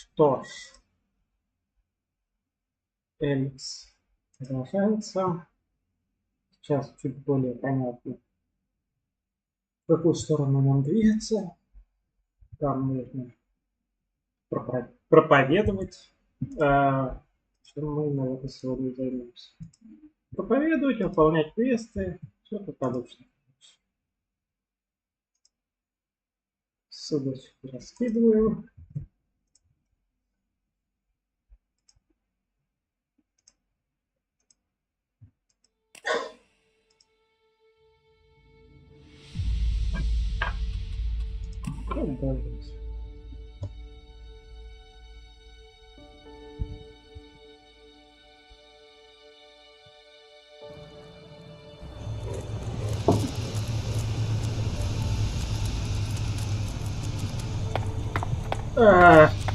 Что ж, Elex продолжается. Сейчас чуть более понятно, в какую сторону нам двигаться. Там нужно проповедовать. Чем мы, наверное, сегодня займемся. Проповедовать, выполнять квесты. Все как обычно. Ссылочку раскидываю.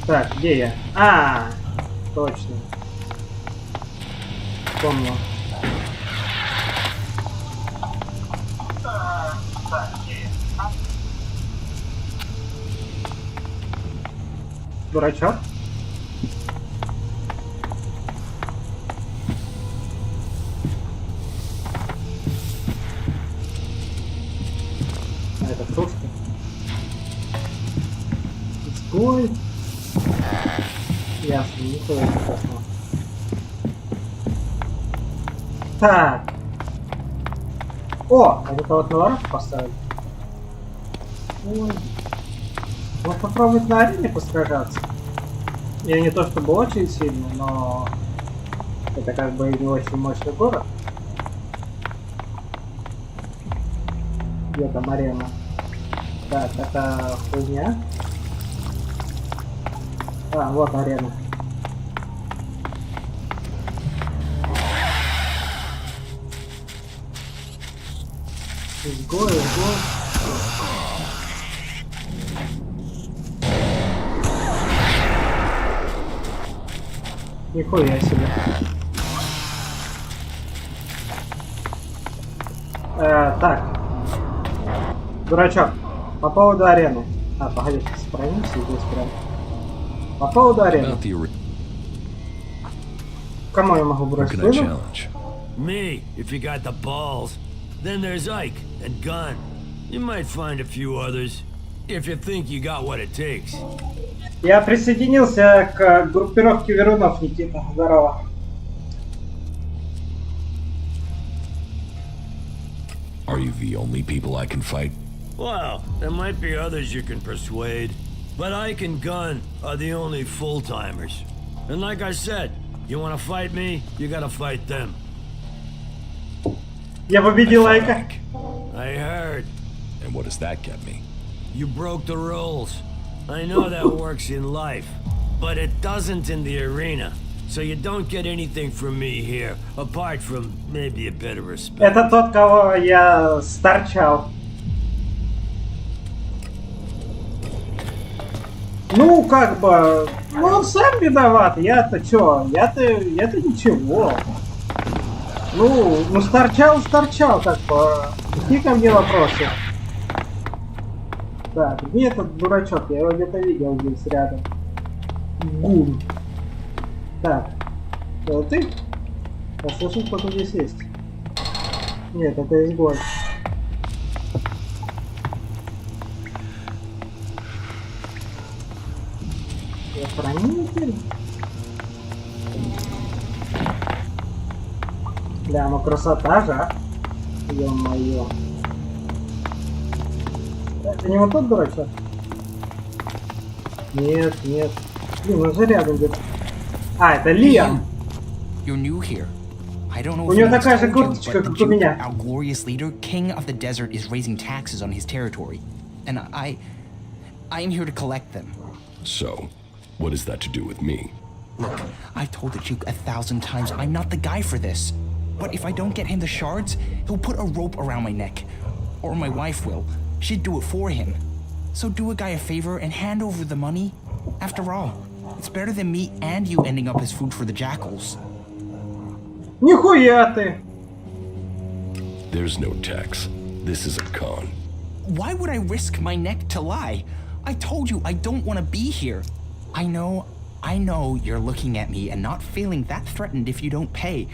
Так, где я? Точно. Помню. Так, где я? Дурачок? Это кружка. Ой. Ясно, нихуя не страшного. Так. О, они кого-то на воронку поставили. Ой. Вот попробовать на арене посражаться. Я не то чтобы очень сильно, но это как бы не очень мощный город. Где там арена? Так, это хуйня. Вот арена. Изгой. Нихуя себе. Так. Дурачок. По поводу арены. Погодите, сохранимся здесь прям. По поводу арены. Кому я могу бросить вызов? Me, if you got the balls. Then there's Ike and Gunn. You might find a few others, if you think you got what it takes. Я присоединился к группировке верунов, Никита. Здорово. Are you the only people I can fight? Well, there might be others you can persuade. But Ike and Gunn are the only full-timers. And like I said, you wanna fight me, you gotta fight them. Я победил Айка. I heard. And what does that get me? You broke the rules. I know that works in life, but it doesn't in the arena. So you don't get anything from me here, apart from maybe a bit of respect. Это тот, кого я сторчал. Ну, как бы, он сам виноват. Я-то чё? Я-то ничего. Ну, сторчал, как бы. Какие ко мне вопросы? Так, где этот дурачок? Я его где-то видел здесь рядом. Гун. Так, это ты? Я слышал, кто-то здесь есть. Нет, это изгой. Я хранитель? Бля, ну красота же, а? Ё-моё. Это не вот тот дурачок? Нет. Блин, он же рядом где-то. Это Лиам. You're new here. I don't know У него такая же курточка, как у меня. Our glorious leader, king of the desert, is raising taxes on his territory. And I am here to collect them. So, what is that to do with me? Look, I've told the Duke 1,000 times I'm not the guy for this. But if I don't get him the shards, he'll put a rope around my neck. Or my wife will. She'd do it for him. So do a guy a favor and hand over the money. After all, it's better than me and you ending up as food for the jackals. Нихуя ты! There's no tax. This is a con. Why would I risk my neck to lie? I told you I don't want to be here. I know I know you're looking at me and not feeling that threatened if you don't pay,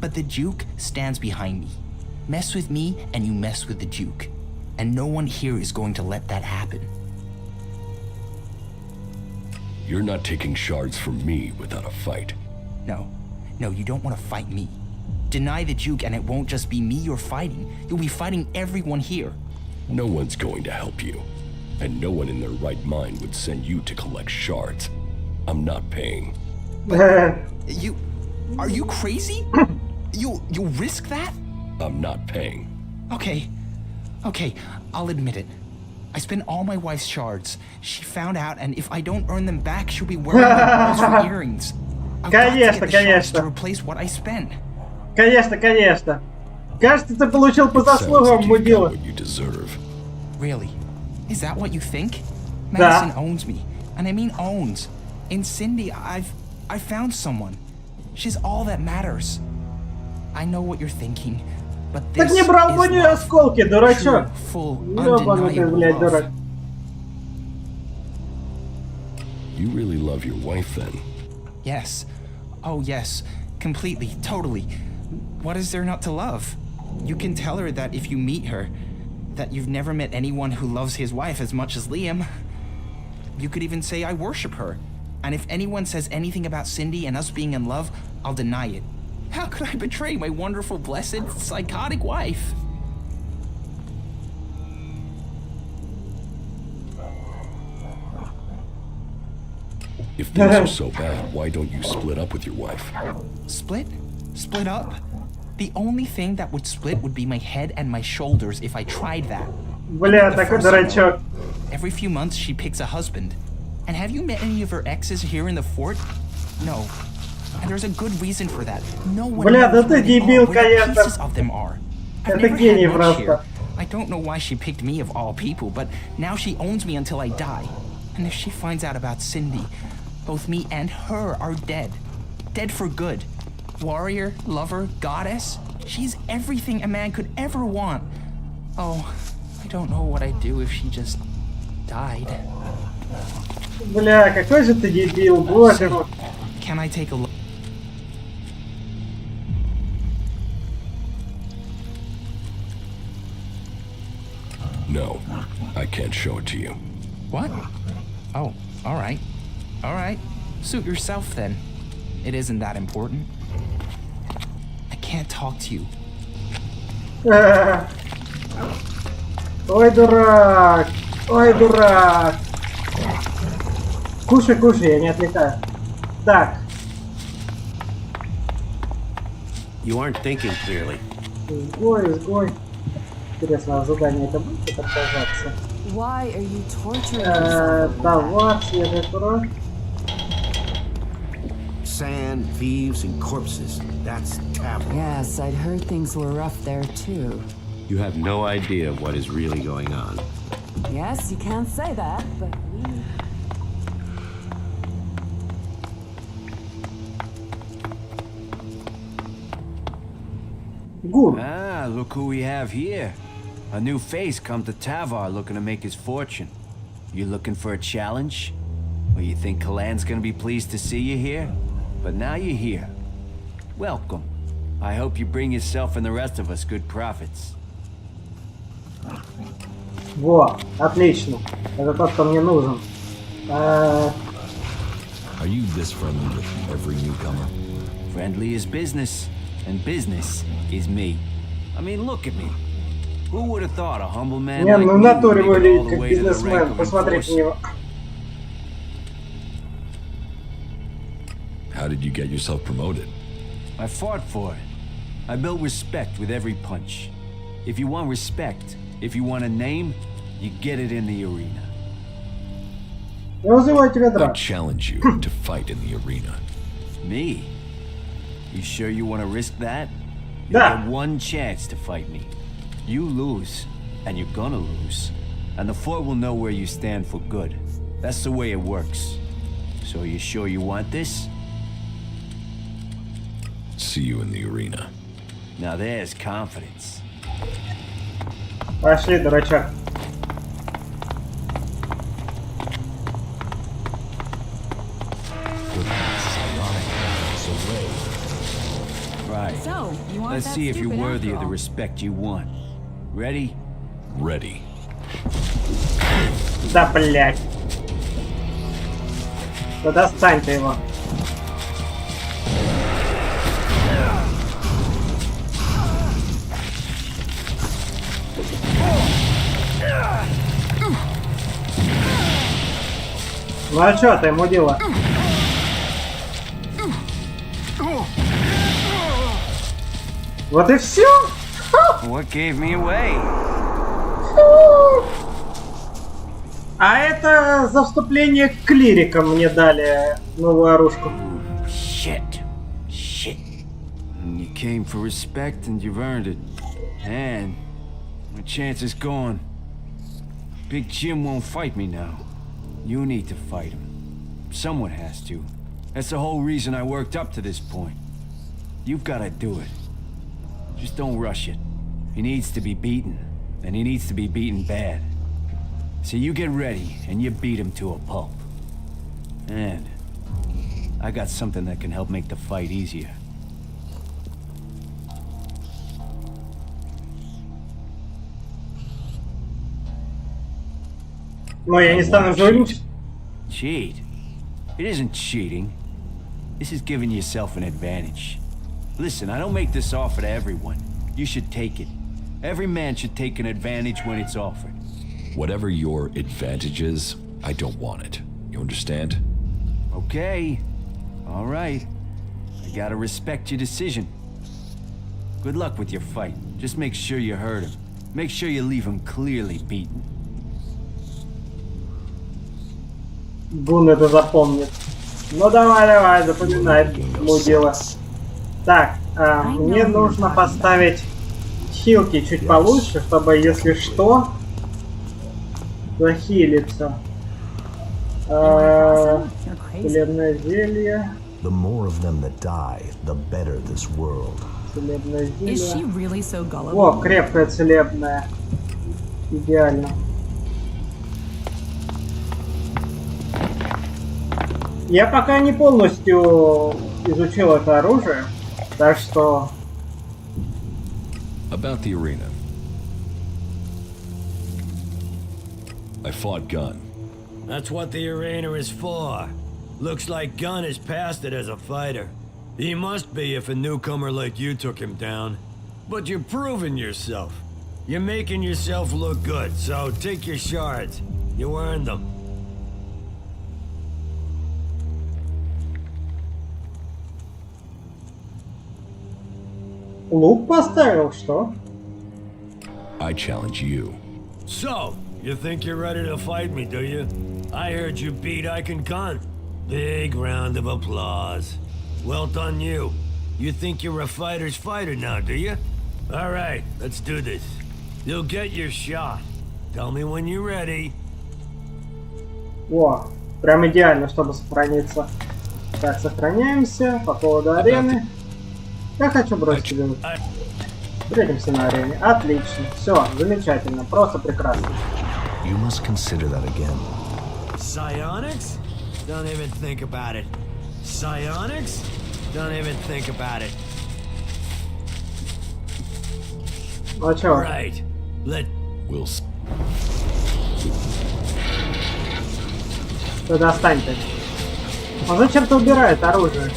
but the Duke stands behind me. Mess with me and you mess with the Duke. And no one here is going to let that happen. You're not taking shards from me without a fight. No, you don't want to fight me. Deny the Duke and it won't just be me you're fighting. You'll be fighting everyone here. No one's going to help you. And no one in their right mind would send you to collect shards. I'm not paying. Are you crazy? You'll risk that? I'm not paying. Okay, I'll admit it. I spent all my wife's shards. She found out, and if I don't earn them back, she'll be wearing my balls for earrings. I've got to get the shards to replace what I spent. Конечно. Кажется, ты получил по заслугам, мудила. What you deserve. Really? Is that what you think? Да. Madison owns me, and I mean owns. In Cindy, I found someone. She's all that matters. I know what you're thinking, but this Так не брал бы у нее is осколки, дурачок. true, full, Ёбаный ты, undeniable блядь, love. дурак. You really love your wife then? Yes. Oh, yes. Completely. Totally. What is there not to love? You can tell her that if you meet her, that you've never met anyone who loves his wife as much as Liam. You could even say I worship her. And if anyone says anything about Cindy and us being in love, I'll deny it. How could I betray my wonderful, blessed, psychotic wife? If things are so bad, why don't you split up with your wife? Split? Split up? The only thing that would split would be my head and my shoulders if I tried that. Бля, такой дурачок. Every few months she picks a husband. And have you met any of her exes here in the fort? No. And there's a good reason for that. No one Бля, knows да where ты they дебил, are, where the конечно. pieces of them are. I've Это never гений had much просто. here. I don't know why she picked me of all people, but now she owns me until I die. And if she finds out about Cindy, both me and her are dead. Dead for good. Warrior, lover, goddess. She's everything a man could ever want. Oh, I don't know what I'd do if she just died. Бля, какой же ты дебил, боже мой. Can I take a look? No, I can't show it to you. What? Oh, all right. All right. Suit yourself then. It isn't that important. I can't talk to you. Ой, дурак. Ой, дурак. Кушай, я не отвлекаю. Так. You aren't thinking clearly. Изгой. Интересно, задание это будет отказаться? Why are you torturing yourself? Товар, свежая кровь. Sand, thieves, and corpses. That's taboo. Yes, I'd heard things were rough there too. You have no idea what is really going on. Yes, you can't say that, but we... Гуд. Ah, look who we have here. A new face come to Tavar looking to make his fortune. You looking for a challenge? Well, you think Kalan's gonna be pleased to see you here? But now you're here. Welcome. I hope you bring yourself and the rest of us good profits. Во, отлично. Это тот, кто мне нужен. Are you this friendly with every newcomer? Friendly is business, and business is me. I mean, look at me. Who would have thought a humble man Не, like ну в me натуре would make it all выглядит the как way to the rank бизнесмен. of Посмотрите на enforcer? него. How did you get yourself promoted? I fought for it. I built respect with every punch. If you want respect, if you want a name, you get it in the arena. Я вызываю тебя I драк. challenge you to fight in the arena. Me? You sure you want to risk that? You Да. get one chance to fight me. You lose, and you're gonna lose. And the fort will know where you stand for good. That's the way it works. So you sure you want this? See you in the arena. Now there's confidence. Пошли, дурачок. For So, you want Let's that see if you're stupid worthy of after the all. respect you want. Ready? Ready. Да, блядь. Да достань ты его. Ну а чё ты, мудила? Вот и все. What gave me away? А это за вступление к клирикам мне дали новую оружку. Shit. You came for respect and you've earned it. And my chance is gone. Big Jim won't fight me now. You need to fight him. Someone has to. That's the whole reason I worked up to this point. You've got to do it. Just don't rush it. He needs to be beaten, and he needs to be beaten bad. So you get ready, and you beat him to a pulp. And I got something that can help make the fight easier. Но я не стану жульничать. Cheat? It isn't cheating. This is giving yourself an advantage. Listen, I don't make this offer to everyone. You should take it. Every man should take an advantage when it's offered. Whatever your advantage is, I don't want it. You understand? Okay. All right. I gotta respect your decision. Good luck with your fight. Just make sure you hurt him. Make sure you leave him clearly beaten. Гун это запомнит. Ну давай, запоминай, мудила. Так, мне нужно поставить хилки чуть получше, чтобы, если что, захилиться. Целебное зелье. The more of them that die, the better this world. Целебное Is she зелье. really so gullible? О, крепкое целебное. Идеально. Я пока не полностью изучил это оружие, так что... About the arena. I fought Gunn. That's what the arena is for. Looks like Gunn is past it as a fighter. He must be if a newcomer like you took him down. But you're proving yourself. You're making yourself look good, so take your shards. You earned them. Лук поставил, что? I challenge you. So, you think you're ready to fight me, do you? I heard you beat Icon Gunn. Big round of applause. Well done you. You think you're a fighter's fighter now, do you? Alright, let's do this. You'll get your shot. Tell me when you're ready. О, прям идеально, чтобы сохраниться. Так, сохраняемся по поводу арены. Я хочу бросить вызов. Встретимся на арене. Отлично. Все, замечательно. Просто прекрасно. You must consider that again. Psionics? Don't even think about it. Psionics? Don't even think about it. Ну а чё? Right. We'll Ты достань ты. Он зачем-то убирает оружие.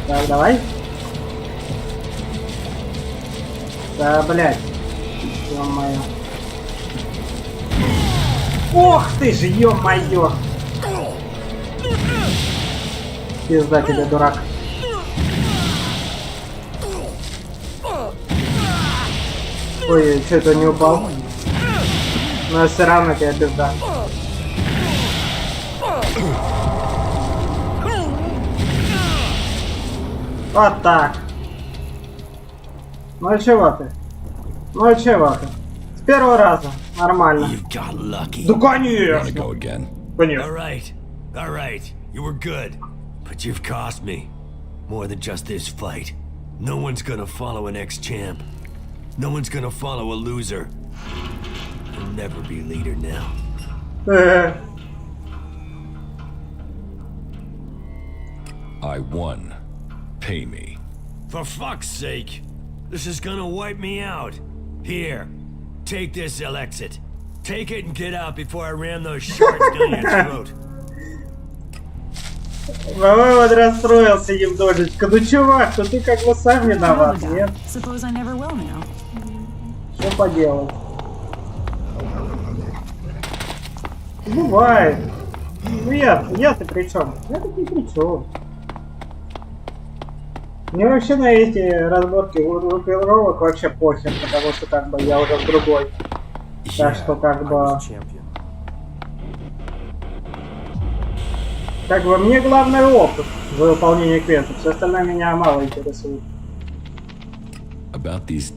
Так, давай. Да, блядь. Ё-моё. Ох ты ж, ё-моё. Пизда тебе, дурак. Ой, что это не упал? Но все равно тебе пизда. Вот так. Ну и чего ты? Ну и чего ты? С первого раза. Нормально. You got lucky. Да wanna конечно. go again. Конечно. All right. You were good. But you've cost me. More than just this fight. No one's gonna follow an ex-champ. No one's gonna follow a loser. You'll never be leader now. I won. Pay me. For fuck's sake! This is gonna wipe me out. Here, take this Elex. Take it and get out before I ram those shards down your throat. Мама вот расстроился немножечко. Ну, чувак, ну ты как бы сам виноват, нет? Suppose I never will now. Что поделать? Бывает. Ну я-то при чем? Я-то ни при чем. Мне вообще на эти разборки группировок вообще похер, потому что как бы я уже в другой. Так что как бы... Как бы мне главный опыт за выполнение квестов, все остальное меня мало интересует. About these...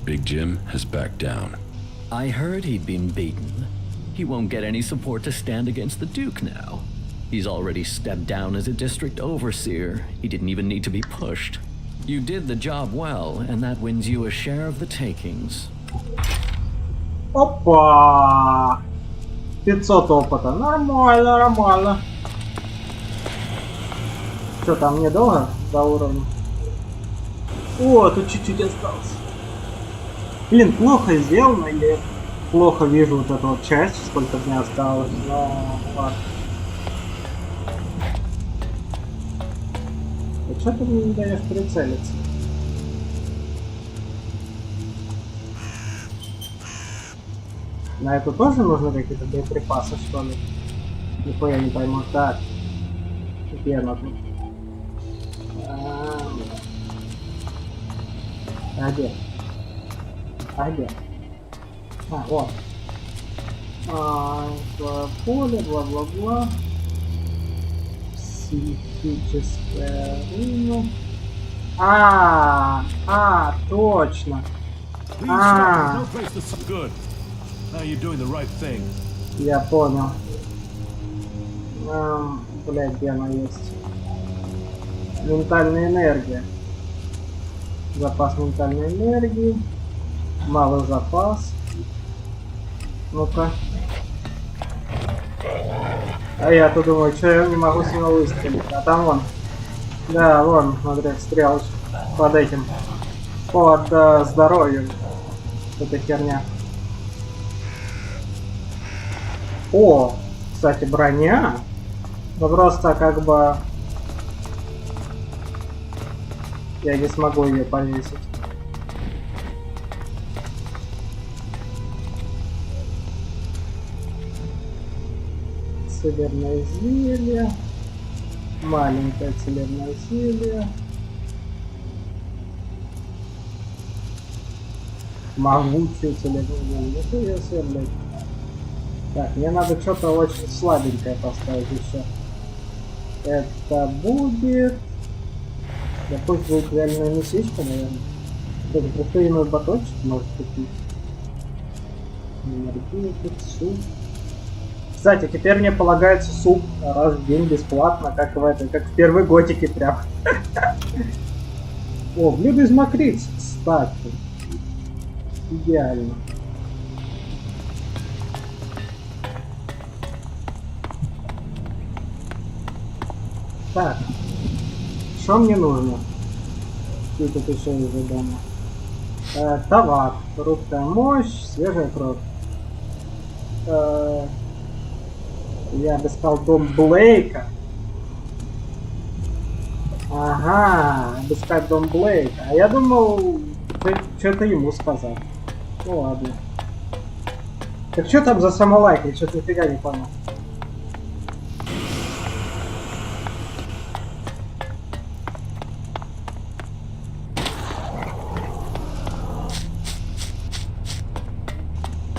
Big Jim has backed down. I heard he'd been beaten. He won't get any support to stand against the Duke now. He's already stepped down as a district overseer. He didn't even need to be pushed. You did the job well, and that wins you a share of the takings. Опа! 500 опыта. Нормально, нормально. Что там, недолго до уровня? О, тут чуть-чуть осталось. Блин, плохо сделано, я плохо вижу вот эту вот часть, сколько мне осталось, но ладно. А что ты мне не даешь прицелиться? На это тоже нужны какие-то боеприпасы, что ли? Нихуя не пойму. Так. Где она тут? А где? А где? А, вот. Поле, бла-бла-бла. Психическая руна. Точно. Я понял. Блядь, где она есть? Ментальная энергия. Запас ментальной энергии. Малый запас. Ну-ка. А я-то думаю, что я не могу с него выстрелить. А там вон. Да, вон, смотри, стрелочка. Под этим. Под здоровьем. Эта херня. О, кстати, броня. Но просто как бы... Я не смогу ее повесить. Целебное зелье. Маленькое целебное зелье. Могучее целебное зелье. Это я себе, блядь. Так, мне надо что-то очень слабенькое поставить еще. Это будет... Да пусть будет реальная месячка, наверное. Что-то протеиновый батончик может купить. Энергетик, суп. Кстати, теперь мне полагается суп раз в день бесплатно, как в этой, как в первой готике прям. О, блюдо из мокриц, кстати. Идеально. Так, что мне нужно? Что тут еще из дома? Товар, фруктовая мощь, свежая кровь. Я обыскал дом Блейка. Ага, обыскать дом Блейка. А я думал, что-то ему сказал. Ну ладно. Так что там за самолайк? Я что-то нифига не понял.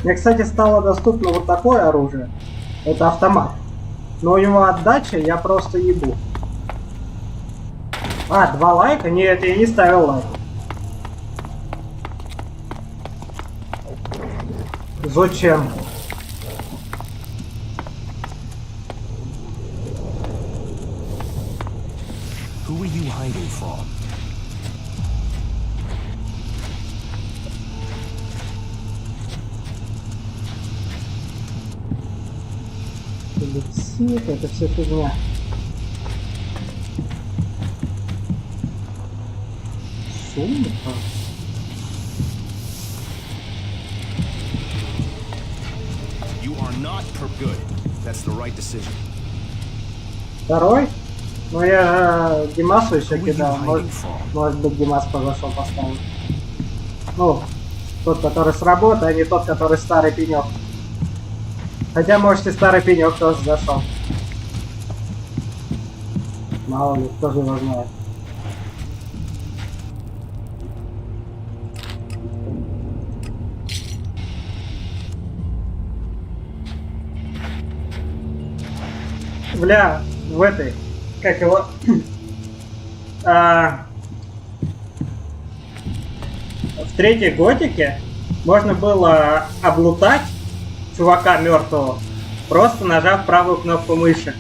Мне, кстати, стало доступно вот такое оружие. Это автомат. Но у него отдача я просто ебу. 2 лайка? Нет, я не ставил лайк. Зачем? Who are you hiding from? Элексир, это все фигня. умный. You are not per good. That's the right decision. Второй? Ну я Димасу еще Who are you кидал. hiding from? Может быть Димас позашел поставил. Ну, тот, который с работы, а не тот, который старый пенек. Хотя, может, и старый пенек тоже зашел. Мало ли, кто же его знает. Бля, в этой, как его, в третьей готике можно было облутать чувака мертвого, просто нажав правую кнопку мыши.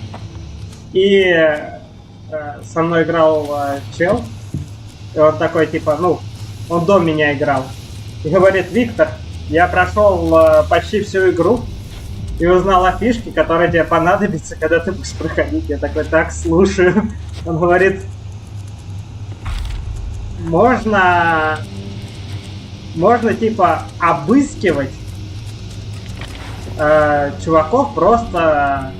И со мной играл чел, и он такой типа, ну, он до меня играл. И говорит: Виктор, я прошел почти всю игру и узнал о фишке, которая тебе понадобится, когда ты будешь проходить. Я такой: так, слушаю. Он говорит: можно типа обыскивать чуваков, просто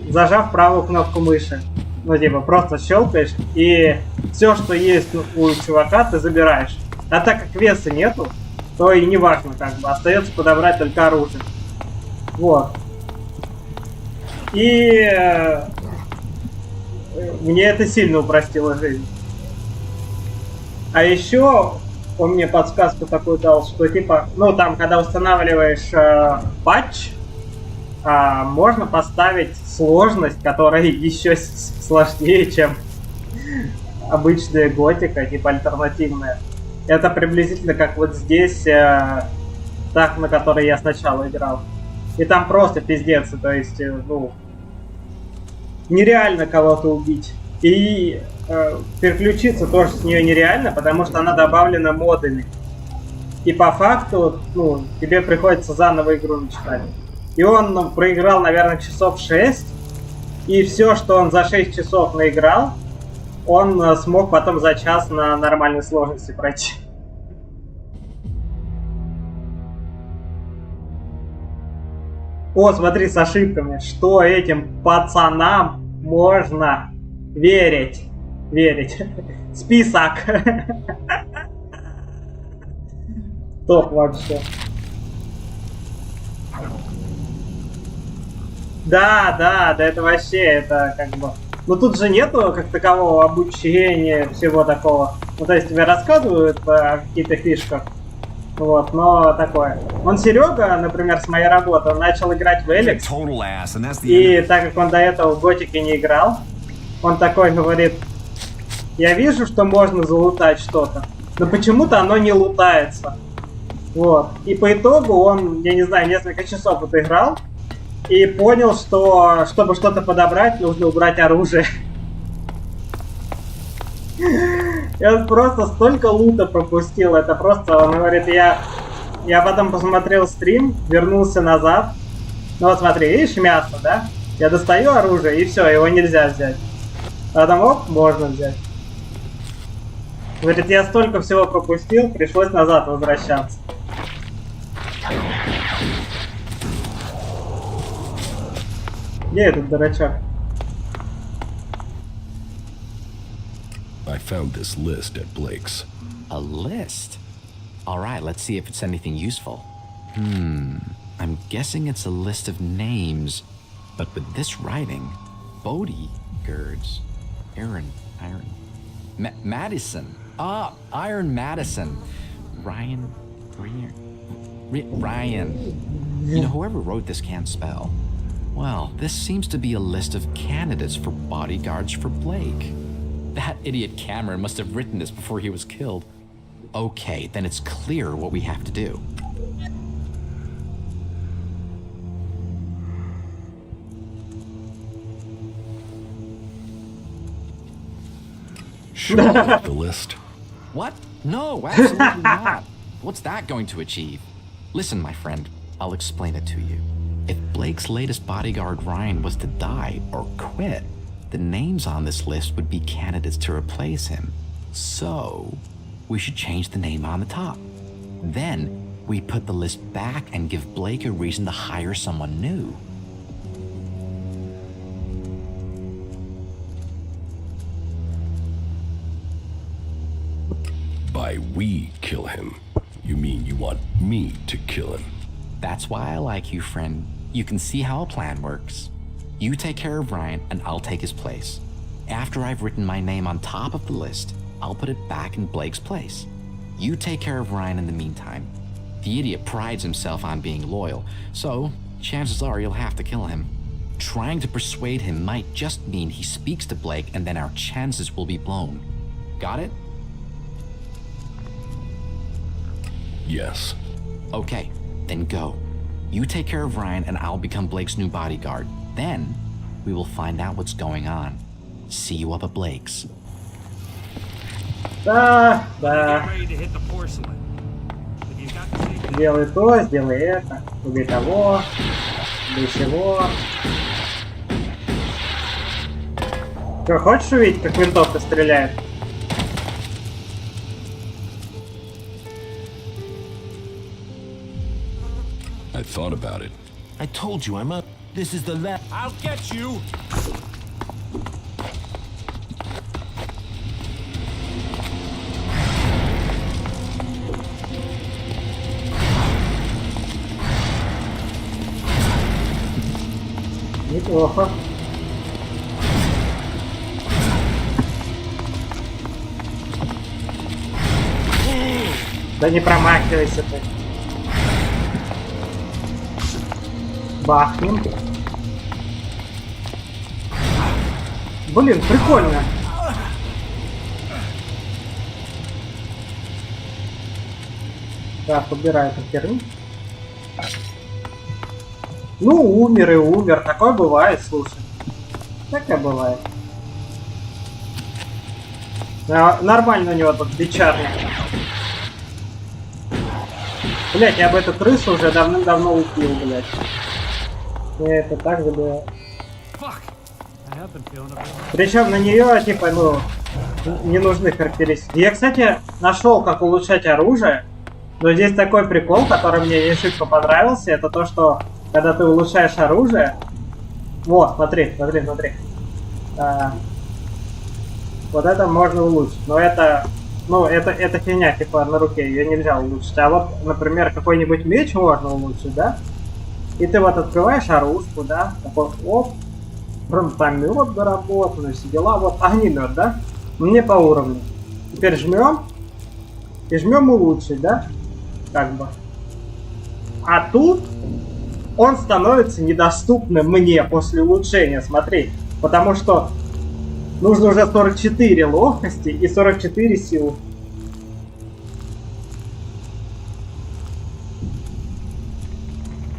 зажав правую кнопку мыши. Ну типа просто щелкаешь, и все, что есть у чувака, ты забираешь. А так как веса нету, то и не важно, как бы остается подобрать только оружие. Вот. И мне это сильно упростило жизнь. А еще он мне подсказку такую дал, что типа, ну там, когда устанавливаешь патч, можно поставить сложность, которая еще сложнее, чем обычная готика, типа альтернативная. Это приблизительно как вот здесь, так, на которой я сначала играл. И там просто пиздец, то есть, ну, нереально кого-то убить. И переключиться тоже с нее нереально, потому что она добавлена модами. И по факту, ну, тебе приходится заново игру начинать. И он проиграл, наверное, часов 6. И все, что он за 6 часов наиграл, он смог потом за час на нормальной сложности пройти. О, смотри, с ошибками. Что этим пацанам можно верить? Верить. Список. Топ вообще. Да, это вообще, это как бы... Ну тут же нету как такового обучения, всего такого. Ну то есть тебе рассказывают о каких-то фишках. Вот, но такое. Он Серега, например, с моей работы, он начал играть в Elex. И так как он до этого в готике не играл, он такой говорит: я вижу, что можно залутать что-то, но почему-то оно не лутается. Вот. И по итогу он, я не знаю, несколько часов отыграл и понял, что чтобы что-то подобрать, нужно убрать оружие. И он просто столько лута пропустил, это просто, он говорит, я потом посмотрел стрим, вернулся назад. Ну вот смотри, видишь мясо, да? Я достаю оружие, и все, его нельзя взять. А там, оп, можно взять. Говорит, я столько всего пропустил, пришлось назад возвращаться. Где этот дурачок? I found this list at Blake's. A list? Alright, let's see if it's anything useful. I'm guessing it's a list of names. But with this writing, bodyguards, Madison. Iron Madison. Ryan. You know, whoever wrote this can't spell. Well, this seems to be a list of candidates for bodyguards for Blake. That idiot Cameron must have written this before he was killed. Okay, then it's clear what we have to do. Should I make the list? What? No, absolutely not. What's that going to achieve? Listen, my friend, I'll explain it to you. If Blake's latest bodyguard Ryan was to die or quit, the names on this list would be candidates to replace him. So, we should change the name on the top. Then, we put the list back and give Blake a reason to hire someone new. By we kill him, you mean you want me to kill him? That's why I like you, friend. You can see how a plan works. You take care of Ryan and I'll take his place. After I've written my name on top of the list, I'll put it back in Blake's place. You take care of Ryan in the meantime. The idiot prides himself on being loyal, so chances are you'll have to kill him. Trying to persuade him might just mean he speaks to Blake and then our chances will be blown. Got it? Yes. Okay, then go. You take care of Ryan and I'll become Blake's new bodyguard. Then, we will find out what's going on. See you up at Blake's. Да. Ready to hit the porcelain. If you've got the same Сделай то, сделай это. Убей того. Убей всего. Что, хочешь увидеть, как винтовка стреляет? I thought about it. I told you I'm up. This is the left. I'll get you! Неплохо. Да не промахивайся ты. Бахнем. Блин, прикольно. Так, убираю эту херню. Ну, умер и умер. Такое бывает, слушай. Такое бывает. Нормально у него тут бичарник. Блять, я бы эту крысу уже давным-давно убил, блять. Я это так забыл. Причем на нее, типа, ну, не нужны характеристики. Я, кстати, нашел, как улучшать оружие. Но здесь такой прикол, который мне не шибко понравился. Это то, что когда ты улучшаешь оружие... Вот, смотри. Вот это можно улучшить. Но это... Ну, это фигня, типа, на руке. Ее нельзя улучшить. А вот, например, какой-нибудь меч можно улучшить, да? И ты вот открываешь оружку, да? Такой, оп. Гранатомет доработанный, все дела. Вот огнемет, да? Мне по уровню. Теперь жмем. И жмем улучшить, да? Как бы. А тут он становится недоступным мне после улучшения, смотри. Потому что нужно уже 44 ловкости и 44 сил.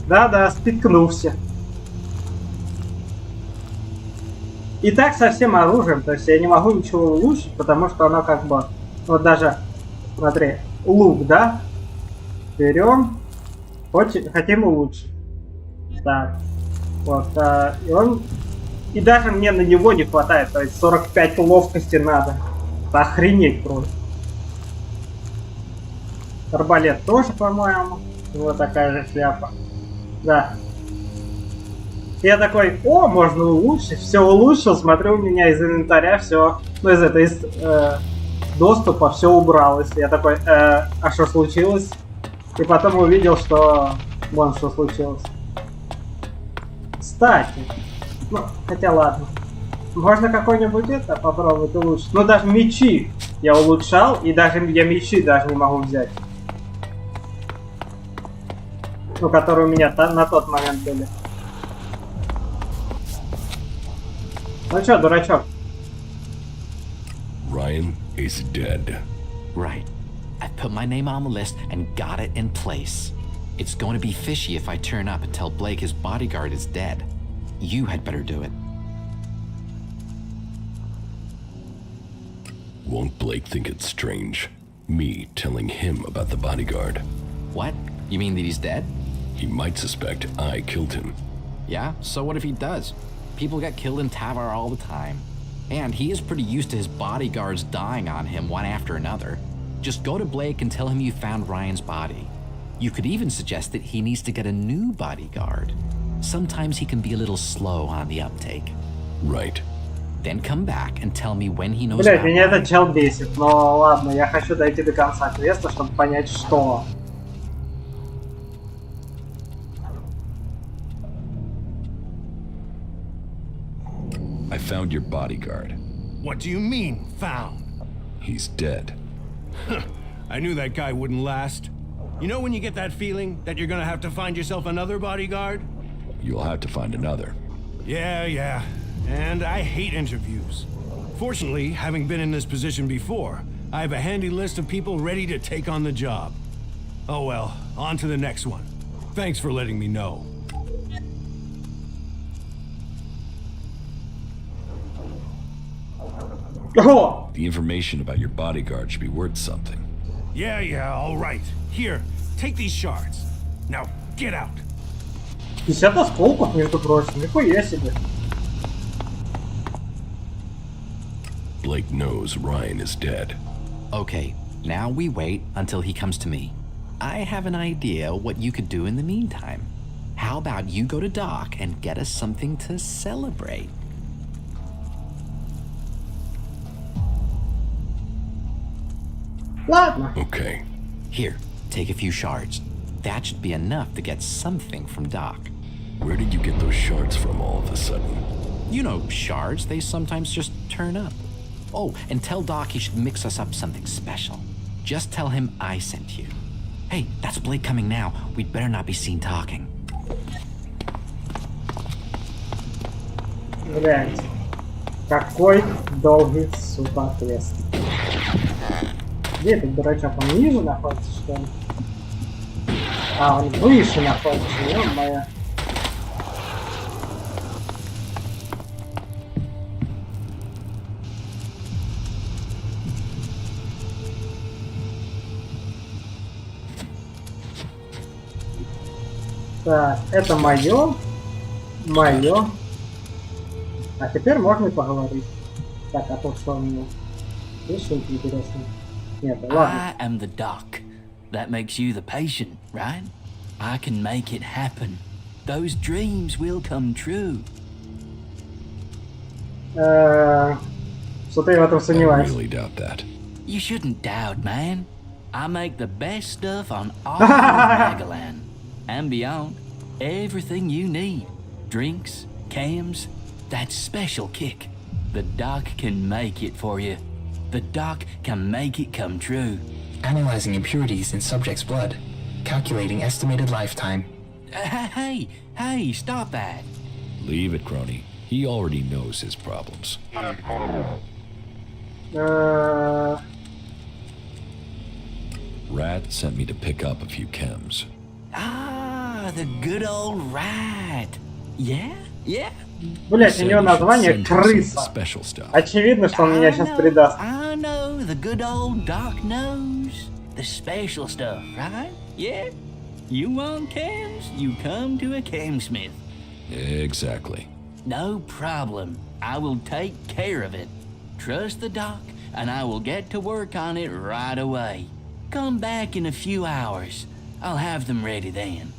Да-да, споткнулся. И так со всем оружием, то есть я не могу ничего улучшить, потому что оно как бы... Вот даже, смотри, лук, да? Берем, хотим улучшить. Так, вот, и он... И даже мне на него не хватает, то есть 45 ловкости надо. Охренеть просто. Арбалет тоже, по-моему. Вот такая же шляпа. Да. Я такой, о, можно улучшить. Все улучшил, смотрю, у меня из инвентаря все, ну из доступа все убралось. Я такой, а что случилось? И потом увидел, что вон что случилось. Кстати, ну, хотя ладно. Можно какой-нибудь это попробовать улучшить. Ну даже мечи я улучшал, и даже я мечи даже не могу взять. Ну, которые у меня на тот момент были. Ну чё, дурачок? Ryan is dead. Right. I put my name on the list and got it in place. It's going to be fishy if I turn up and tell Blake his bodyguard is dead. You had better do it. Won't Blake think it's strange? Me telling him about the bodyguard. What? You mean that he's dead? He might suspect I killed him. Yeah? So what if he does? People get killed in Tavar all the time. And he is pretty used to his bodyguards dying on him one after another. Just go to Blake and tell him you found Ryan's body. You could even suggest that he needs to get a new bodyguard. Sometimes he can be a little slow on the uptake. Right. Then come back and tell me when he knows Блять, about меня Ryan. этот чел бесит, но ладно, я хочу дойти до конца квеста, чтобы понять, что. I found your bodyguard. What do you mean, found? He's dead. I knew that guy wouldn't last. You know when you get that feeling that you're gonna have to find yourself another bodyguard? You'll have to find another. Yeah. And I hate interviews. Fortunately, having been in this position before, I have a handy list of people ready to take on the job. Oh well, on to the next one. Thanks for letting me know. О! The information about your bodyguard should be worth something. Yeah, all right. Here, take these shards. Now, get out. 50 осколков, между прочим, нихуя себе. Blake knows Ryan is dead. Okay, now we wait until he comes to me. I have an idea what you could do in the meantime. How about you go to Doc and get us something to celebrate? Ладно. Okay. Here, take a few shards. That should be enough to get something from Doc. Where did you get those shards from all of a sudden? You know, shards, they sometimes just turn up. Oh, and tell Doc he should mix us up something special. Just tell him I sent you. Hey, that's Blake coming now. We'd better not be seen talking. Блять. Какой долгий, сука, квест. Где этот дурачок? Он ниже находится, что ли? А, он выше находится, ё-моё. Так, это мое. А теперь можно и поговорить. Так, а то что у меня? Есть что-нибудь интересное? Нет, ладно. I am the doc. That makes you the patient, right? I can make it happen. Those dreams will come true. Что-то я в этом I сомневаюсь. really doubt that. You shouldn't doubt, man. I make the best stuff on all of Magalan. And beyond, everything you need. Drinks, cams, that special kick. The doc can make it for you. The doc can make it come true. Analyzing impurities in subject's blood. Calculating estimated lifetime. Hey, stop that. Leave it, crony. He already knows his problems. Rat sent me to pick up a few chems. Ah, the good old rat. Yeah? Блять, у него название Send him some крыса. special stuff. Очевидно, что он меня сейчас предаст. I know, the good old doc knows. The special stuff, right? Yeah? You want cams? You come to a camsmith. Exactly. No problem. I will take care of it. Trust the doc, and I will get to work on it right away. Come back in a few hours. I'll have them ready then.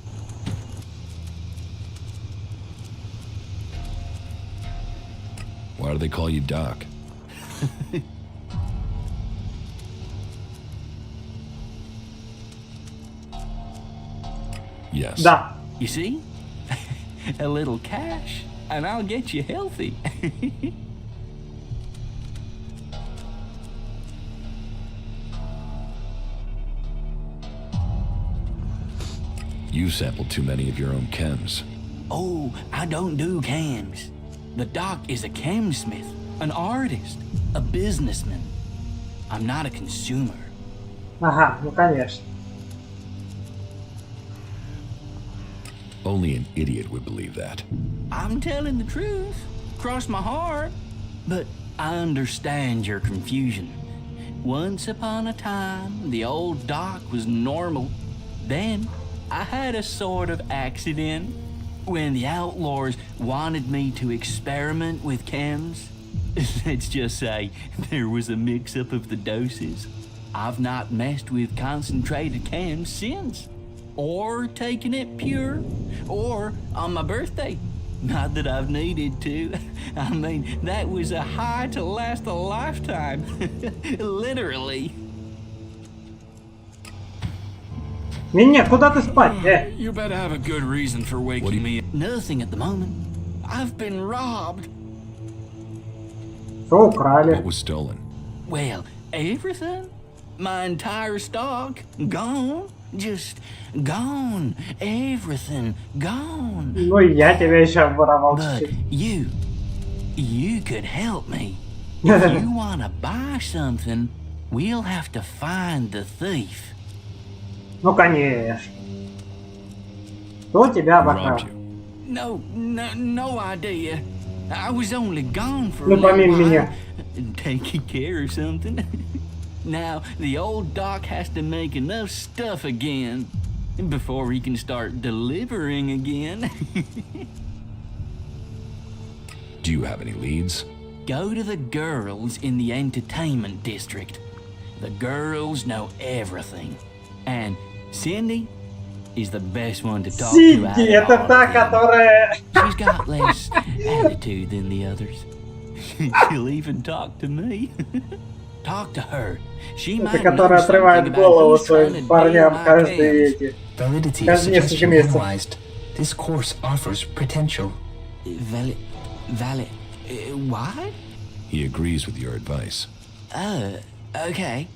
Why do they call you Doc? Yes. Да. You see? A little cash, and I'll get you healthy. You sampled too many of your own chems. Oh, I don't do cams. The doc is a camsmith, an artist, a businessman. I'm not a consumer. Ага, ну конечно. Only an idiot would believe that. I'm telling the truth. Cross my heart. But I understand your confusion. Once upon a time, the old doc was normal. Then, I had a sort of accident when the outlaws wanted me to experiment with chems. Let's just say there was a mix-up of the doses. I've not messed with concentrated cams since. Or taken it pure. Or on my birthday. Not that I've needed to. I mean, that was a high to last a lifetime. Literally. Не-не, куда ты спать? You better have a good reason for waking me up. Nothing at the moment. I've been robbed. Что украли? What was stolen? Well, everything. My entire stock. Gone. Just gone. Everything gone. Ну, я тебя еще обворовал But чуть-чуть. you could help me. If you want to buy something, we'll have to find the thief. Ну, конечно. Кто тебя обокрал? No idea. I was only gone for a Ну, little помимо while, меня. taking care of something. Now, the old doc has to make enough stuff again before he can start delivering again. Do you have any leads? Go to the girls in the entertainment district. The girls know everything. And Cindy is the best one to talk to out Синди, of это all та, of them. которая... She's got less attitude than the others. She'll even talk to me. Talk to her. She Это might которая know something отрывает about голову who's trying to своим парням deal my каждые cams. эти... Validity Каждые несколько suggestion месяцев. analyzed. This course offers potential. Valid... What? He agrees with your advice. Okay.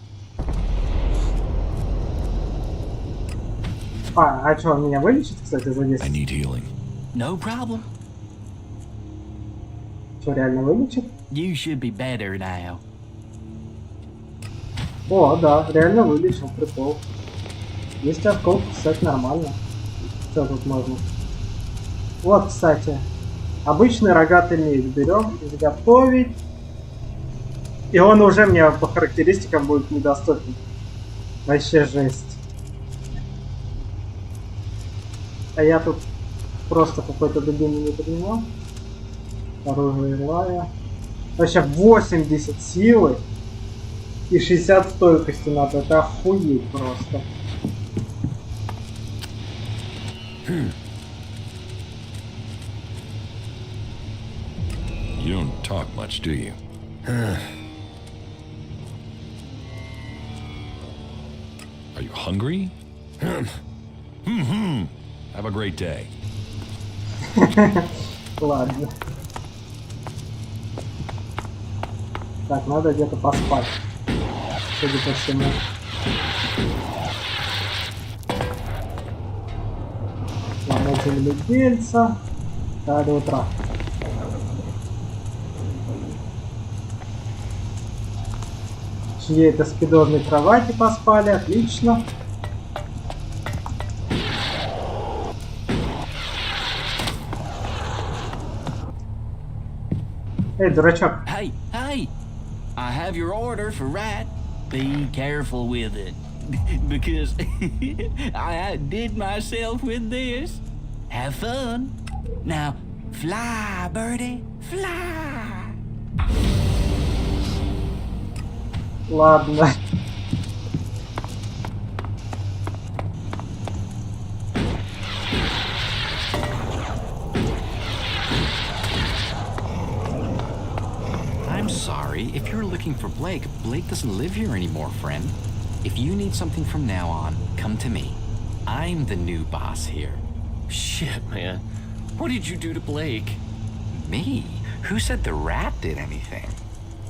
А что, он меня вылечит, кстати, за 10? I need healing. No problem. Что, реально вылечит? You should be better now. О, да, реально вылечил, прикол. 10 осколков, кстати, нормально. Что тут можно? Вот, кстати, обычный рогатый меч берем, изготовить. И он уже мне по характеристикам будет недоступен. Вообще жесть. А я тут просто какой-то дубину не принимал. Оружие лая. Вообще 80 силы и 60 стойкости надо. Это охуеть просто. You don't talk much, do you? Are you hungry? Have a great day. Ладно. Так, надо где-то поспать. Судя по всему. Ладно, земледельца. До утра. Чьей-то спидозной кровати поспали, отлично. Эй, дурачок. Hey! I have your order for rat. Be careful with it. Because I outdid myself with this. Have fun. Now, fly, birdie, fly. Ладно. I'm sorry. If you're looking for Blake, Blake doesn't live here anymore, friend. If you need something from now on, come to me. I'm the new boss here. Shit, man. What did you do to Blake? Me? Who said the rat did anything?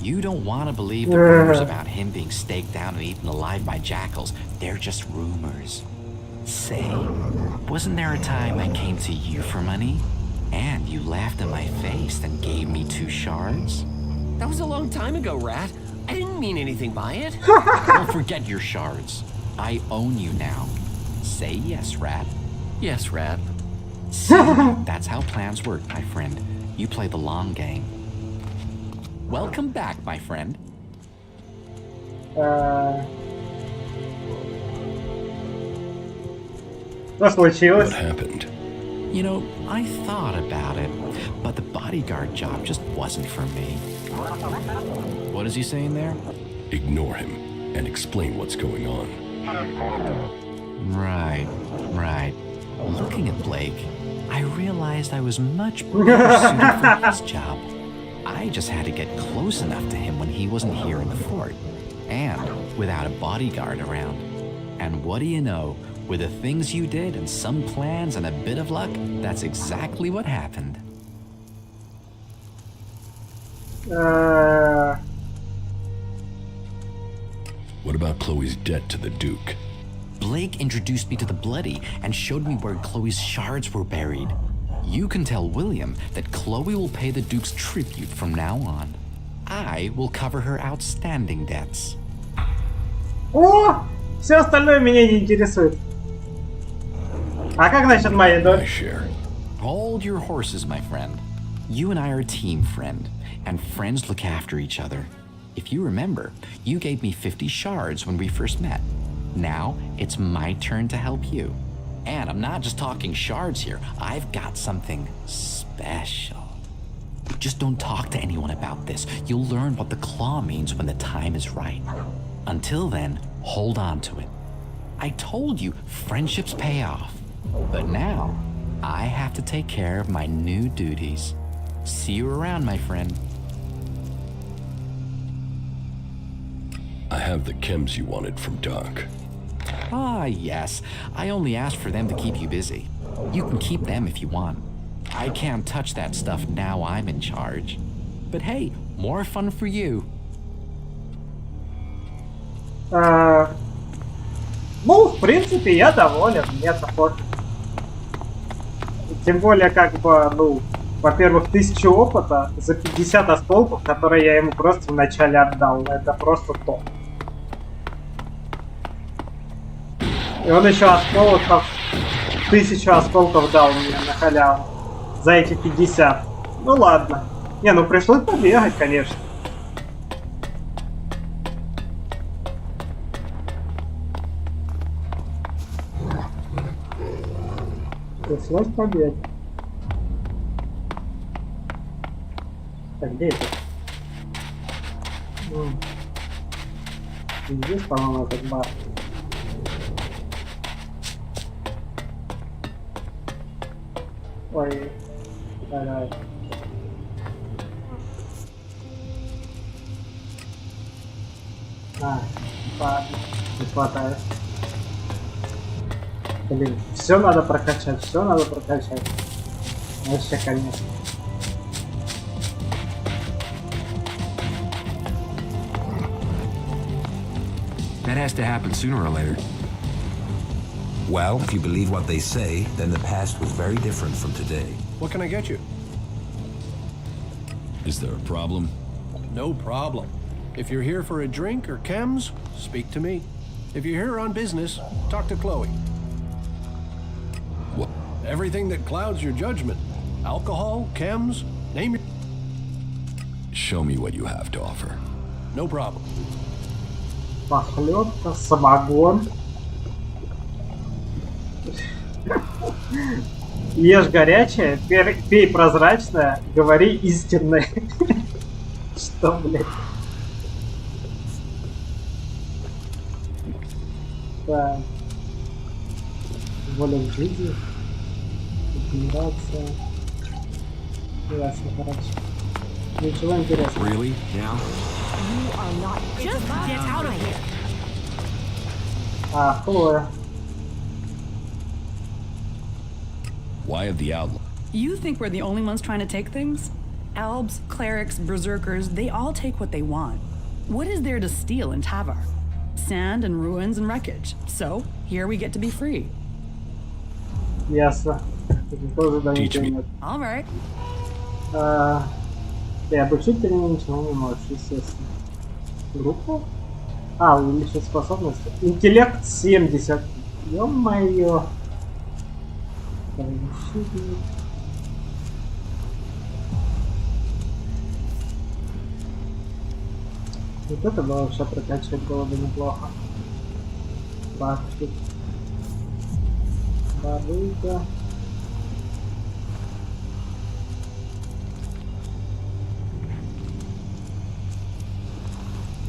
You don't want to believe the rumors about him being staked down and eaten alive by jackals. They're just rumors. Say, wasn't there a time I came to you for money? And you laughed in my face and gave me 2 shards? That was a long time ago, Rat. I didn't mean anything by it. Don't forget your shards. I own you now. Say yes, Rat. Yes, Rat. See, that's how plans work, my friend. You play the long game. Welcome back, my friend. Что случилось? What happened? You know, I thought about it, but the bodyguard job just wasn't for me. What is he saying there? Ignore him and explain what's going on. Right. Looking at Blake, I realized I was much better suited for his job. I just had to get close enough to him when he wasn't here in the fort, and without a bodyguard around. And what do you know? With the things you did and some plans and a bit of luck, that's exactly what happened. What about Chloe's debt to the Duke? Blake introduced me to the Bloody and showed me where Chloe's shards were buried. You can tell William that Chloe will pay the Duke's tribute from now on. I will cover her outstanding debts. О! Все остальное меня не интересует. А как насчет моей доли? Hold your horses, my friend. You and I are a team, friend, and friends look after each other. If you remember, you gave me 50 shards when we first met. Now, it's my turn to help you. And I'm not just talking shards here. I've got something special. Just don't talk to anyone about this. You'll learn what the claw means when the time is right. Until then, hold on to it. I told you, friendships pay off. But now, I have to take care of my new duties. See you around, my friend. I have the chems you wanted from Doc. Ah, yes. I only asked for them to keep you busy. You can keep them if you want. I can't touch that stuff now I'm in charge. But hey, more fun for you. Ну, в принципе, я доволен, мне-то пофиг. Тем более, как бы, ну, во-первых, 1000 опыта за 50 осколков, которые я ему просто вначале отдал. Это просто топ. И он еще осколков, 1000 осколков дал мне на халяву за эти 50. Ну ладно. Не, ну пришлось побегать, конечно. Пришлось побегать. Так, где это? Здесь, по-моему, этот бар. Ой, давай. Не хватает. Блин, все надо прокачать, все надо прокачать. Вообще, конечно. That has to happen sooner or later. Well, if you believe what they say, then the past was very different from today. What can I get you? Is there a problem? No problem. If you're here for a drink or chems, speak to me. If you're here on business, talk to Chloe. What? Everything that clouds your judgment. Alcohol, chems, name it. Show me what you have to offer. No problem. Похлебка, самогон. Ешь горячее, пей прозрачное, говори истинное. Что, блядь? Так. Воля в жизни. Генерация. Ясно, короче. Ничего интересного. Really? Now? You are not. Just get out of here. А, Хлоя. Why have the outlaw? You think we're the only ones trying to take things? Elves, clerics, berserkers, they all take what they want. What is there to steal in Tavar? Sand and ruins and wreckage. So, here we get to be free. Ясно. All right. Ты обучить ты ничего не можешь, естественно. Группу? А, увеличить способности. Интеллект 70. Ё-моё. Вот это было вообще прокачивать было бы неплохо. Бахтик. Барыга.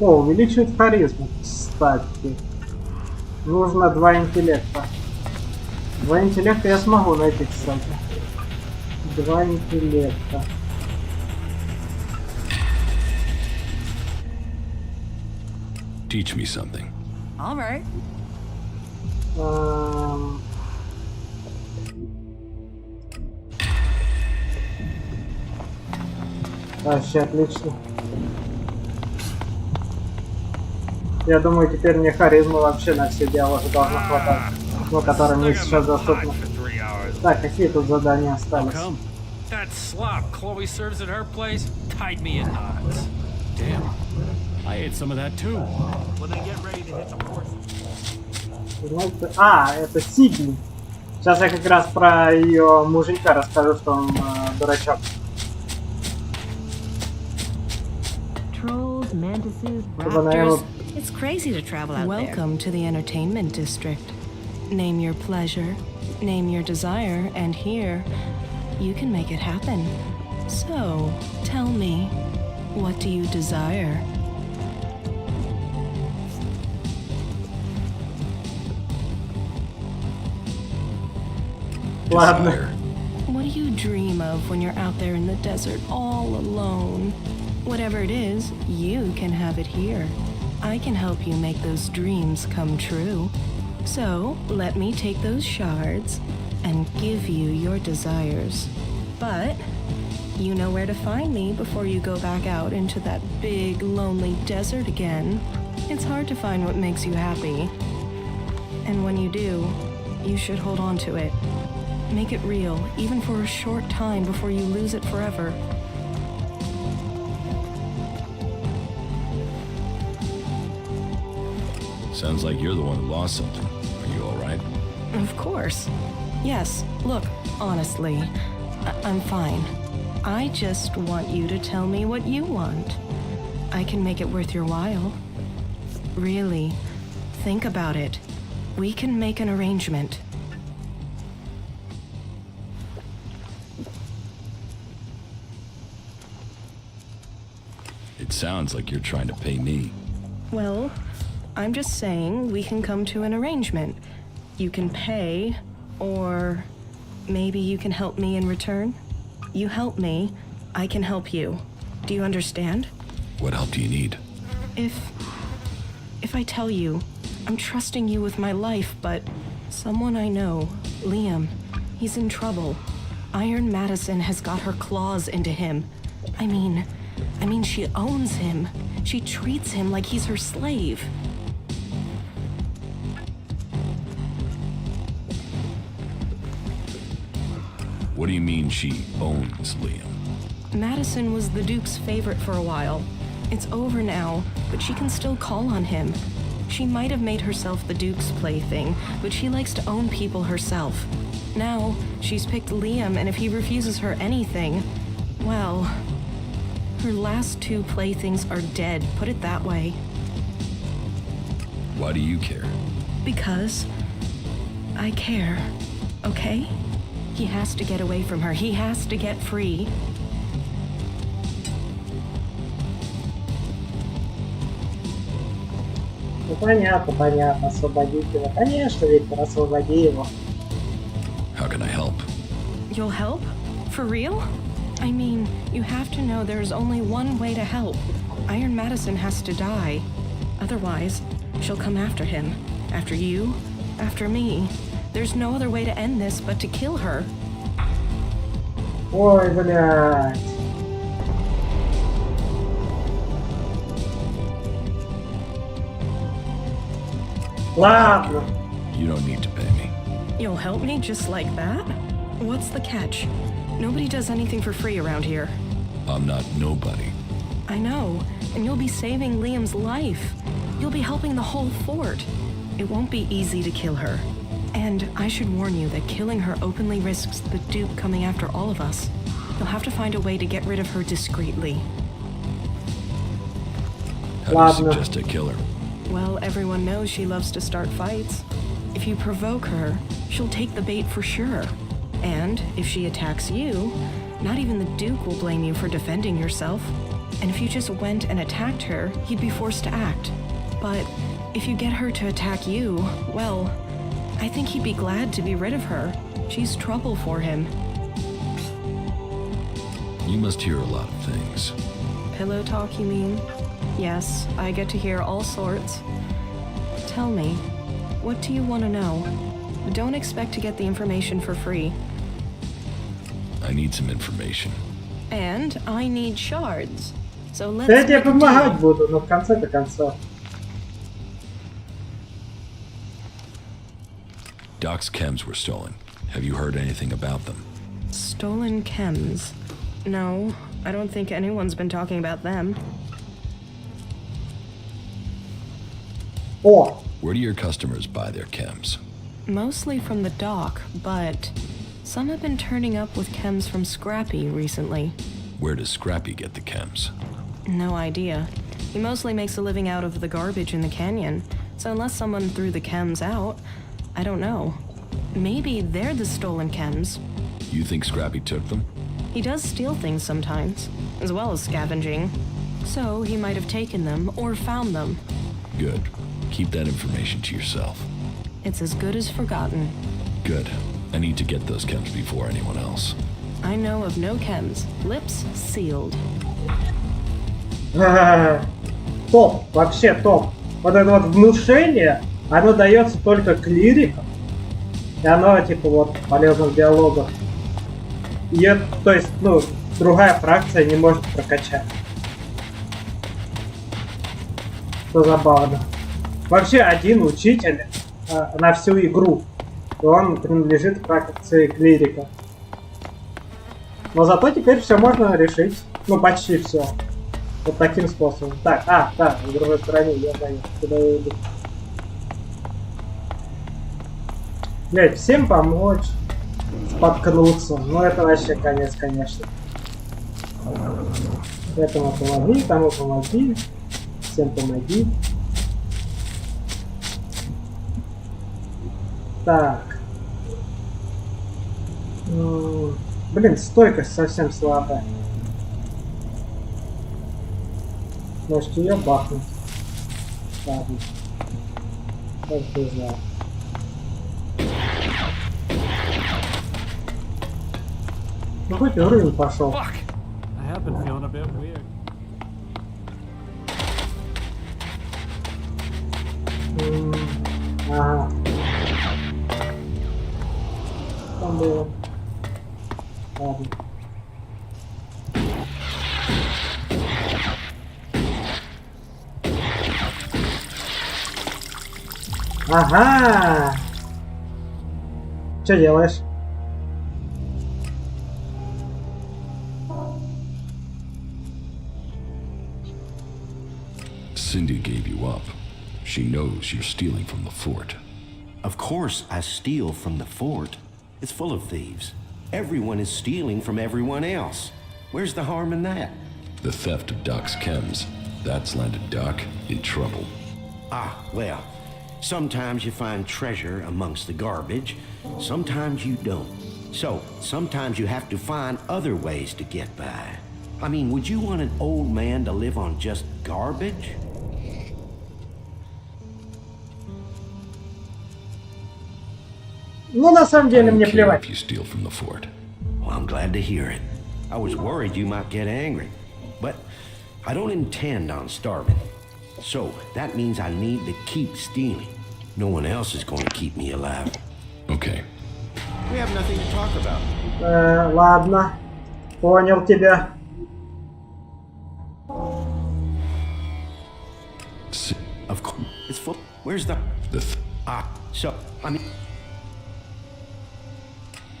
О, увеличивает харизму, кстати. Нужно 2 интеллекта. 2 интеллекта я смогу найти, кстати. 2 интеллекта. Teach me something. All right. Вообще отлично. Я думаю, теперь мне харизмы вообще на все диалоги должно хватать, ну, которые мне сейчас доступны. Так, какие тут задания остались? That slop Chloe serves at her place tied me in knots. Damn. I ate some of that too. Well, then get ready to hit the horse. А, это Сидни. Сейчас я как раз про ее муженька расскажу, что он дурачок. Trolls, mantises, raptors. It's crazy to travel out there. Welcome to the entertainment district. Name your pleasure, name your desire, and here, you can make it happen. So, tell me, what do you desire? Ладно. What do you dream of when you're out there in the desert all alone? Whatever it is, you can have it here. I can help you make those dreams come true. So, let me take those shards and give you your desires. But, you know where to find me before you go back out into that big, lonely desert again. It's hard to find what makes you happy. And when you do, you should hold on to it. Make it real, even for a short time before you lose it forever. Sounds like you're the one who lost something. Are you all right? Of course. Yes, look, honestly, I'm fine. I just want you to tell me what you want. I can make it worth your while. Really, think about it. We can make an arrangement. It sounds like you're trying to pay me. Well, I'm just saying we can come to an arrangement. You can pay, or maybe you can help me in return. You help me, I can help you. Do you understand? What help do you need? If I tell you, I'm trusting you with my life, but someone I know, Liam, he's in trouble. Iron Madison has got her claws into him. I mean, she owns him. She treats him like he's her slave. What do you mean she owns Liam? Madison was the Duke's favorite for a while. It's over now, but she can still call on him. She might have made herself the Duke's plaything, but she likes to own people herself. Now, she's picked Liam, and if he refuses her anything, well, her last 2 playthings are dead, put it that way. Why do you care? Because I care, okay? He has to get away from her. He has to get free. Ну понятно, освободить его. Конечно, Виктор, освободи его. How can I help? You'll help? For real? I mean, you have to know there's only one way to help. Iron Madison has to die. Otherwise, she'll come after him. After you, after me. There's no other way to end this but to kill her. Ой, блядь. Ладно. You don't need to pay me. You'll help me just like that? What's the catch? Nobody does anything for free around here. I'm not nobody. I know, and you'll be saving Liam's life. You'll be helping the whole fort. It won't be easy to kill her. And I should warn you that killing her openly risks the Duke coming after all of us. You'll have to find a way to get rid of her discreetly. How do you suggest I kill her? Well, everyone knows she loves to start fights. If you provoke her, she'll take the bait for sure. And if she attacks you, not even the Duke will blame you for defending yourself. And if you just went and attacked her, he'd be forced to act. But if you get her to attack you, well, I think he'd be glad to be rid of her. She's trouble for him. You must hear a lot of things. Pillow talk, you mean? Yes, I get to hear all sorts. Tell me, what do you want to know? Don't expect to get the information for free. I need some information. And I need shards. So let's Я тебе make a помогать deal. буду, но в конце-то концов. Doc's chems were stolen. Have you heard anything about them? Stolen chems. No, I don't think anyone's been talking about them. О! Where do your customers buy their chems? Mostly from the dock, but some have been turning up with chems from Scrappy recently. Where does Scrappy get the chems? No idea. He mostly makes a living out of the garbage in the canyon, so unless someone threw the chems out, I don't know. Maybe they're the stolen chems. You think Scrappy took them? He does steal things sometimes, as well as scavenging. So he might have taken them or found them. Good. Keep that information to yourself. It's as good as forgotten. Good. I need to get those chems before anyone else. I know of no chems. Lips sealed. Топ, вообще топ. Вот это вот внушение, оно дается только клирикам. И оно типа вот полезно в диалогах. И это, то есть, ну, другая фракция не может прокачать. Что забавно. Вообще один учитель на всю игру. И он принадлежит к фракции клирика. Но зато теперь все можно решить. Ну, почти все. Вот таким способом. Так, да, на другой стороне, я знаю, куда я иду. Блять, всем помочь. Споткнуться. Ну, это вообще конец, конечно. Этому помоги, тому помоги. Всем помоги. Так. Блин, стойкость совсем слабая. Может ее бахнуть? Ладно. Как ты знал. Ну хоть уровень пошел. I have been feeling a bit weird. Ага. Там было. Ладно. Ага. Что делаешь? Cindy gave you up. She knows you're stealing from the fort. Of course I steal from the fort. It's full of thieves. Everyone is stealing from everyone else. Where's the harm in that? The theft of Doc's chems. That's landed Doc in trouble. Ah, well, sometimes you find treasure amongst the garbage, sometimes you don't. So, sometimes you have to find other ways to get by. I mean, would you want an old man to live on just garbage? Ну, на самом деле, мне If плевать. you steal from the fort. Well, I'm glad to hear it. I was worried you might get angry, but I don't intend on starving. So, that means I need to keep stealing. No one else is going to keep me alive. Okay. We have nothing to talk about. Ладно. Понял тебя. Of course. It's full. Where's the... so, I mean...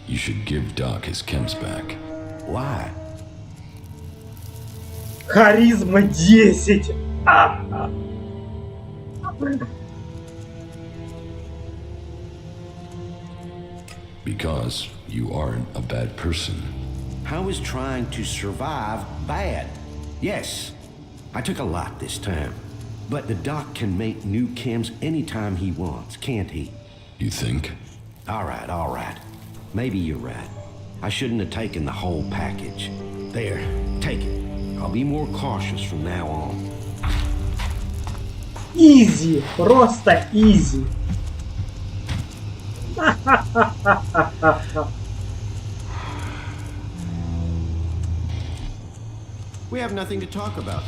You should give Doc his chems back. Why? Харизма 10. Because you aren't a bad person. How is trying to survive bad? Yes, I took a lot this time. But the doc can make new chems anytime he wants, can't he? You think? All right. Maybe you're right. I shouldn't have taken the whole package. There, take it. I'll be more cautious from now on. Изи, просто изи. We have nothing to talk about.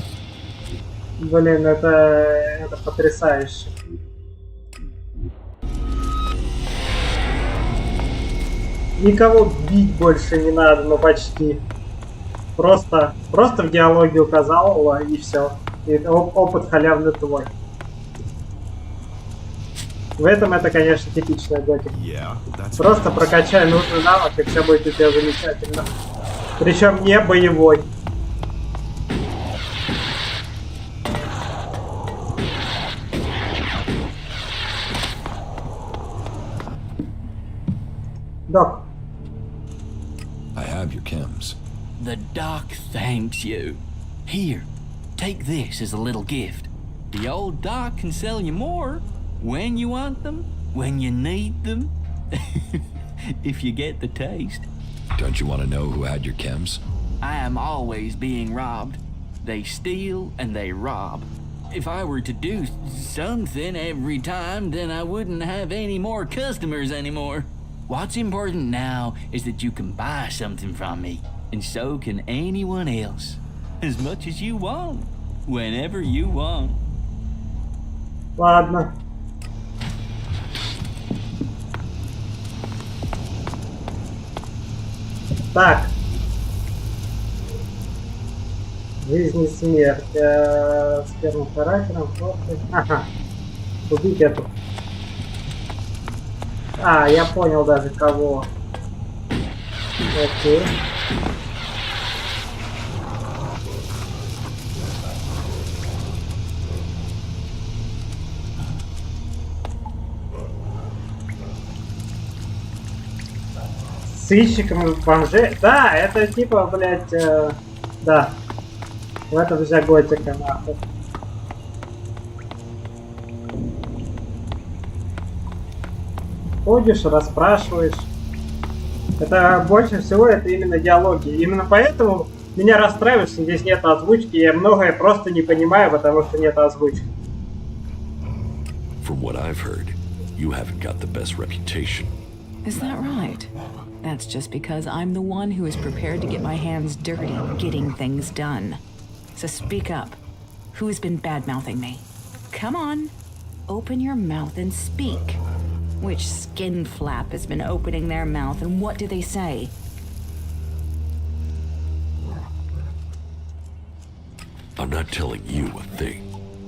Блин, это потрясающе. Никого бить больше не надо, но почти. Просто в диалоге указал, и все. И опыт халявный твой. В этом это, конечно, типичная готика. Просто прокачай нужный навык, и все будет у тебя замечательно. Причем не боевой. Док. I have your chems. The doc thanks you. Here, take this as a little gift. The old doc can sell you more when you want them, when you need them. If you get the taste. Don't you want to know who had your chems? I am always being robbed. They steal and they rob. If I were to do something every time, then I wouldn't have any more customers anymore. What's important now is that you can buy something from me, and so can anyone else. As much as you want, whenever you want. Ладно. Так. Жизнь и смерть. С первым характером. Ага. Убить эту. А, я понял даже кого. Окей. Сыщиком бомжей. Да, это типа, блядь, да. В этом вся готика, нахуй. Ходишь, расспрашиваешь. Это больше всего это именно диалоги. Именно поэтому меня расстраивает, что здесь нет озвучки. Я многое просто не понимаю, потому что нет озвучки. From what I've heard, you haven't got the best reputation. Is that right? That's just because I'm the one who is prepared to get my hands dirty getting things done. So speak up. Who's been bad-mouthing me? Come on. Open your mouth and speak. Which skin flap has been opening their mouth, and what do they say? I'm not telling you a thing.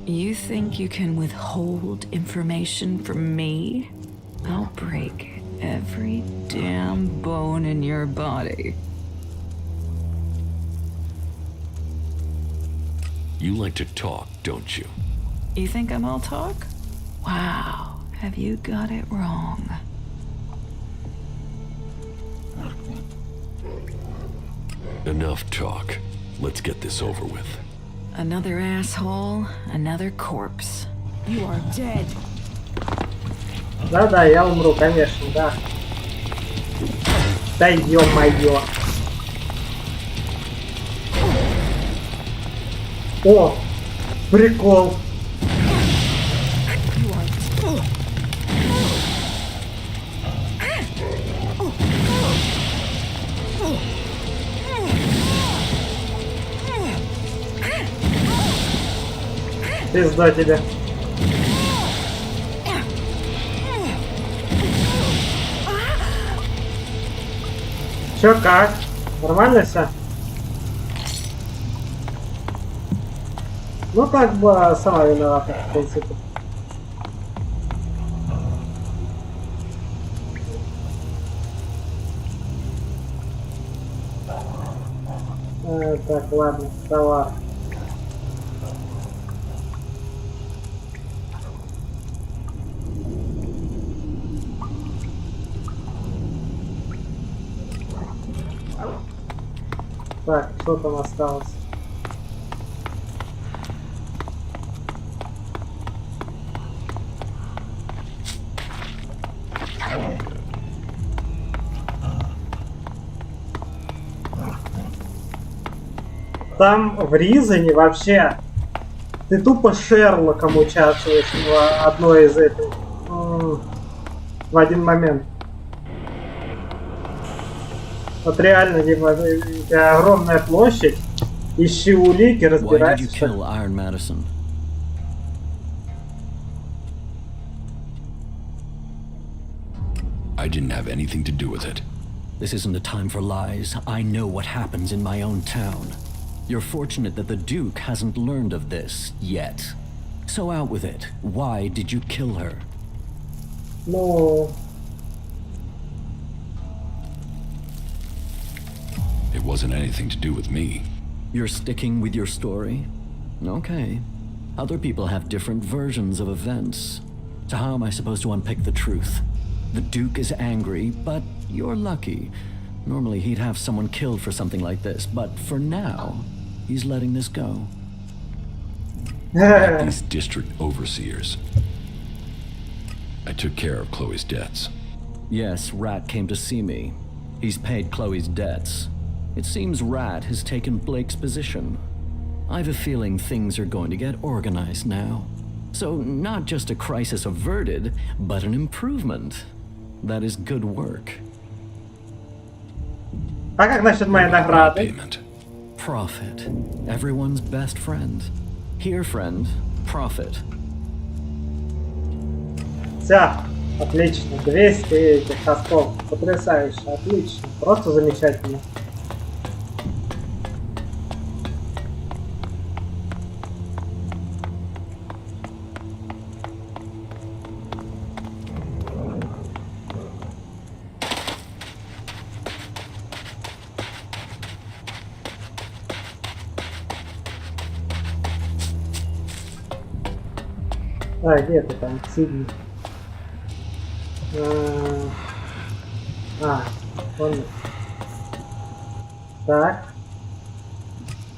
You think you can withhold information from me? I'll break every damn bone in your body. You like to talk, don't you? You think I'm all talk? Wow. Have you got it wrong? Enough talk. Let's get this over with. Another asshole, another corpse. You are dead. Да-да, я умру, конечно, да. Да ё-моё. О, прикол. Пизда тебе. Чё, как? Нормально все? Ну, как бы сама виновата, в принципе. Так, ладно, товар. Так, что там осталось? Там в Ризане вообще ты тупо Шерлоком участвуешь в одной из этих в один момент. Вот реально, типа, огромная площадь, ищи улики, разбирайся. I didn't have anything to do with it. This isn't a time for lies. I know what happens in my own town. You're fortunate that the Duke hasn't learned of this yet. So out with it. Why did you kill her? No. It wasn't anything to do with me. You're sticking with your story? Okay. Other people have different versions of events. So how am I supposed to unpick the truth? The Duke is angry, but you're lucky. Normally he'd have someone killed for something like this, but for now, he's letting this go. These district overseers. I took care of Chloe's debts. Yes, Rat came to see me. He's paid Chloe's debts. It seems Rat has taken Blake's position. I've a feeling things are going to get organized now. So not just a crisis averted, but an improvement. That is good work. А как насчет моей награды? Profit. Everyone's best friend. Here, friend. Profit. Все, отлично. 200 этих хосков. Потрясающе. Отлично. Просто замечательно. А, где ты там, Сидни? Понял. Так.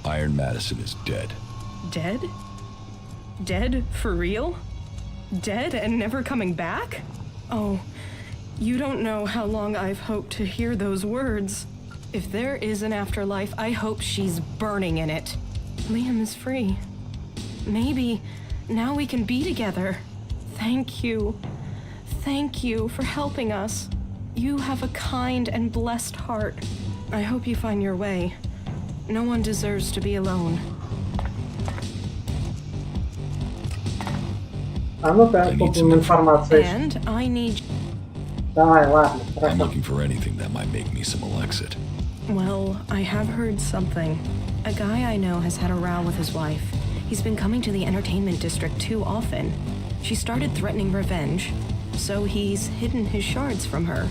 Iron Madison is dead. Dead? Dead for real? Dead and never coming back? Oh, you don't know how long I've hoped to hear those words. If there is an afterlife, I hope she's burning in it. Liam is free. Maybe now we can be together. Thank you. Thank you for helping us. You have a kind and blessed heart. I hope you find your way. No one deserves to be alone. А ну-ка, купим информацию. And I need... Давай, ладно, I'm хорошо. looking for anything that might make me some Elexit. Well, I have heard something. A guy I know has had a row with his wife. He's been coming to the entertainment district too often. She started threatening revenge, so he's hidden his shards from her.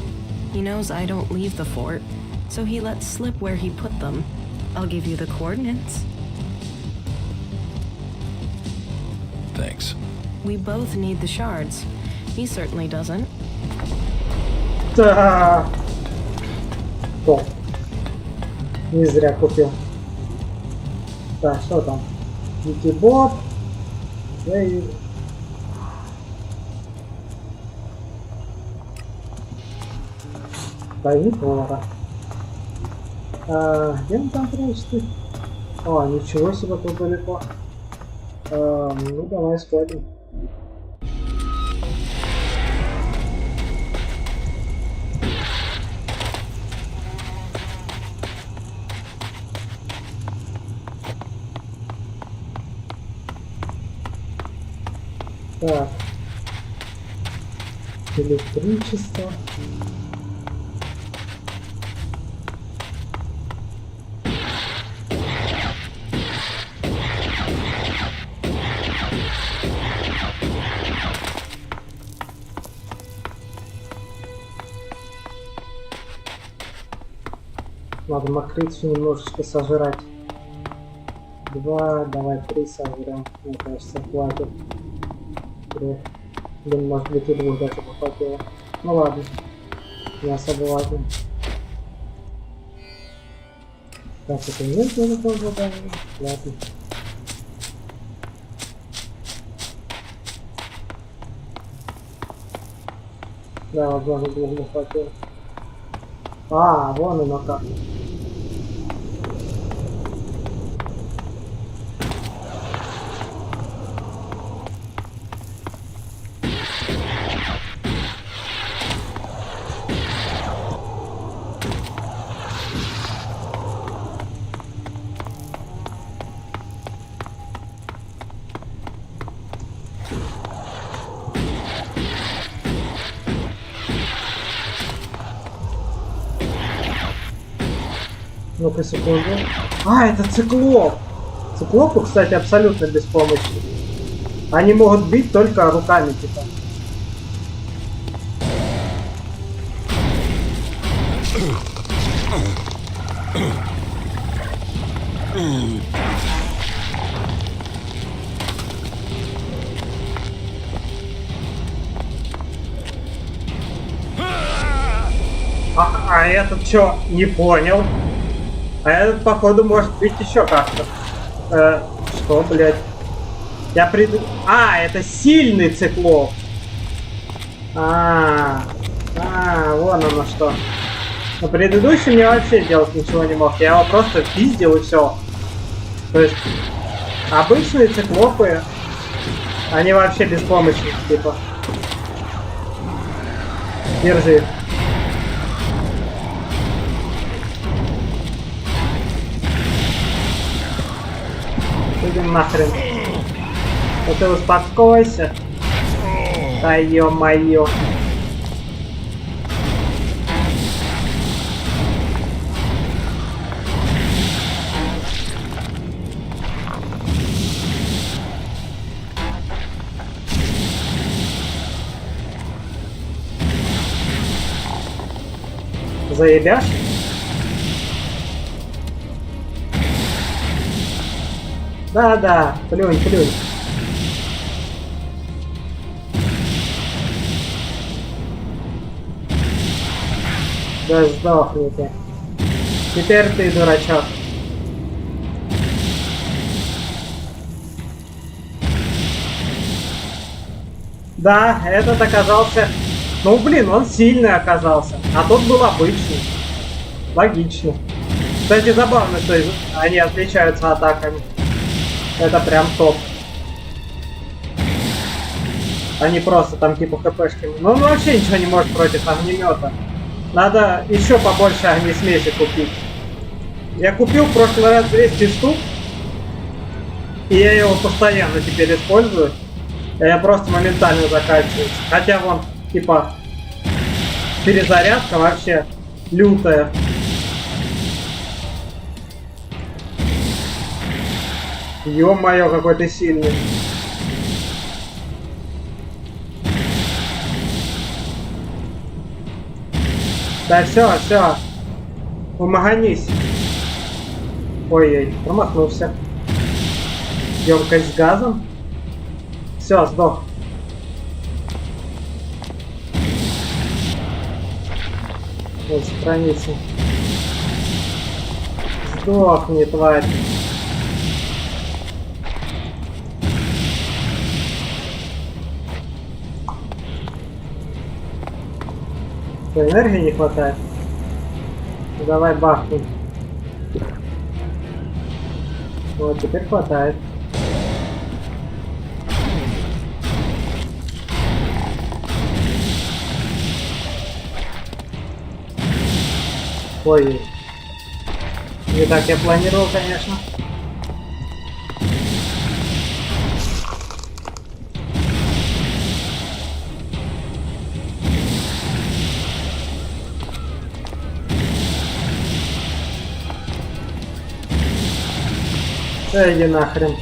He knows I don't leave the fort, so he lets slip where he put them. I'll give you the coordinates. Thanks. We both need the shards. He certainly doesn't. Да. О. Не зря купил. Так, что там? Витибот. Двойник доллара. Где он там прячется? О, ничего себе, тут далеко. Ну, давай сходим. Так. Электричество. Надо макрицу немножечко сожрать. 2, давай 3 сожрем. Мне кажется, хватит. 3. Блин, может быть и 2 даже похватило. Ну ладно. Не особо важно. Так, это нет никакого задания. Ладно. Да, возможно, 2 не хватило. А, вон оно как. Ну-ка, секунду. А, это циклоп. Циклопы, кстати, абсолютно беспомощны. Они могут бить только руками, типа. А этот что, не понял? А этот, походу, может бить еще как-то. Что, блядь? Я приду... А, это сильный циклоп. Вон оно что. На предыдущем я вообще делать ничего не мог. Я его просто пиздил и все. То есть, обычные циклопы, они вообще беспомощны, типа. Держи. Идем нахрен. Вот ты успокойся. Да ё-моё. Заебешь? Да-да, плюнь, плюнь. Да сдохни ты. Теперь ты дурачок. Да, этот оказался... Ну, блин, он сильный оказался. А тот был обычный. Логично. Кстати, забавно, что они отличаются атаками. Это прям топ. Они просто там типа хпшки. Ну, он вообще ничего не может против огнемета. Надо еще побольше огнесмеси купить. Я купил в прошлый раз 200 штук. И я его постоянно теперь использую. И я просто моментально заканчиваюсь. Хотя вон, типа, перезарядка вообще лютая. Ё-моё, какой ты сильный. Да все. Умаганись. Ой-ой, промахнулся. Емкость с газом. Все, сдох. Вот, страница. Сдохни, тварь. Энергии не хватает. Ну, давай бахнем. Вот, теперь хватает. Ой, не так я планировал, конечно. Да иди нахрен.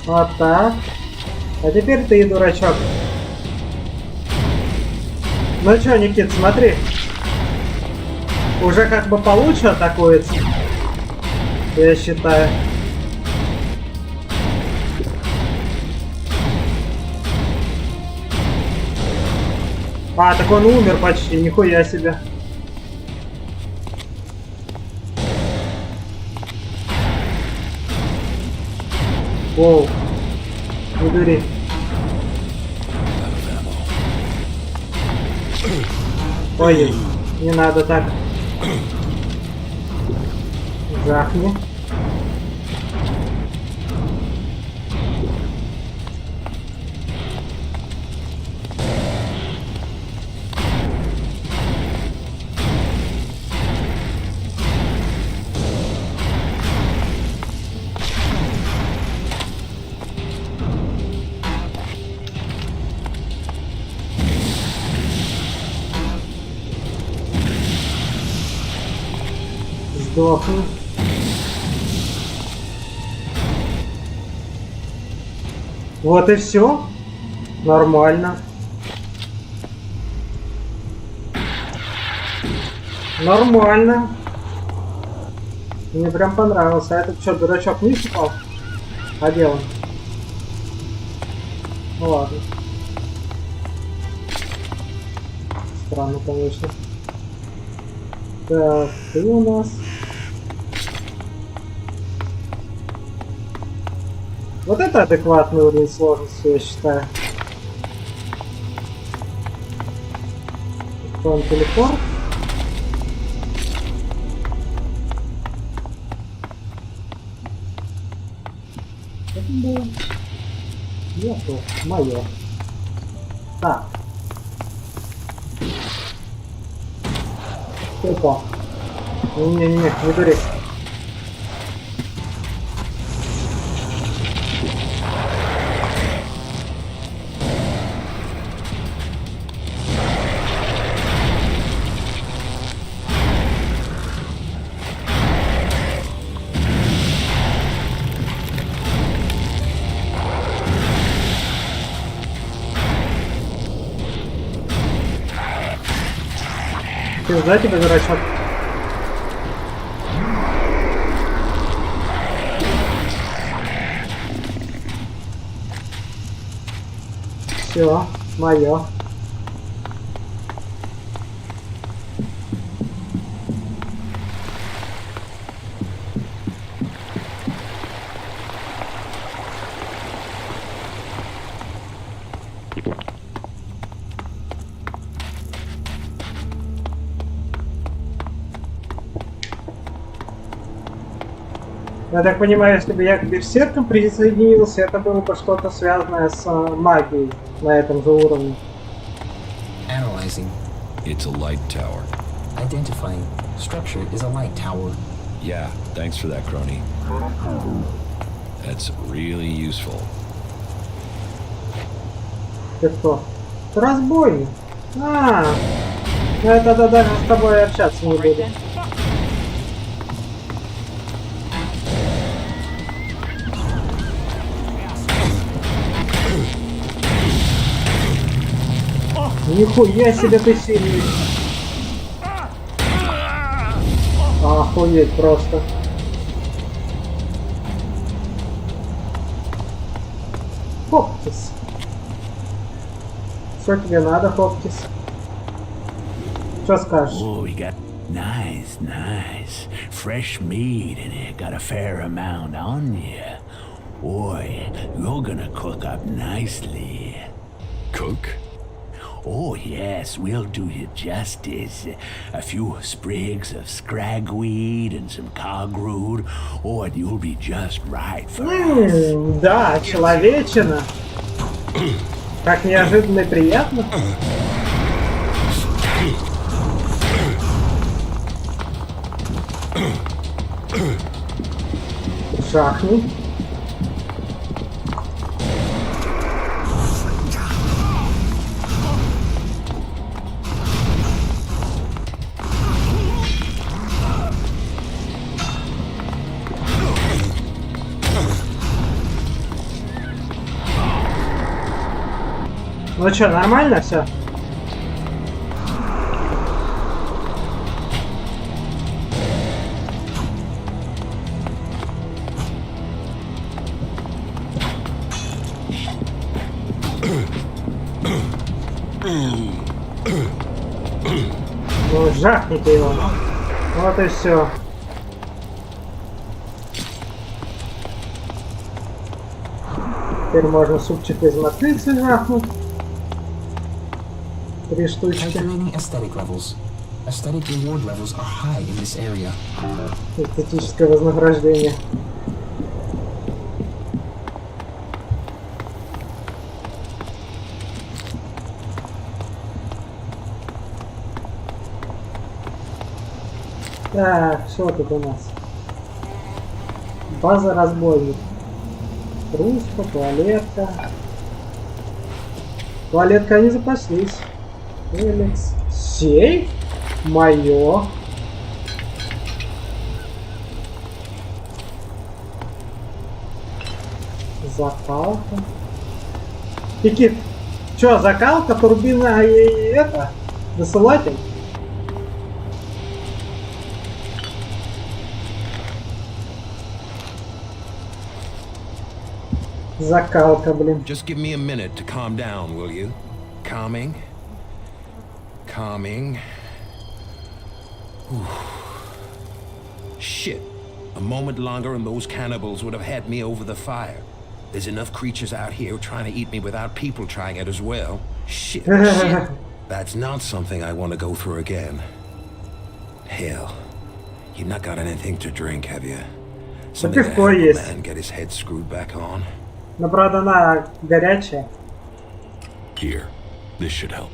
Вот так. А теперь ты, дурачок. Ну чё, Никит, смотри. Уже как бы получше атакуется. Я считаю. А, так он умер почти, нихуя себе. Воу. Не дури. Ой, не надо так. Жахни. Сдохну. Вот и все. Нормально. Нормально. Мне прям понравился. А этот что, дурачок вниз упал? А где он? Ну ладно. Странно, конечно. Так, ты у нас. Вот это адекватный уровень сложности, я считаю. Откроем телепорт. Это было. Нету. Мое. Так. Опа. Не дури. Пизда тебе, дурачок. Все, мое. Я так понимаю, если бы я к берсеркам присоединился, это было бы что-то связанное с магией на этом же уровне. Analyzing. It's a light tower. Identifying. Structure is a light tower. Yeah, thanks for that, crony. That's really useful. Ты кто? Ты разбойник. А, ну это даже с тобой общаться не буду. Нихуя себе ты сильный. Охуеть просто. Хоптис. Что тебе надо, Хоптис? Что скажешь? Oh, we got nice. Fresh meat and it got a fair amount on you. Boy, you're gonna cook up nicely. Cook? Oh yes, we'll do you justice. A few sprigs of scragweed and some cogroot. Oh, and you'll be just right for us. Да, человечина. Как неожиданно и приятно. Шахни. Ну что, нормально все? Ну, жахните его. Вот и все. Теперь можно супчик из матрицы жахнуть. 3 штучки. Calculating aesthetic levels. Aesthetic reward levels are high in this area. Эстетическое вознаграждение. Так, что тут у нас? База разбойник. Труска, туалетка. Туалетка они запаслись. Elex. Сейф? Мое. Закалка. Никит, чё, закалка, турбина и это? Досылатель? Закалка, блин. Just give me a minute to calm down, will you? Calming. Calming. Whew. Shit. A moment longer and those cannibals would have had me over the fire. There's enough creatures out here trying to eat me without people trying it as well. Shit. Shit. That's not something I want to go through again. Hell. You've not got anything to drink, have you? Something to help a man get his head screwed back on. Но, правда, она горячая. Here. This should help.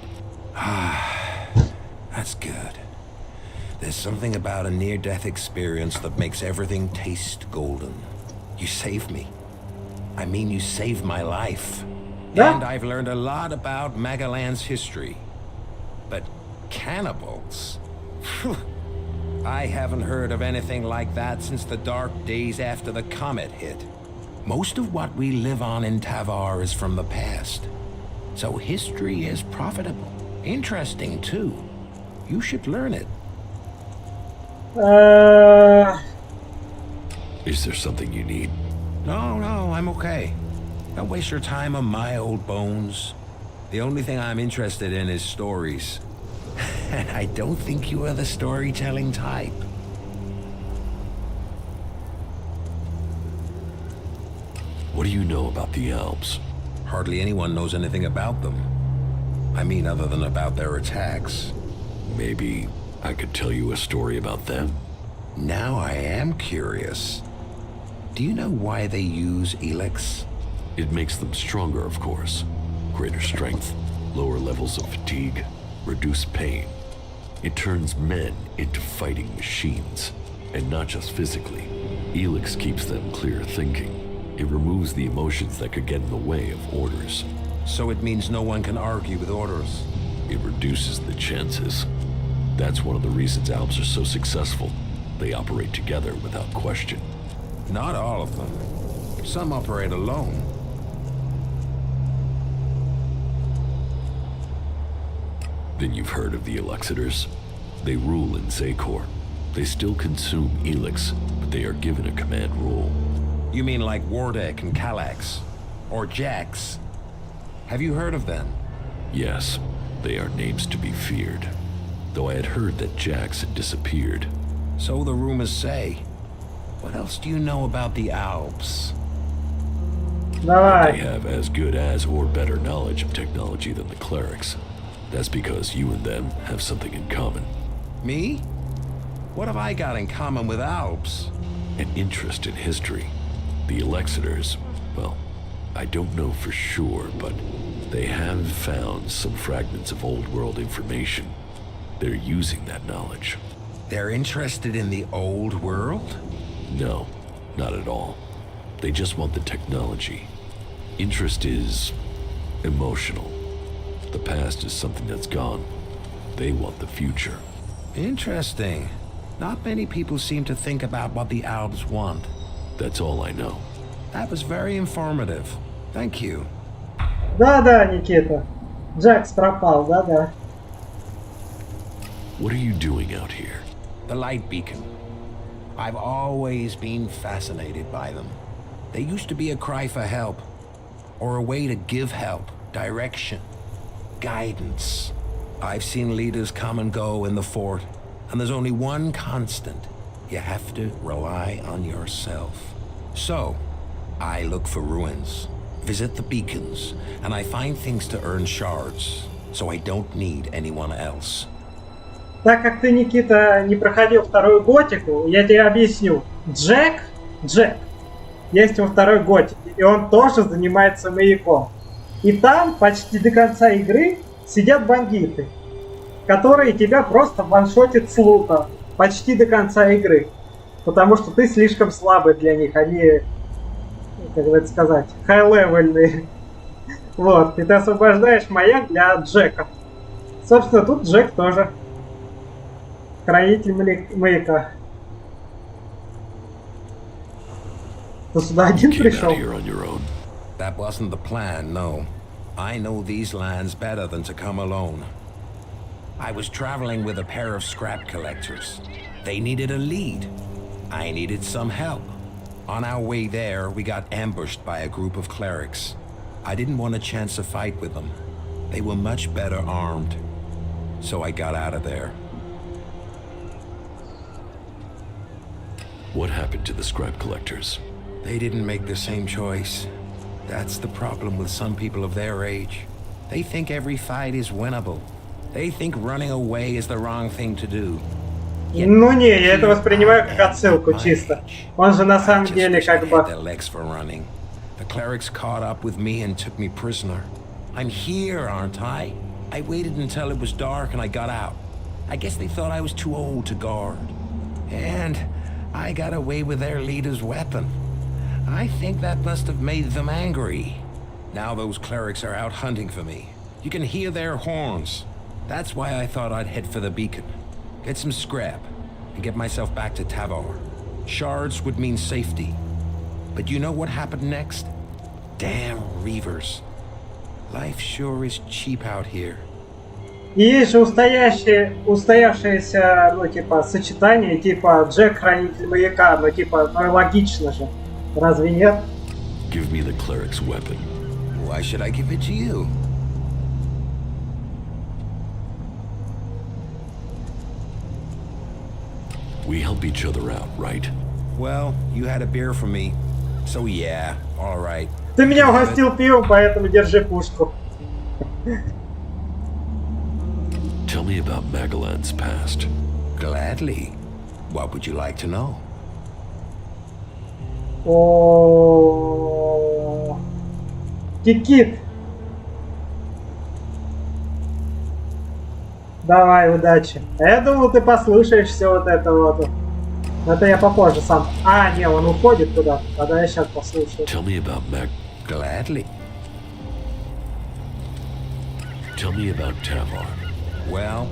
That's good. There's something about a near-death experience that makes everything taste golden. You saved me. I mean, you saved my life. Yeah. And I've learned a lot about Magalan's history. But cannibals? Phew. I haven't heard of anything like that since the dark days after the comet hit. Most of what we live on in Tavar is from the past. So history is profitable. Interesting, too. You should learn it. Is there something you need? No, I'm okay. Don't waste your time on my old bones. The only thing I'm interested in is stories. And I don't think you are the storytelling type. What do you know about the Alps? Hardly anyone knows anything about them. I mean, other than about their attacks. Maybe I could tell you a story about them. Now I am curious. Do you know why they use Elex? It makes them stronger, of course. Greater strength, lower levels of fatigue, reduced pain. It turns men into fighting machines, and not just physically. Elex keeps them clear thinking. It removes the emotions that could get in the way of orders. So it means no one can argue with orders? It reduces the chances. That's one of the reasons Alps are so successful. They operate together without question. Not all of them. Some operate alone. Then you've heard of the Elexitors. They rule in Zakor. They still consume Elex, but they are given a command role. You mean like Wardek and Kallax? Or Jax? Have you heard of them? Yes, they are names to be feared. Though I had heard that Jax had disappeared. So the rumors say. What else do you know about the Alps? They have as good as or better knowledge of technology than the clerics. That's because you and them have something in common. Me? What have I got in common with Alps? An interest in history. The Elexitors, well, I don't know for sure, but they have found some fragments of old world information. They're using that knowledge. They're interested in the old world? No, not at all. They just want the technology. Interest is emotional. The past is something that's gone. They want the future. Interesting. Not many people seem to think about what the Alps want. That's all I know. That was very informative. Thank you. Да, Никита. Джакс пропал, да. What are you doing out here? The light beacon. I've always been fascinated by them. They used to be a cry for help, or a way to give help, direction, guidance. I've seen leaders come and go in the fort, and there's only one constant. You have to rely on yourself. So, I look for ruins, visit the beacons, and I find things to earn shards, so I don't need anyone else. Так как ты, Никита, не проходил вторую готику, я тебе объясню. Джек есть во второй готике, и он тоже занимается маяком. И там почти до конца игры сидят бандиты, которые тебя просто ваншотят с лута почти до конца игры. Потому что ты слишком слабый для них, они, как бы это сказать, хай-левельные. Вот, и ты освобождаешь маяк для Джека. Собственно, тут Джек тоже. Хранитель маяка. Ты сюда один пришел? That wasn't the plan, no. I know these lands better than to come alone. I was traveling with a pair of scrap collectors. They needed a lead. I needed some help. On our way there, we got ambushed by a group of clerics. I didn't want a chance to fight with them. They were much better armed. So I got out of there. What happened to the scrap collectors? They didn't make the same choice. That's the problem with some people of their age. They think every fight is winnable. They think running away is the wrong thing to do. Ну не, я это воспринимаю как отсылку чисто. Он же на самом деле как бы... Elex for running. The clerics caught up with me and took me prisoner. I'm here, aren't I? I waited until it was dark and I got out. I guess they thought I was too old to guard. And I got away with their leader's weapon. I think that must have made them angry. Now those clerics are out hunting for me. You can hear their horns. That's why I thought I'd head for the beacon. Get some scrap, and get myself back to Tavar. Shards would mean safety. But you know what happened next? Damn Reavers. Life sure is cheap out here. Есть же устоявшееся, ну, типа, сочетание, типа, Джек Хранитель Маяка, ну, типа, ну, логично же. Разве нет? Give me the cleric's weapon. Why should I give it to you? We help each other out, right? Well, you had a beer for me, so yeah, all right. Ты меня угостил пивом, поэтому держи пушку. Tell me about Magellan's past. Gladly. What would you like to know? О, Кикит. Давай, удачи. А я думал, ты послушаешь все вот это вот. Но это я попозже сам. А, не, он уходит туда. Тогда я сейчас послушаю. Tell me about Gladly. Tell me about Tavar. Well,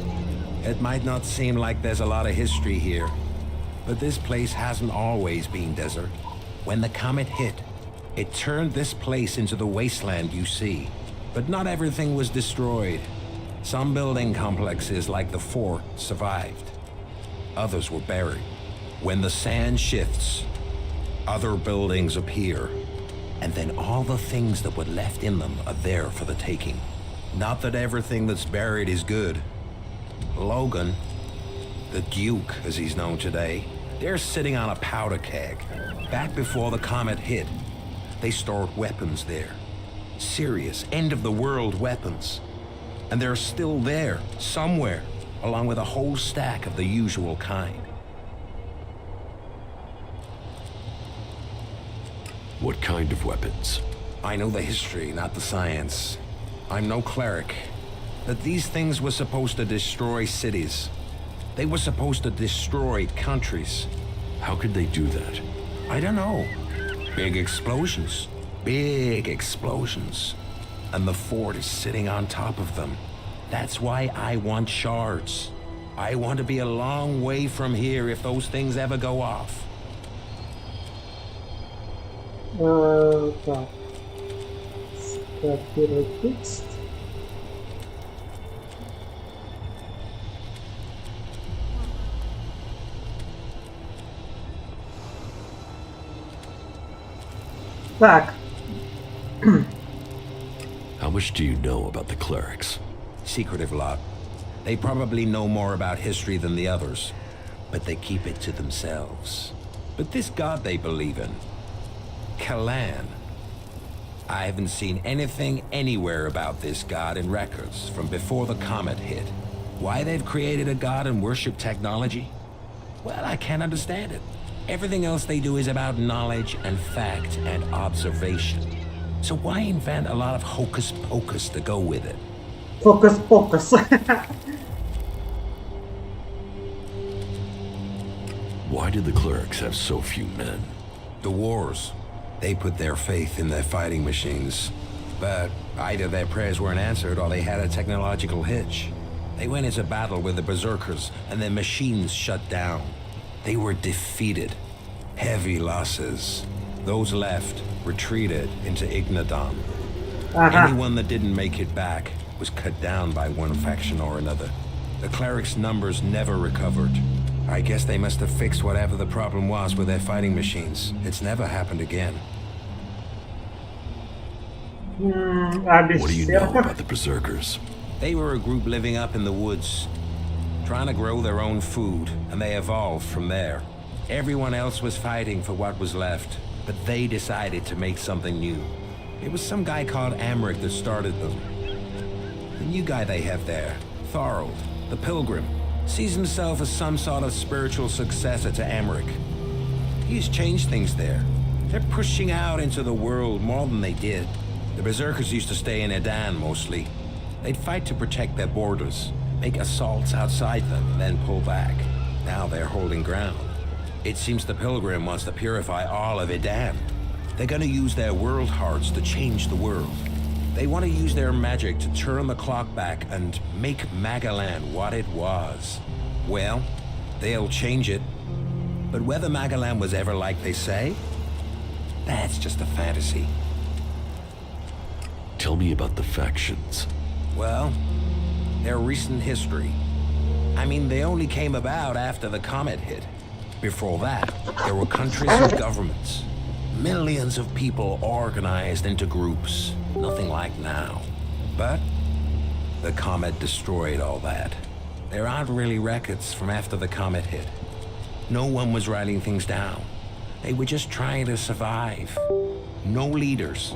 it might not seem like there's a lot of history here, but this place hasn't always been desert. When the comet hit, it turned this place into the wasteland you see. But not everything was destroyed. Some building complexes like the fort survived. Others were buried. When the sand shifts, other buildings appear. And then all the things that were left in them are there for the taking. Not that everything that's buried is good. Logan, the Duke as he's known today, they're sitting on a powder keg. Back before the comet hit, they stored weapons there. Serious, end-of-the-world weapons. And they're still there, somewhere, along with a whole stack of the usual kind. What kind of weapons? I know the history, not the science. I'm no cleric. But these things were supposed to destroy cities. They were supposed to destroy countries. How could they do that? I don't know. Big explosions. Big explosions. And the fort is sitting on top of them. That's why I want shards. I want to be a long way from here if those things ever go off. Так. Скопировать текст. Так. How much do you know about the clerics? Secretive lot. They probably know more about history than the others, but they keep it to themselves. But this god they believe in, Kalan, I haven't seen anything anywhere about this god in records from before the comet hit. Why they've created a god and worship technology? Well, I can't understand it. Everything else they do is about knowledge and fact and observation. So why invent a lot of hocus pocus to go with it? Focus pocus. Why do the clerics have so few men? The wars. They put their faith in their fighting machines. But either their prayers weren't answered or they had a technological hitch. They went into battle with the berserkers and their machines shut down. They were defeated. Heavy losses. Those left retreated into Ignadon. Anyone that didn't make it back was cut down by one faction or another. The clerics' numbers never recovered. I guess they must have fixed whatever the problem was with their fighting machines. It's never happened again. What do you know about the Berserkers? They were a group living up in the woods, trying to grow their own food, and they evolved from there. Everyone else was fighting for what was left, but they decided to make something new. It was some guy called Amric that started them. The new guy they have there, Thorold, the Pilgrim, sees himself as some sort of spiritual successor to Amric. He's changed things there. They're pushing out into the world more than they did. The Berserkers used to stay in Edan mostly. They'd fight to protect their borders, make assaults outside them, and then pull back. Now they're holding ground. It seems the Pilgrim wants to purify all of Edan. They're gonna use their world hearts to change the world. They want to use their magic to turn the clock back and make Magalan what it was. Well, they'll change it. But whether Magalan was ever like they say, that's just a fantasy. Tell me about the factions. Well, their recent history. I mean, they only came about after the comet hit. Before that, there were countries and governments. Millions of people organized into groups. Nothing like now. But the comet destroyed all that. There aren't really records from after the comet hit. No one was writing things down. They were just trying to survive. No leaders.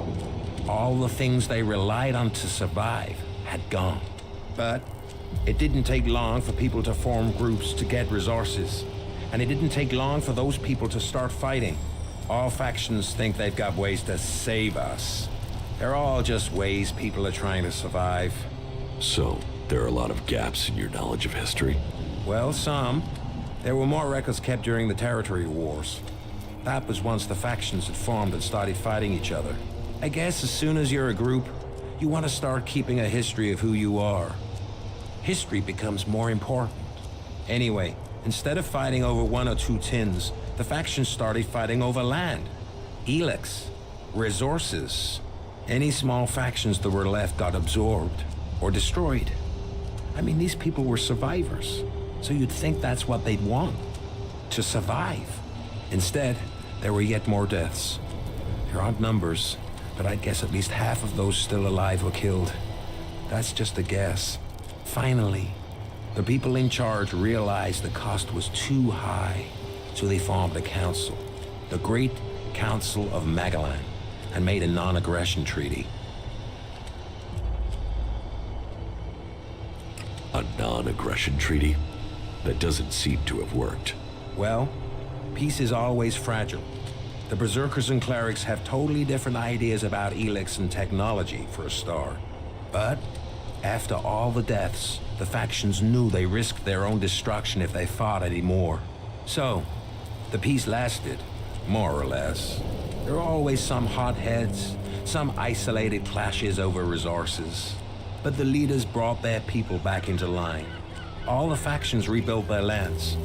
All the things they relied on to survive had gone. But it didn't take long for people to form groups to get resources. And it didn't take long for those people to start fighting. All factions think they've got ways to save us. They're all just ways people are trying to survive. So, there are a lot of gaps in your knowledge of history? Well, some. There were more records kept during the territory wars. That was once the factions had formed and started fighting each other. I guess as soon as you're a group, you want to start keeping a history of who you are. History becomes more important. Anyway, instead of fighting over 1 or 2 tins, the factions started fighting over land, Elex, resources. Any small factions that were left got absorbed or destroyed. I mean, these people were survivors, so you'd think that's what they'd want, to survive. Instead, there were yet more deaths. There aren't numbers, but I'd guess at least half of those still alive were killed. That's just a guess. Finally, the people in charge realized the cost was too high, so they formed a council, the Great Council of Magalan, and made a non-aggression treaty. A non-aggression treaty? That doesn't seem to have worked. Well, peace is always fragile. The Berserkers and Clerics have totally different ideas about Elex and technology, for a start. But after all the deaths, the factions knew they risked their own destruction if they fought anymore. So, the peace lasted, more or less. There are always some hotheads, some isolated clashes over resources. But the leaders brought their people back into line. All the factions rebuilt their lands,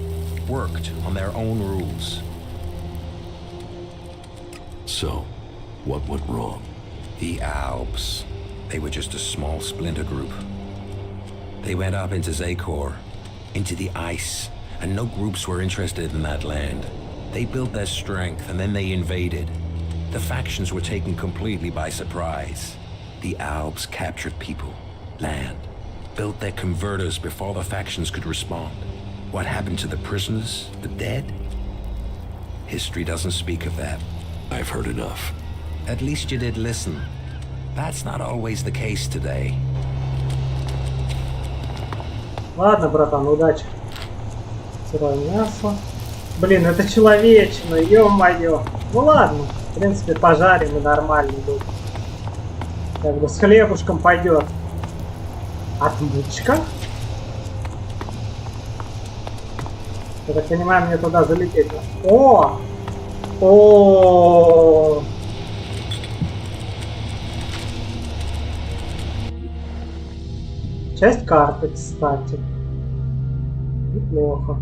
worked on their own rules. So, what went wrong? The Alps. They were just a small splinter group. They went up into Zakor, into the ice, and no groups were interested in that land. They built their strength, and then they invaded. The factions were taken completely by surprise. The Alps captured people, land, built their converters before the factions could respond. What happened to the prisoners, the dead? History doesn't speak of that. I've heard enough. At least you did listen. That's not always the case today. Ладно, братан, удачи. Сырое мясо. Блин, это человечно, ё-моё. Ну ладно, в принципе, пожарим и нормально будет. Как бы с хлебушком пойдет. Отмычка. Я так понимаю, мне туда залететь. О! О! Часть карты, кстати. Неплохо.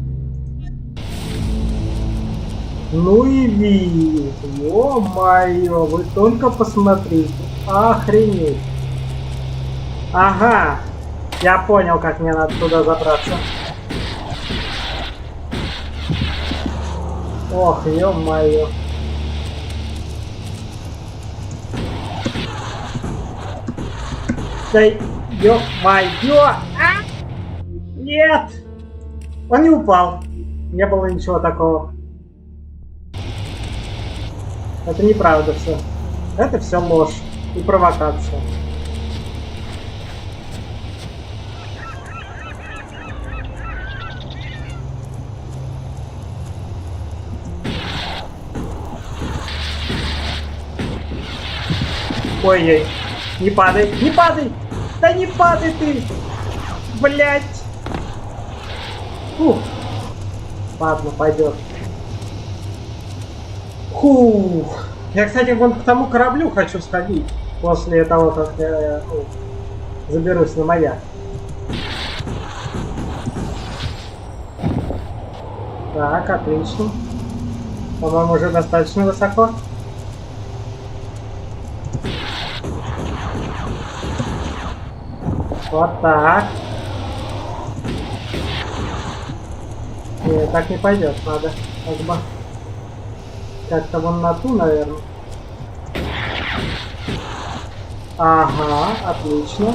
Ну и вид. Ё-моё, вы только посмотрите. Охренеть. Ага. Я понял, как мне надо туда забраться. Ох, ё-моё. Да ё-моё! А! Нет! Он не упал. Не было ничего такого. Это неправда все. Это все ложь и провокация. Ой-ой. Не падай, не падай! Да не падай ты! Блять! Фух. Ладно, пойдет. Фух. Я, кстати, вон к тому кораблю хочу сходить. После того, как я заберусь на маяк. Так, отлично. По-моему, уже достаточно высоко. Вот так. Нет, так не пойдет, надо как бы как-то вон на ту, наверное. Ага, отлично.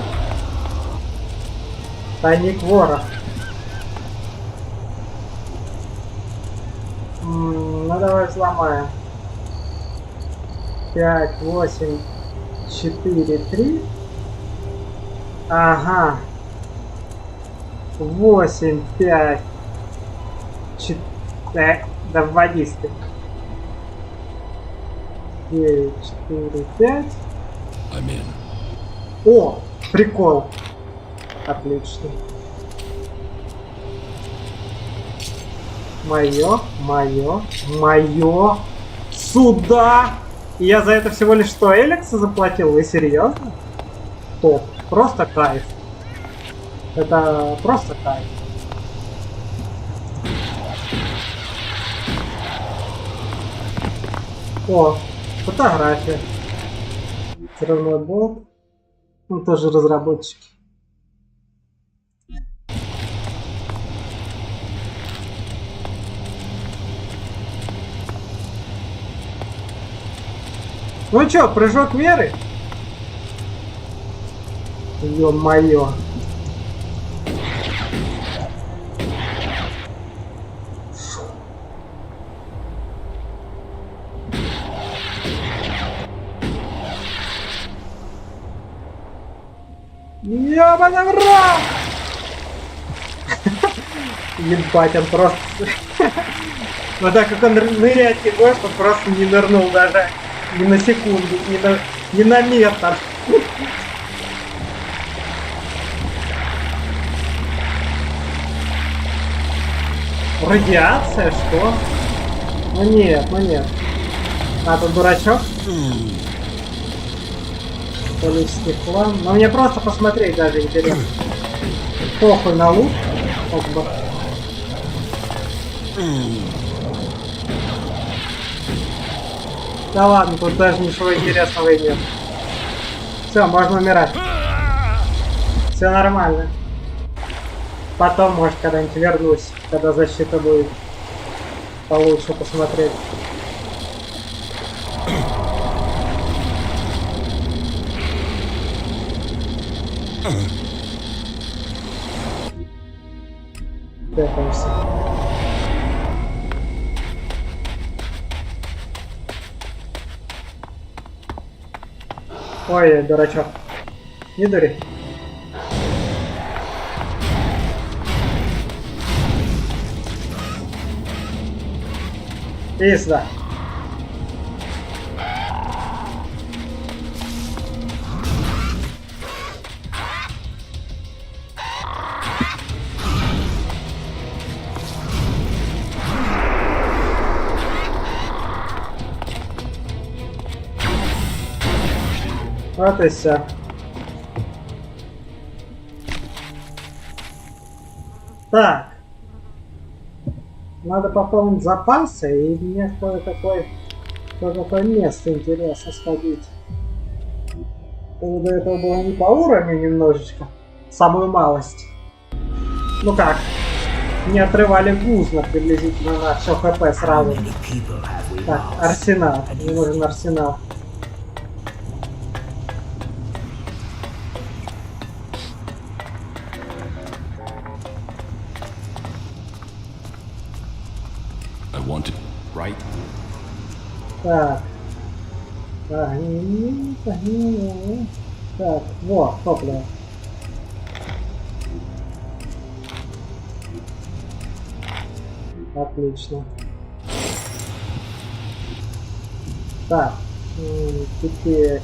Тайник вора. Ну давай взломаем. 5, 8, 4, 3. Ага. 8, 5, 4, да вводись ты. 9, 4, 5. О, прикол. Отлично. Мое. Сюда! И я за это всего лишь 100 Элекса заплатил? Вы серьезно? Топ. Просто кайф. Это просто кайф. О, фотография. Взрывной болт. Ну, тоже разработчики. Ну чё, прыжок веры? Ё-моё. Ёбаный в рот! Ебать, он просто... Вот так как он нырять не может, он просто не нырнул даже ни на секунду, ни на метр. Радиация? Что? Ну нет, ну нет. А, тут дурачок? Количество стекла. Но мне просто посмотреть даже интересно. Похуй на лук. Да ладно, тут даже ничего интересного и нет. Все, можно умирать. Все нормально. Потом, может, когда-нибудь вернусь, когда защита будет получше посмотреть. Пятаемся. Ой, дурачок. Не дури. Иди сюда. Вот и все. Так. Надо пополнить запасы, и мне кое-какое место интересно сходить. До этого было не по уровню немножечко, самую малость. Ну как, не отрывали гузно приблизительно на все хп сразу. Так, арсенал, мне нужен арсенал. Так. Так, вот, топливо. Отлично. Так, теперь,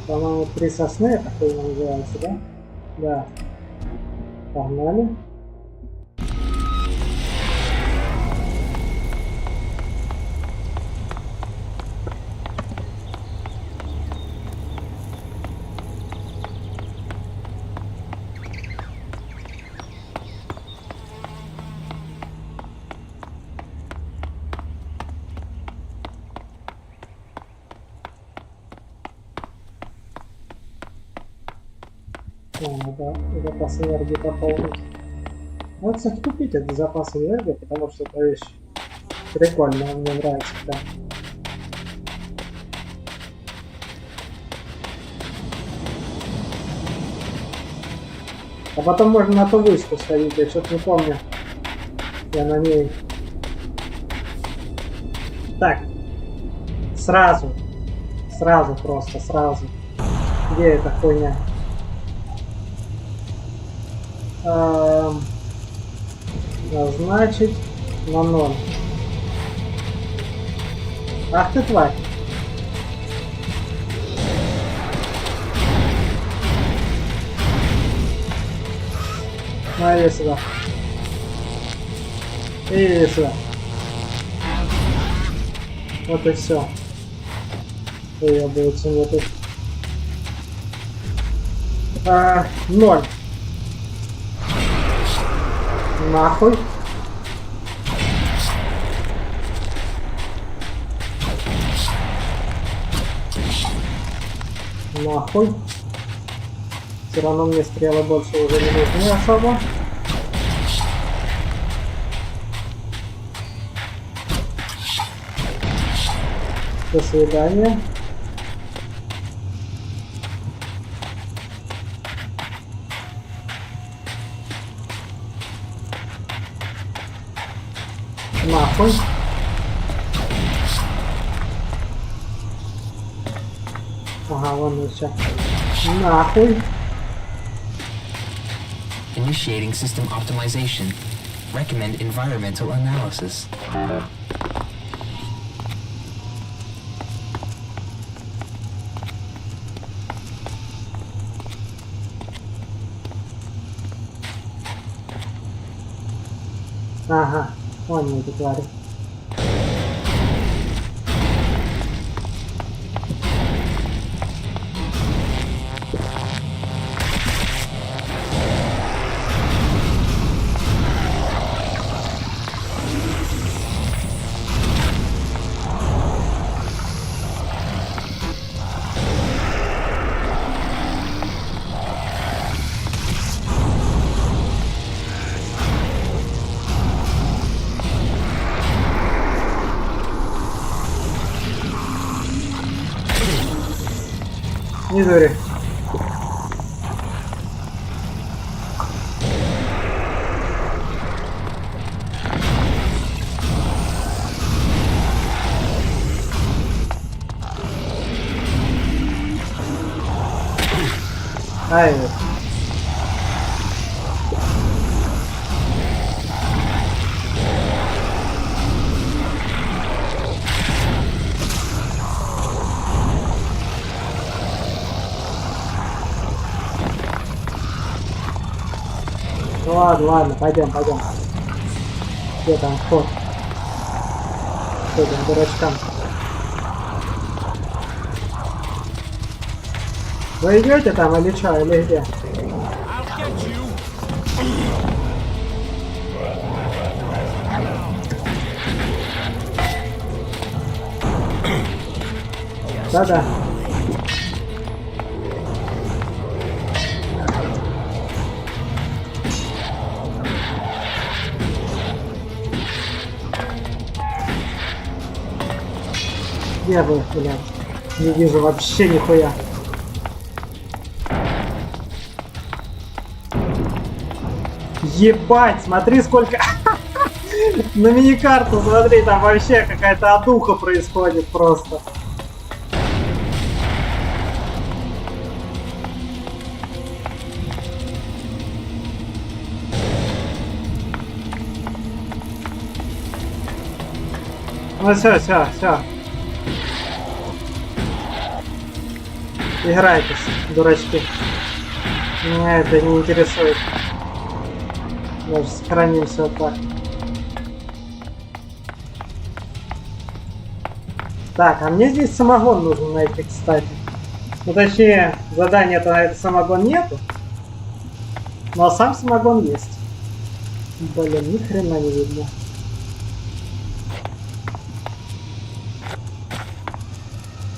по-моему, 3 сосны, это такое называется, да? Да. Погнали. Надо запас энергии пополнить. Надо, кстати, купить этот запас энергии, потому что это вещь прикольная, мне нравится, да. А потом можно на ту вышку сходить, я что-то не помню. Я на ней. Так. Сразу. Сразу просто, сразу. Где эта хуйня? Назначить на 0. Ах ты тварь. Иди сюда. Иди сюда. Вот и все. Ее будет сегодня тут. 0. Нахуй. Нахуй. Все равно мне стрелы больше уже не нужны особо. До свидания. Нахуй. Ага, вон еще. Нахуй. Initiating system optimization. Recommend environmental analysis. Ага, вон эти твари. Не дури. Ай. Ну ладно, пойдем. Где там вход? Что там, дурачкам? Вы идете там или что, или где? Да-да. Где вы, блядь? Не вижу вообще нихуя. Ебать, смотри сколько... На мини-карту смотри, там вообще какая-то одуха происходит просто. Ну все. Играйтесь, дурачки. Меня это не интересует. Даже сохранимся вот так. Так, а мне здесь самогон нужно найти, кстати. Ну, точнее, задания-то на этот самогон нету. Но сам самогон есть. Блин, ни хрена не видно.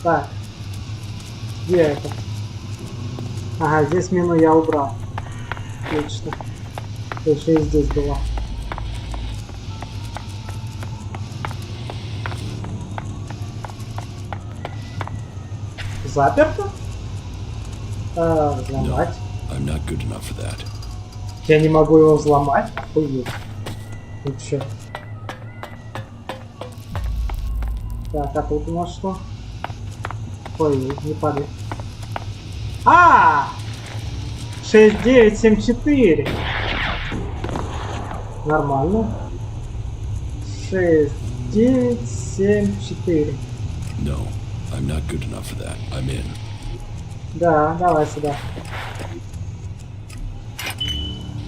Так. Где это? Ага, здесь мину я убрал. Отлично. Еще и здесь было. Заперто? Взломать. I'm not good enough for that. Я не могу его взломать? Охуеть. Вообще. Так, а тут у нас что? Ой, не падай. 6974. Нормально. 6974. No, I'm not good enough for that. I'm in. Да, давай сюда.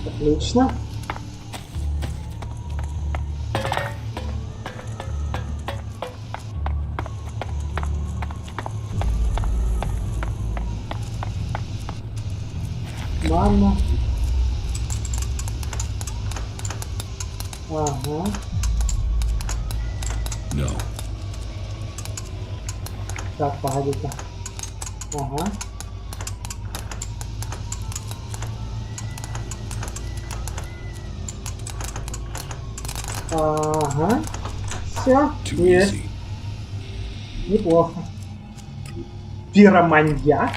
Отлично. Ладно. Ага. No. Так, погоди-ка. Ага. Ага. Все. Есть. Неплохо. Пироманьяк.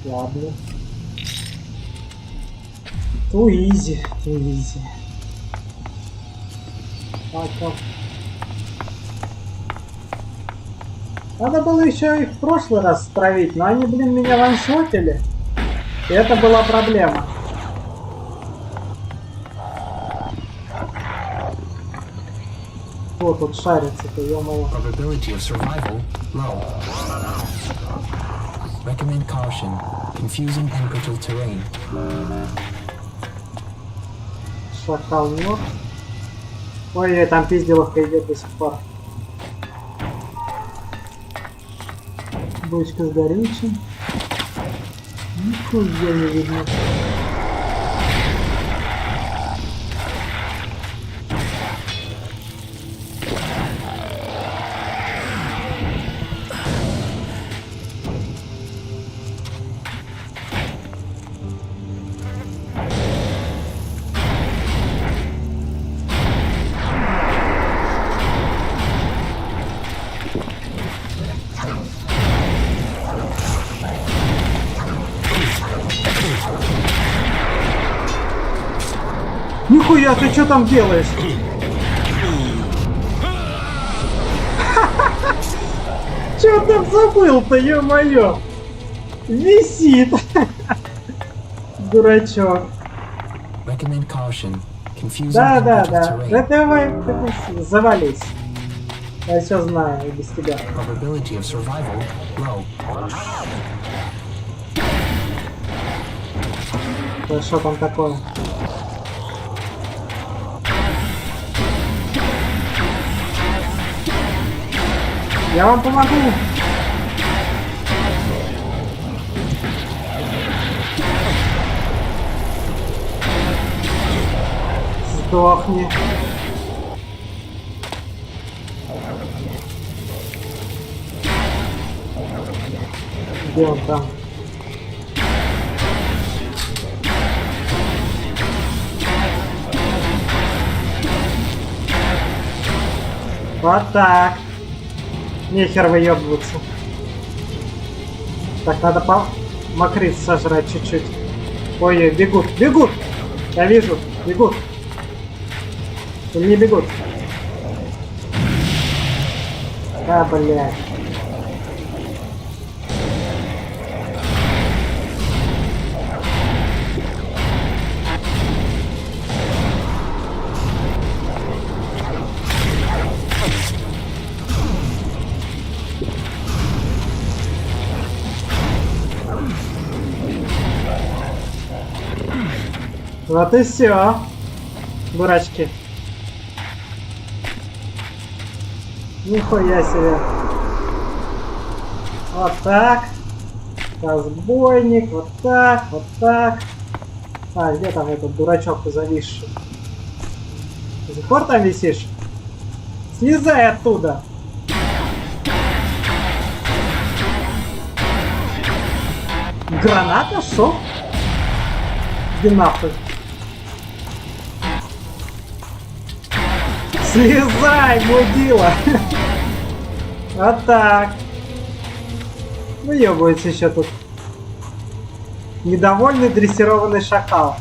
Ладно. Too easy. Так. Надо было еще их в прошлый раз стравить, но они, блин, меня ваншотили. И это была проблема. Кто тут шарится-то, ё-моё. Probability of survival low. Recommend caution. Confusing and brittle terrain. Шакал мёртв. Ой, там пизделовка идет до сих пор. Бочка с горючим. Нихуя не видно. Нихуя, ты что там делаешь? Чё там забыл-то, ё-моё? Висит. Дурачок. Да. Давай, завались. Я все знаю и без тебя. Да что там такое? Я вам помогу. Сдохни. Где он там? Вот так. Нехер выебываться. Так, надо макрит сожрать чуть-чуть. Ой, бегут, бегут! Я вижу, бегут. Или не бегут? А, блядь. Вот и все, дурачки. Нихуя себе. Вот так. Разбойник. Вот так, вот так. А, где там этот дурачок зависший? До сих пор там висишь? Слезай оттуда. Граната? Шо? Иди нахуй. Слезай, мудила! Вот так. Выебывается еще тут. Недовольный дрессированный шакал.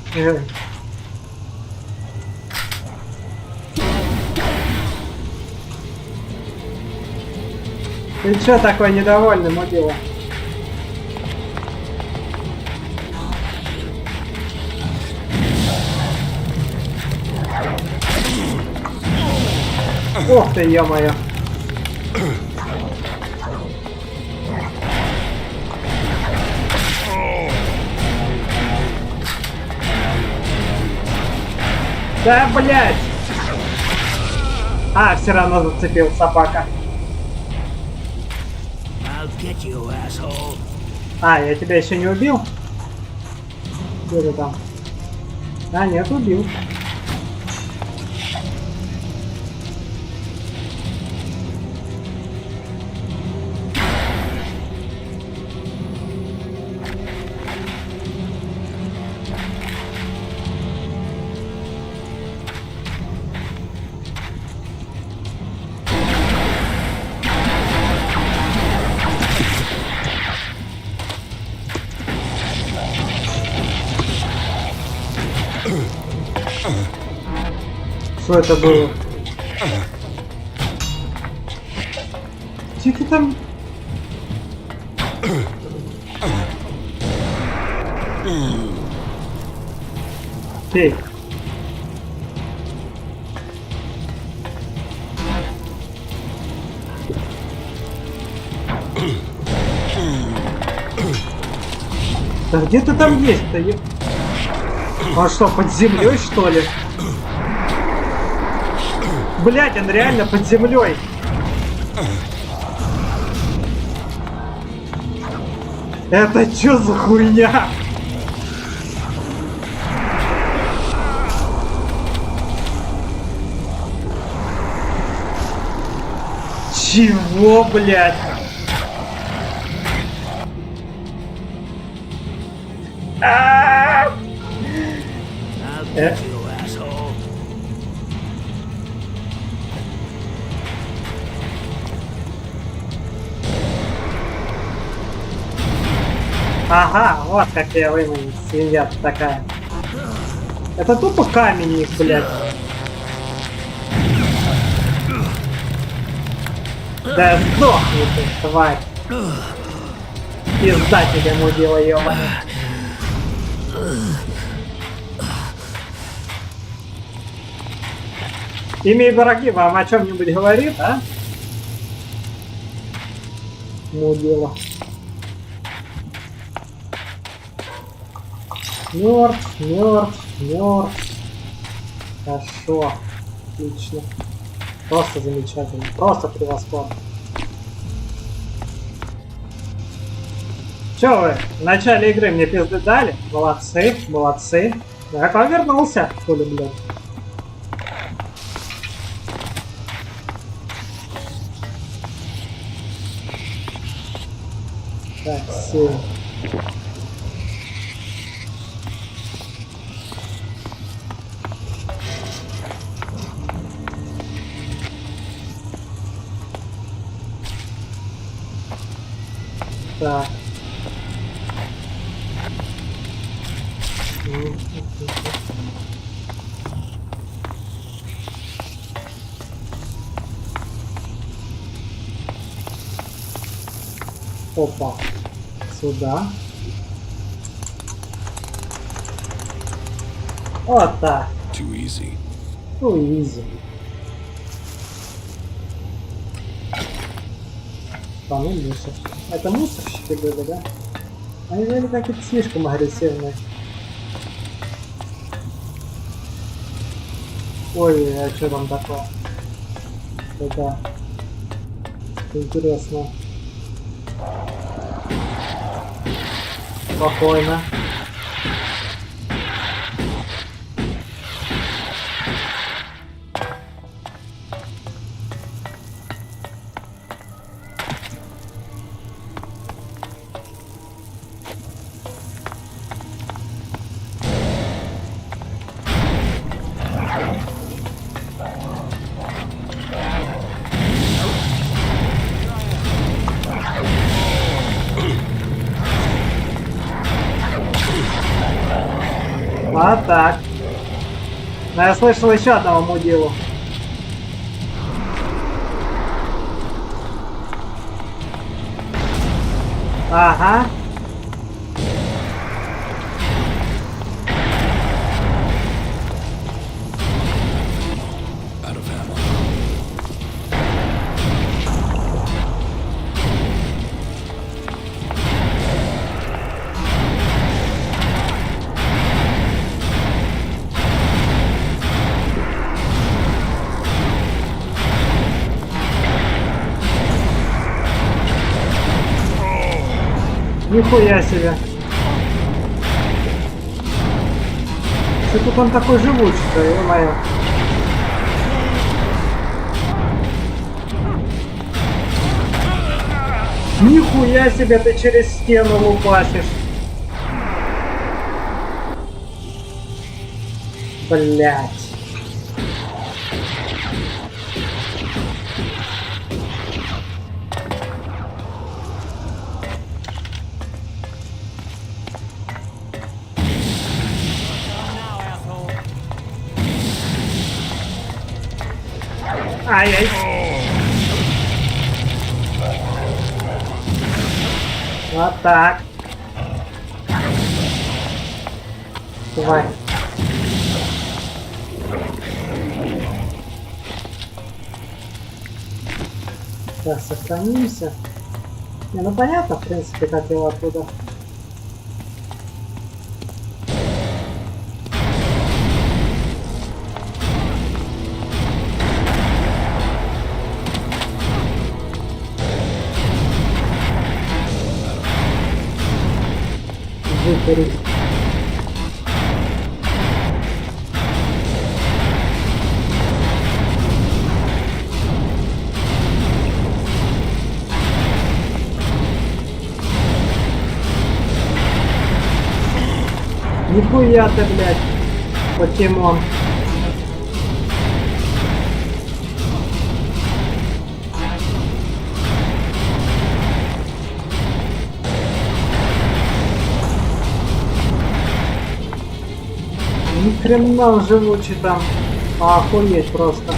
Ты чё такой недовольный, мудила? Ох ты, ё-моё. Да, блядь! А, все равно зацепил собака. А, я тебя еще не убил? Где ты там? А, нет, убил. Что это было? Где ты там? Эй. Да где ты там есть-то? А что, под землей, что ли? Блять, он реально под землей. Это чё за хуйня? Чего, блять? Ага, вот как я выманил, свинья такая. Это тупо камень их, блядь. Да сдохни ты, тварь. Пизда тебе, мудила, ёбаная. Имя и враги вам о чем-нибудь говорит, а? Мудила. Мертв, мертв, мертв. Хорошо. Отлично. Просто замечательно. Просто превосходно. Че вы? В начале игры мне пизды дали? Молодцы, молодцы. Я повернулся, что ли, блядь. Так, 7. Так. Опа. Сюда. Вот так. Too easy. Ну, изи. Ну, мусор. Это мусорщики были, да? Они были какие-то слишком агрессивные. Ой, а что там такое? Это интересно. Спокойно. А так. Но я слышал еще одного мудилу. Ага. Out of ammo. Нихуя себе. Что тут он такой живучий-то, ё-моё. Нихуя себе ты через стену лупасишь. Блять. Ай-яй. Вот так. Давай. Так, сохранимся. Не, ну понятно, в принципе, как его оттуда. Выпарить. Нихуя ты, блядь, покемон. Ни хрена он живучий там. Охуеть просто.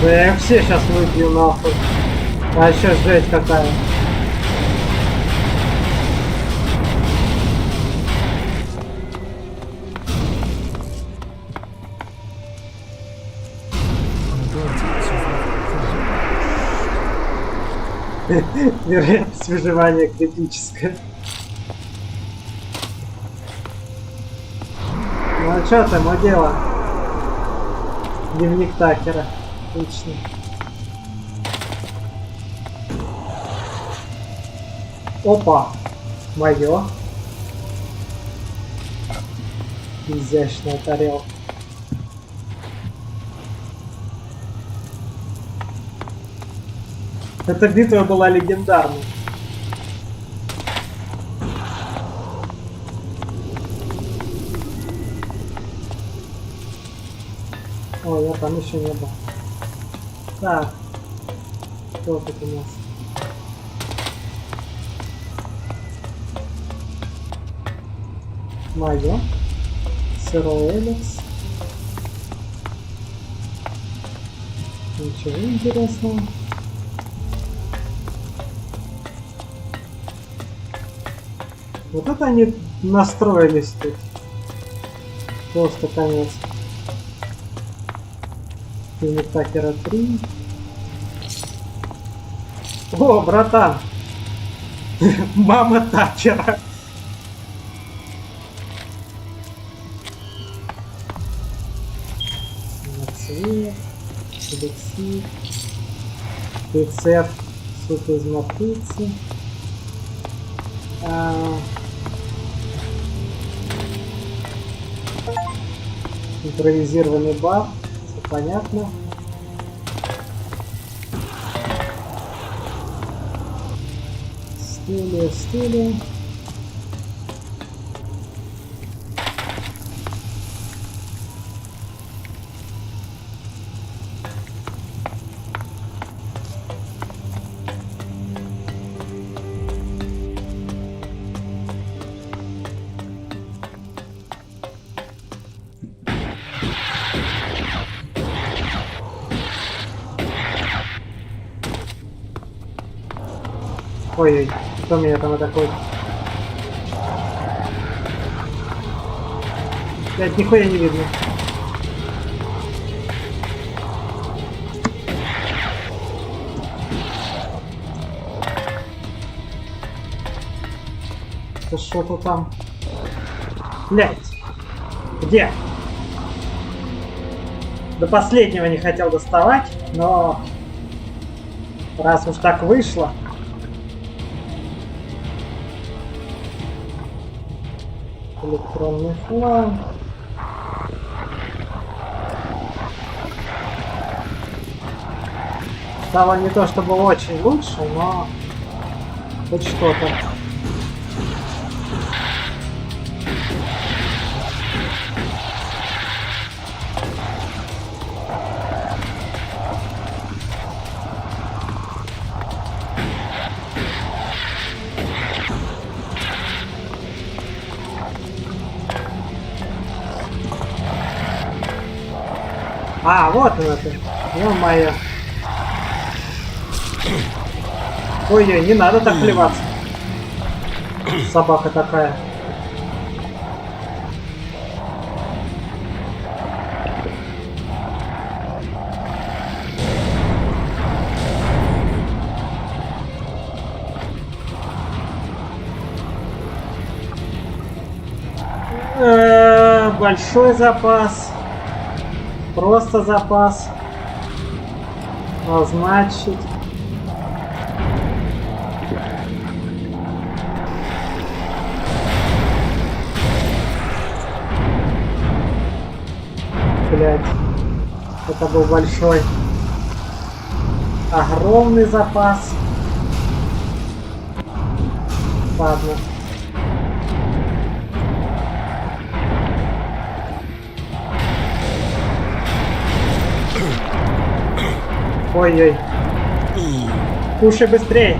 Да я их все сейчас выбью нахуй. А еще жесть какая. Вероятность выживания критическая. Ну а чё там, дело? Дневник Такера. Отлично. Опа! Моё. Изящная тарелка. Эта битва была легендарной. Ой, я там еще не был. Так. Что тут у нас? Моё. Сырой Elex. Ничего интересного. Вот это они настроились тут. Просто конец. Дневник Такера 3. О, братан! Мама Такера! Цвет, эликсир, рецепт супа из матрицы. Импровизированный бар, все понятно. Стулья. Ой-ой, кто меня там атакует? Блять, нихуя не видно. Это что-то там. Блять. Где? До последнего не хотел доставать, но раз уж так вышло. Электронный флаг. Стало не то чтобы очень лучше, но хоть что-то. А, вот он это. Ё-моё. Ой-ой, не надо так плеваться. Собака такая. Большой запас. Просто запас. А значит... Блять. Это был большой. Огромный запас. Ладно. Ой-ой. Кушай быстрее.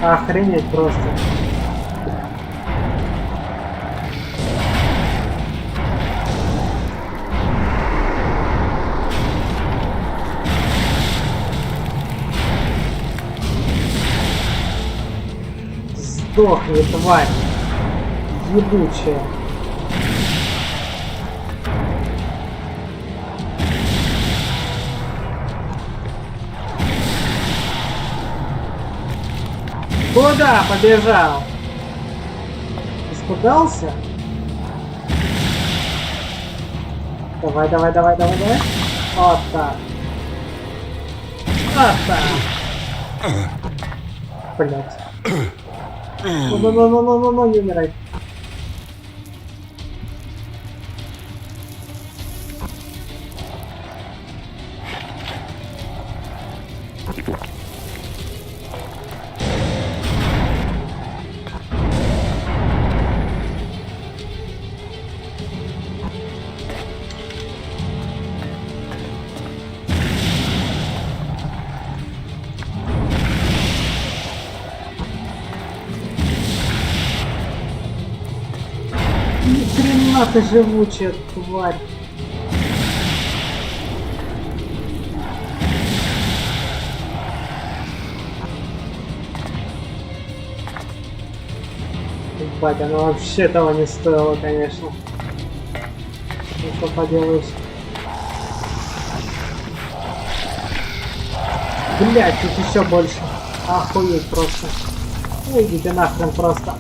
Охренеть просто. Сдохни, тварь. Ебучая. Куда побежал? Испугался? Давай, давай, давай, давай, давай. Вот так. Вот так. Блять. Ну, не умирай. Ни хрена ты живучая, тварь. Ебать, она вообще того не стоила, конечно. Ну что поделаешь. Блять, тут еще больше. Охуеть просто. Ну идите нахрен просто.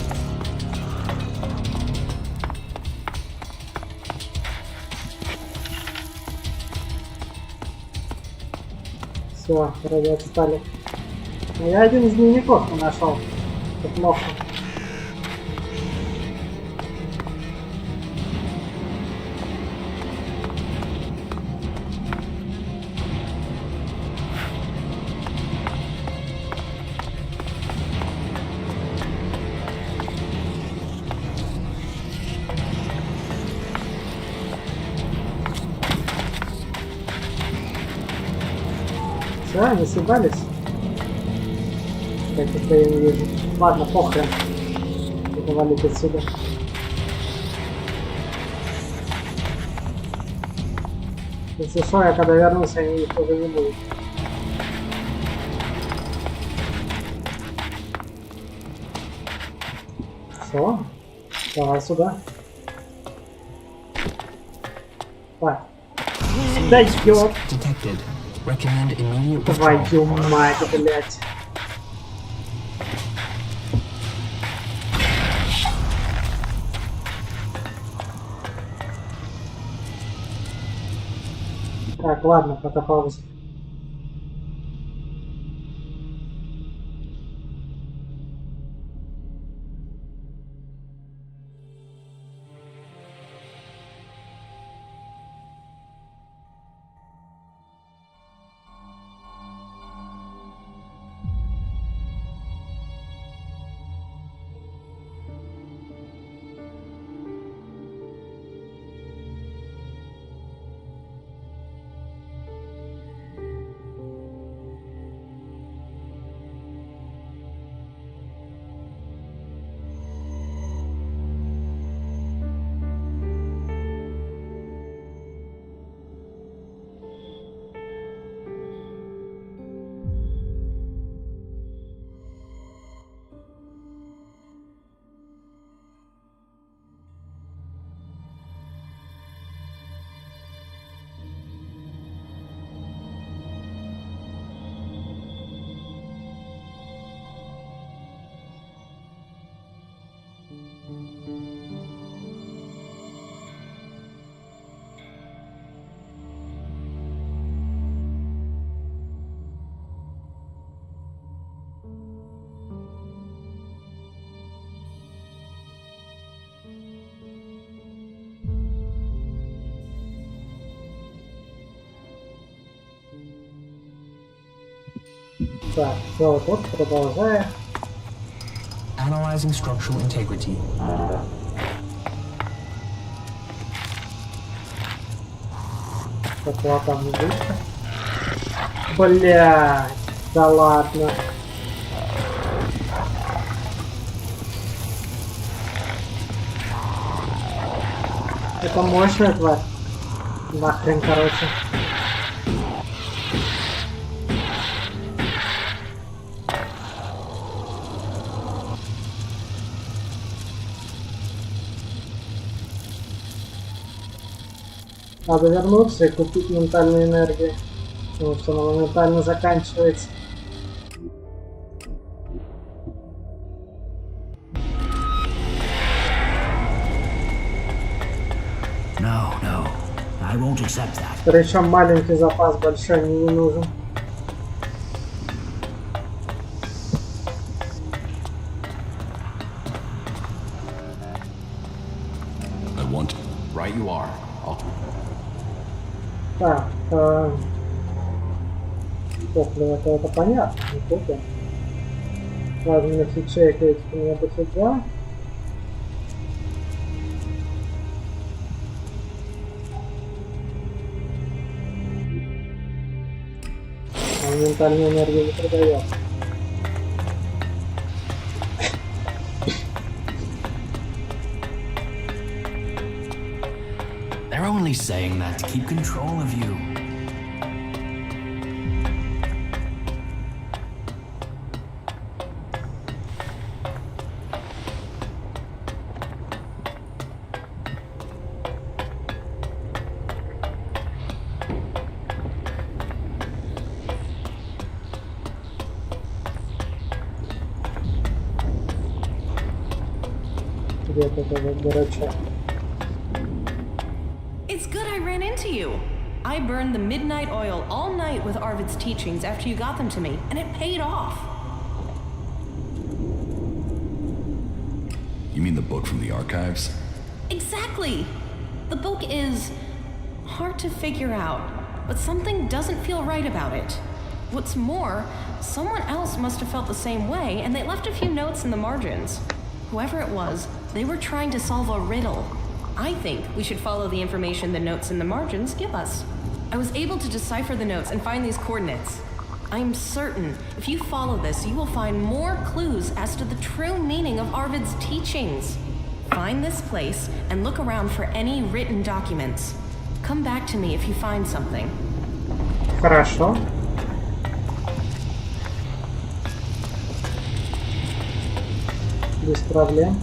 Все, вроде отстали. Но я один из дневников не нашел. Это плохо. Все, они съебались. Так, это я не вижу. Ладно, похрен. Буду валить отсюда. Если что, я когда вернусь, они их уже не будут. Все, давай сюда. Так. Да ёп. Твою мать, блять. Так, ладно, пока пауза. Так, все, вот продолжаем. Analyzing structural integrity. Как там не вышло. Блядь, да ладно. Это мощная тварь. Нахрен, короче. Надо вернуться и купить ментальную энергию, потому что она моментально заканчивается. No, no, I won't accept that. Причем маленький запас большой мне не нужен. I want. Right you are. Так, топливо это понятно, не купим. Плазменных ячеек этих у меня дофига. А ментальную энергию не продает. They're only saying that to keep control of you. Где-то этот дурачок. It's good I ran into you. I burned the midnight oil all night with Arvid's teachings after you got them to me, and it paid off. You mean the book from the archives? Exactly. The book is hard to figure out, but something doesn't feel right about it. What's more, someone else must have felt the same way, and they left a few notes in the margins. Whoever it was, they were trying to solve a riddle. I think we should follow the information the notes in the margins give us. I was able to decipher the notes and find these coordinates. I'm certain if you follow this, you will find more clues as to the true meaning of Arvid's teachings. Find this place and look around for any written documents. Come back to me if you find something. Хорошо. Без проблем.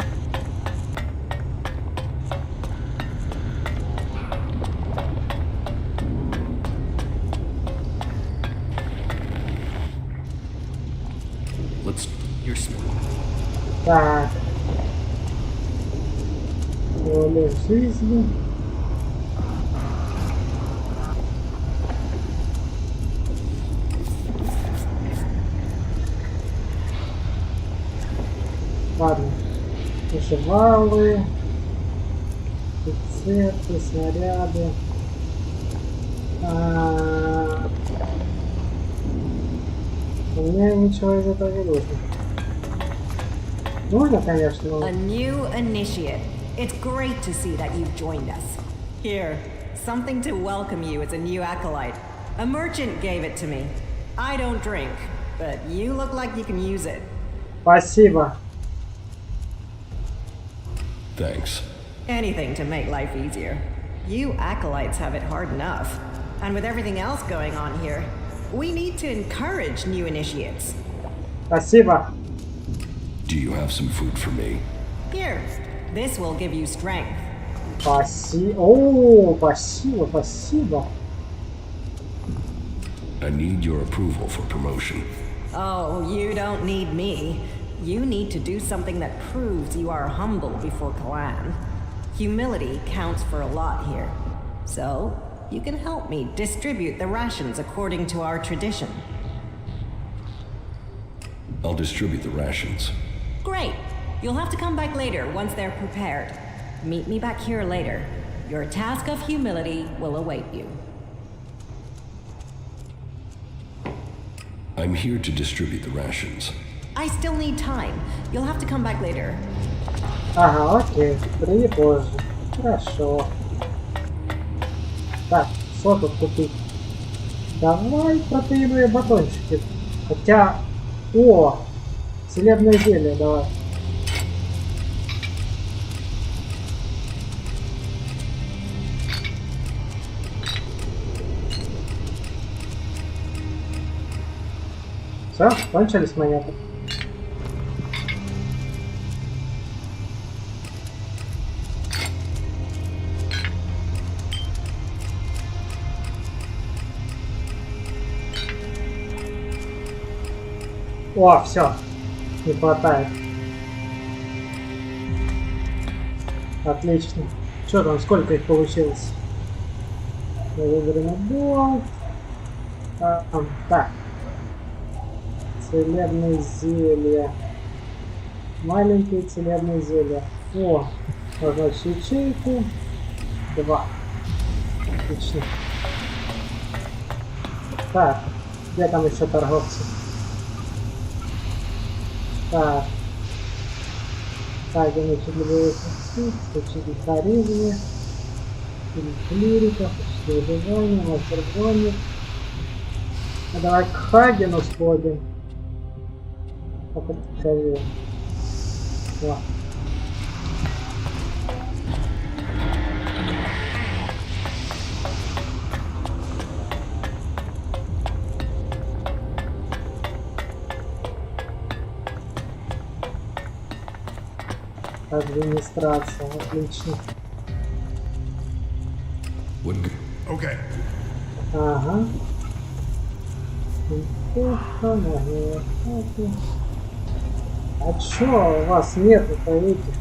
Так. Воля жизни. Ладно. Выживалы. Рецепты, снаряды. У меня ничего из этого не нужно. Нужно, конечно, но... A new initiate. It's great to see that you've joined us. Here, something to welcome you as a new acolyte. A merchant gave it to me. I don't drink, but you look like you can use it. Спасибо. Thanks. Anything to make life easier. You acolytes have it hard enough. And with everything else going on here, we need to encourage new initiates. Спасибо. Do you have some food for me? Here, this will give you strength. Спасибо. О, спасибо, спасибо. I need your approval for promotion. Oh, you don't need me. You need to do something that proves you are humble before Clan. Humility counts for a lot here. So, you can help me distribute the rations according to our tradition. I'll distribute the rations. Great. You'll have to come back later once they're prepared. Meet me back here later. Your task of humility will await you. I'm here to distribute the rations. I still need time. You'll have to come back later. Ага, окей. Приди позже. Хорошо. Так, что тут купить? Давай протеиновые батончики. Хотя... О! Целебное зелье, давай. Все, кончились монеты. О, все. Не хватает. Отлично. Что там, сколько их получилось? Я выберу болт. Так. Целебные зелья. Маленькие целебные зелья. О, значит, ячейку. 2. Отлично. Так, где там еще торговцы? Так. Так, значит, любовь учитель харизмы, Жизнь Клирика, выживание, мастер-броник. А давай к Хагену сходим. Покажи. Вот. Администрация, отлично. Okay. Ага. А чё у вас нету-то этих?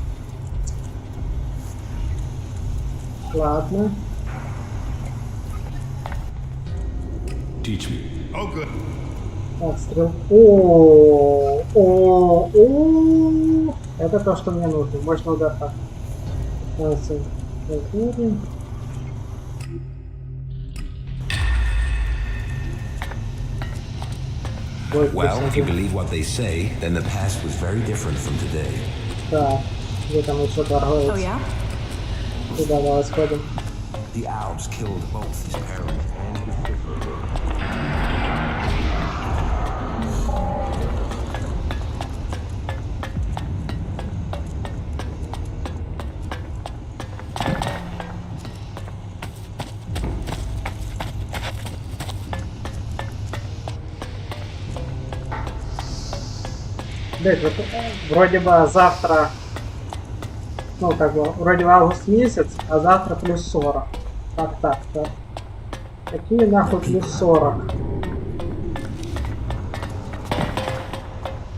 Ладно. Teach me. Oh, good. Так, стрел. О. Это то, что мне нужно. Можно удар так. Well, if you believe what they say, then the past was very different from today. Так, где там еще торговец? Oh, yeah? Куда давай сходим? The Alps killed both his parents and his sister. Блять, вот вроде бы завтра, ну как бы, вроде бы август месяц, а завтра плюс 40. Так. Какие нахуй плюс 40?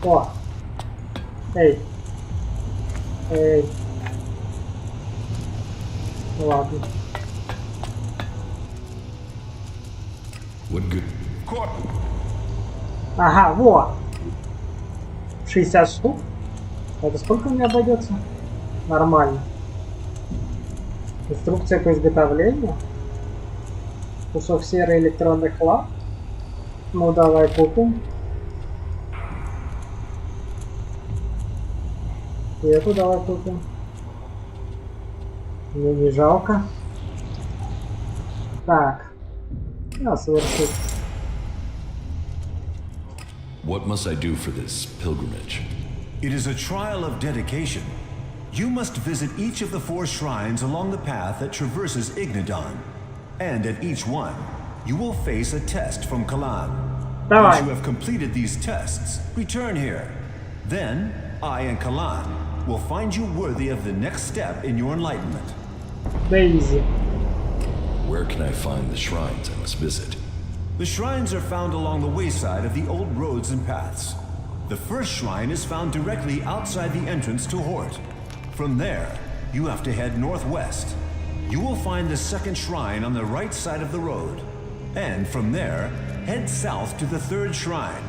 О! Эй! Ладно. What good? Ага, вот! 60 штук? Это сколько мне обойдется? Нормально. Инструкция по изготовлению. Кусок серый электронный хлам. Ну давай купим. И эту давай купим. Мне не жалко. Так. Совершить. What must I do for this pilgrimage? It is a trial of dedication. You must visit each of the 4 shrines along the path that traverses Ignadon. And at each one, you will face a test from Kalan. Once you have completed these tests, return here. Then, I and Kalan will find you worthy of the next step in your enlightenment. Easy. Where can I find the shrines I must visit? The shrines are found along the wayside of the old roads and paths. The first shrine is found directly outside the entrance to Hort. From there, you have to head northwest. You will find the second shrine on the right side of the road. And from there, head south to the third shrine.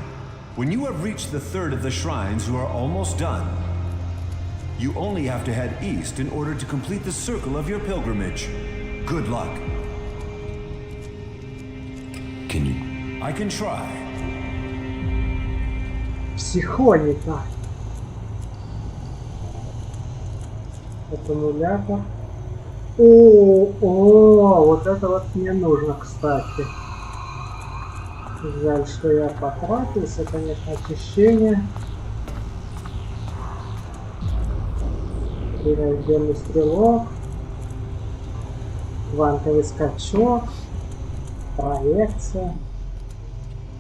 When you have reached the third of the shrines, you are almost done. You only have to head east in order to complete the circle of your pilgrimage. Good luck. Can you? I can try. Психоника. Аккумулятор. О, вот это вот мне нужно, кстати. Жаль, что я потратился, конечно, очищение. Прирожденный стрелок. Квантовый скачок. Проекция.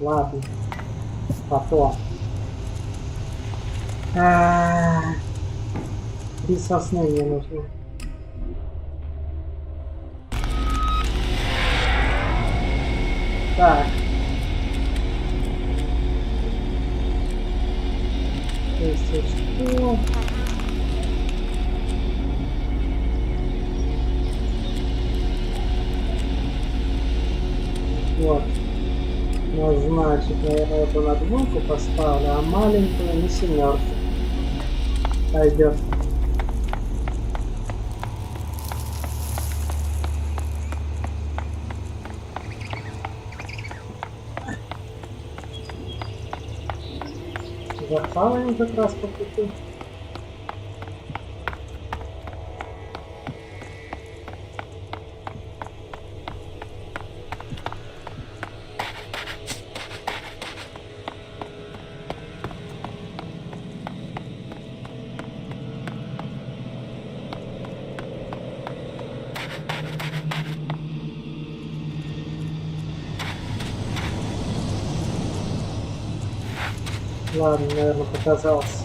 Ладно. Потом. 3 сосны мне нужно. Так. О. Вот. Ну, значит, наверное, эту на двойку поставлю, а маленькую на семерку. Пойдет. Захаваем как раз по пути. Ладно, наверное, показался.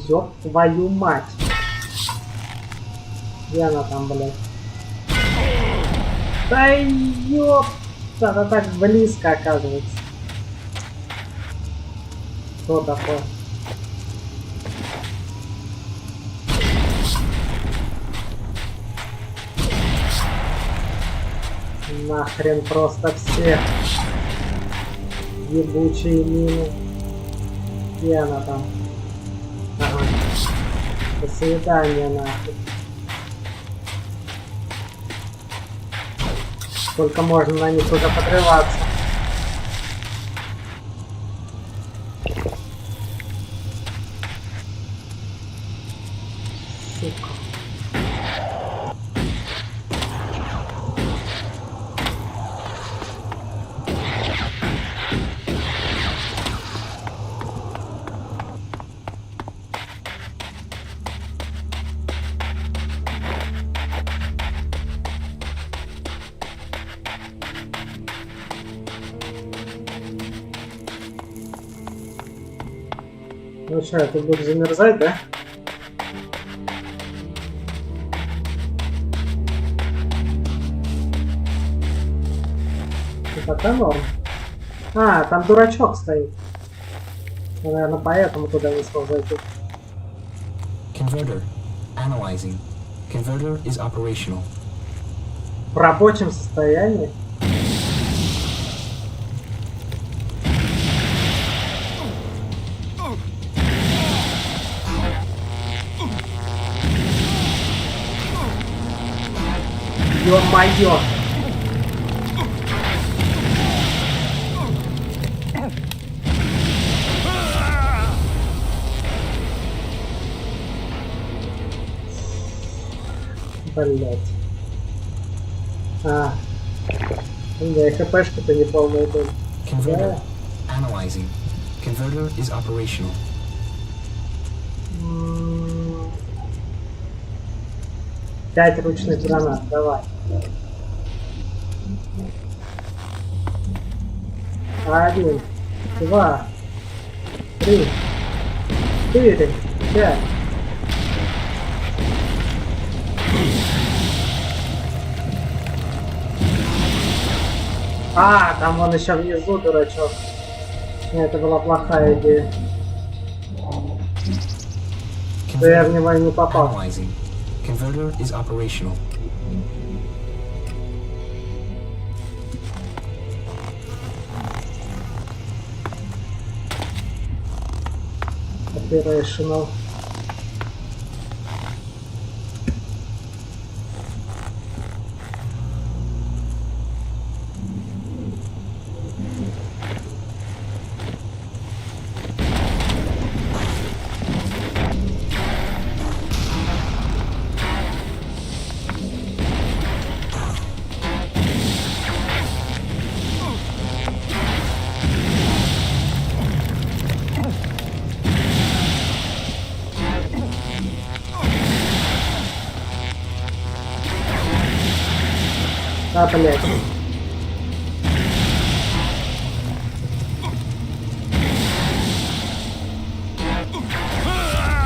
Ёб твою мать. Где она там, блядь? Да ёб! Она так близко оказывается. Что такое? Нахрен просто все. Ебучие мины. Где она там? Ага. До свидания, нахуй. Сколько можно на них уже подрываться. Сука. Ну что, я тут буду замерзать, да? И пока норм. А, там дурачок стоит. Я, наверное, поэтому туда не смог зайти. Converter. Analyzing. Converter is operational. В рабочем состоянии. Ё-моё! Блять. А. У меня хпшка-то не полная тоже. Converter. Analyzing. Converter is operational. 5 ручных гранат, давай. 1, 2, 3, 4, 5. А, там вон еще внизу дурачок. Это была плохая идея. Да я в него не попал. Converter is operational. Operational. А, блядь.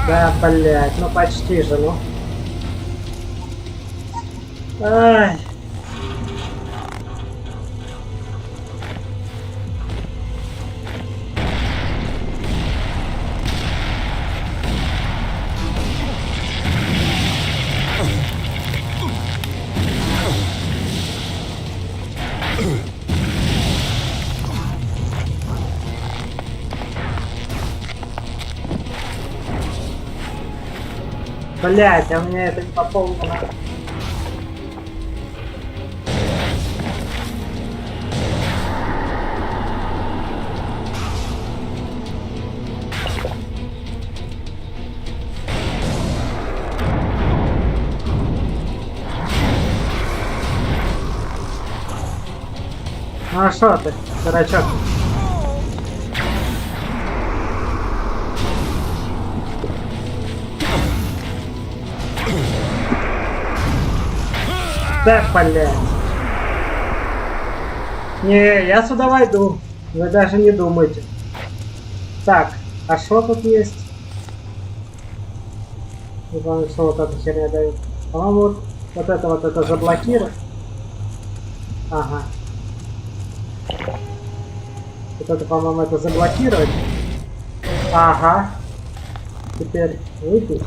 Да, блядь, ну почти же, ну. Ай. Блять, а у меня это не пополнено. Ну а шо ты, дурачок? Да, блядь. Не, я сюда войду. Вы даже не думайте. Так, а что тут есть? Не помню, что вот эта херня дает. По-моему, вот это заблокирует. Ага. Вот это, по-моему, это заблокировать. Ага. Теперь выпить.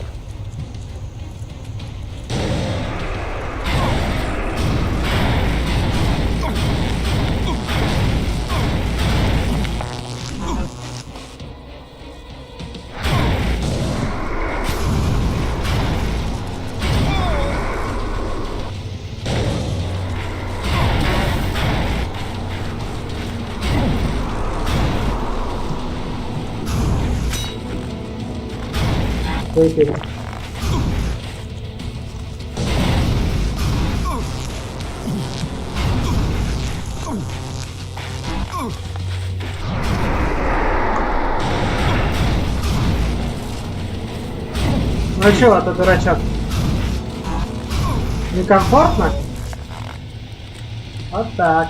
Выпили. Ну чё, это дурачок? Некомфортно? Вот так.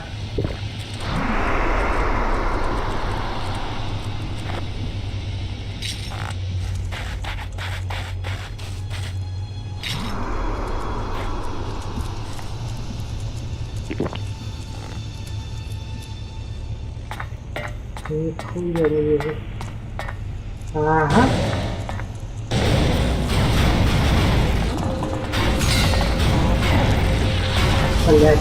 Нихуя не вижу. Ага. Блять.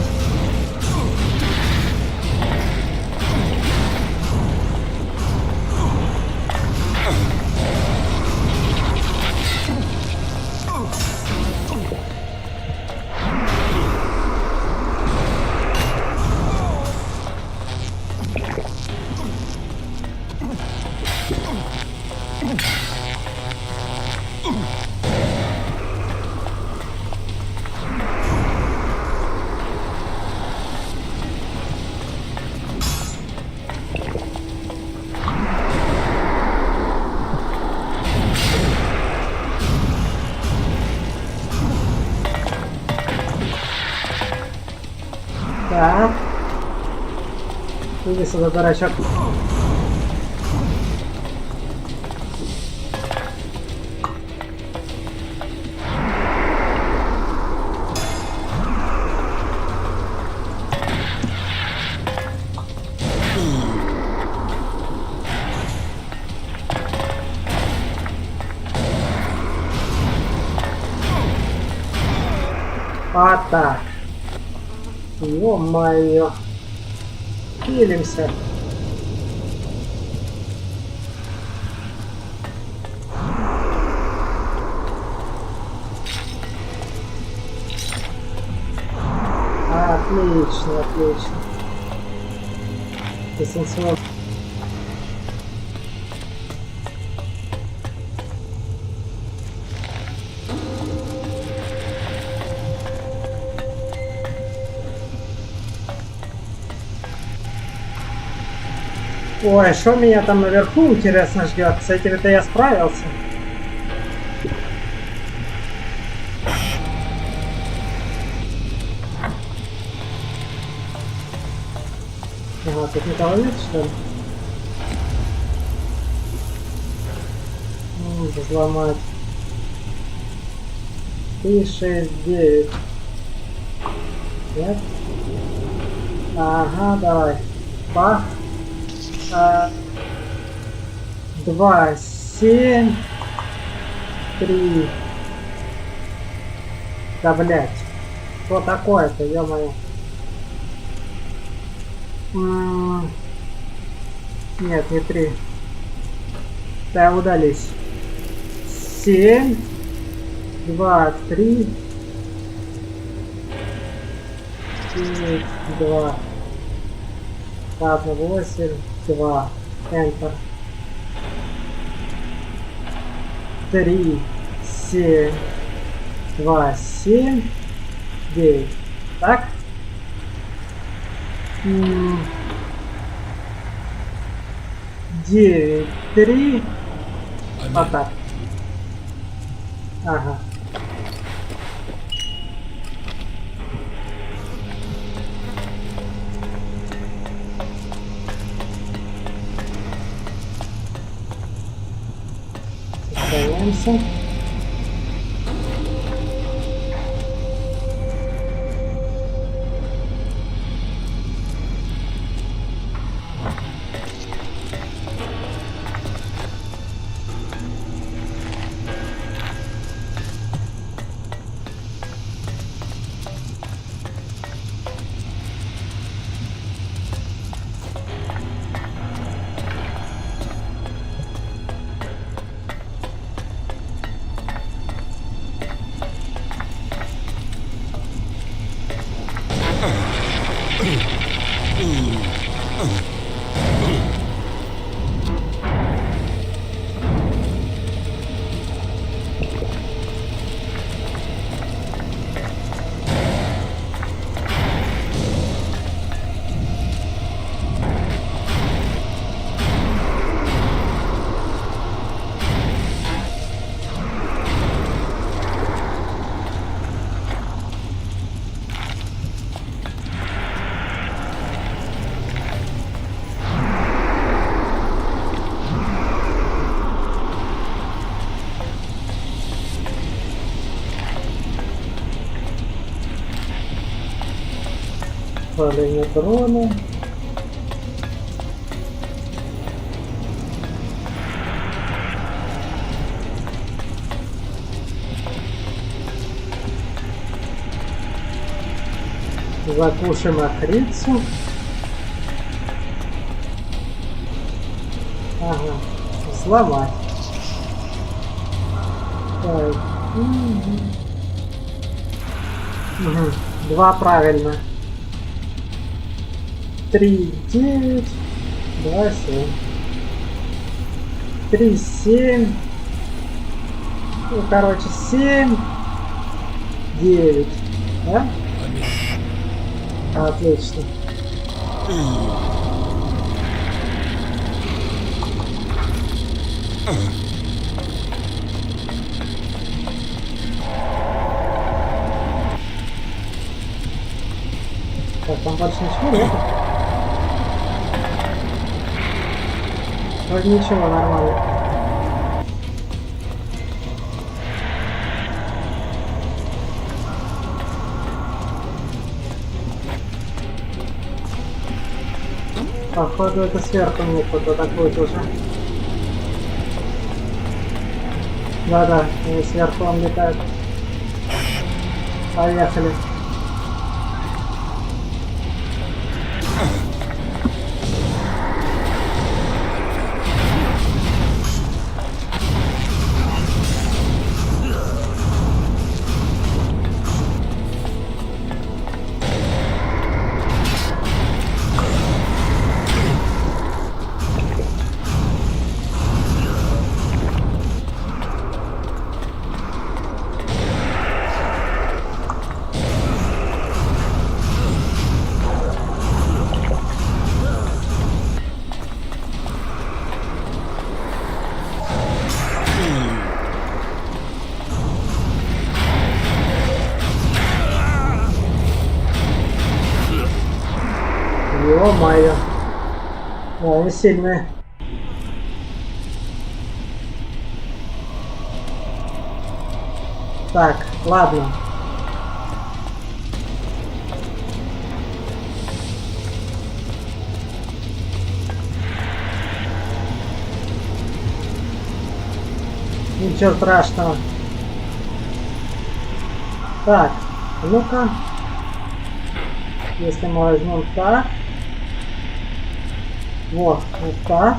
Так. Иди сюда, дурачок. А так. Ё-моё. Хилимся. Отлично, отлично. Дистанционно. Ой, что меня там наверху, интересно, ждет? С этим-то я справился. Ага, тут никого нет, что ли? Взломать. 3, 6, 9. Нет? Ага, давай. Пах. 2, 7, 3. Да, блядь. Что такое-то, ё-моё? Нет, не 3. Да, удались. 7, 2, 3, 9, 2. Ладно, 8, 2. Enter. 3, 7, 2, 7, 9. Так? 9, 3. Вот так. Ага. Сохраняемся. Управление дрона. Закушаем акрицу. Ага. Сломать. Так. Угу. 2 правильно. 3, 9, 2, 7. 3, 7. Ну, короче, 7, 9. Да? Отлично. Так, там больше ничего нет? Вроде ничего, нормально. Походу это сверху мне кто-то атакует уже. Да-да, сверху он летает. Поехали. Ё-моё. О, они сильные. Так, ладно. Ничего страшного. Так, ну-ка. Если мы возьмем так. Вот так.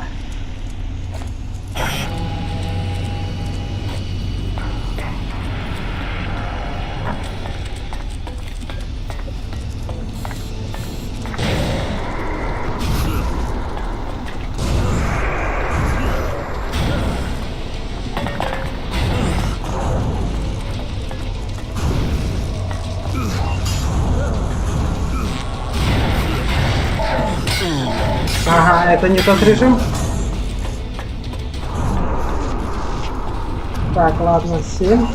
Ага, это не тот режим. Так, ладно, 7.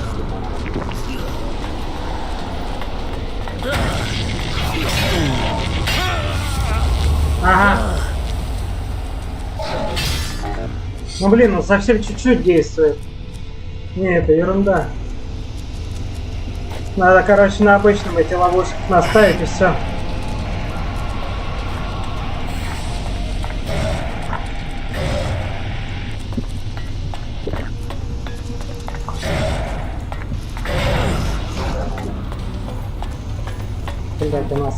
Ага. Ну блин, он совсем чуть-чуть действует. Не, это ерунда. Надо, короче, на обычном эти ловушки наставить и все. У нас.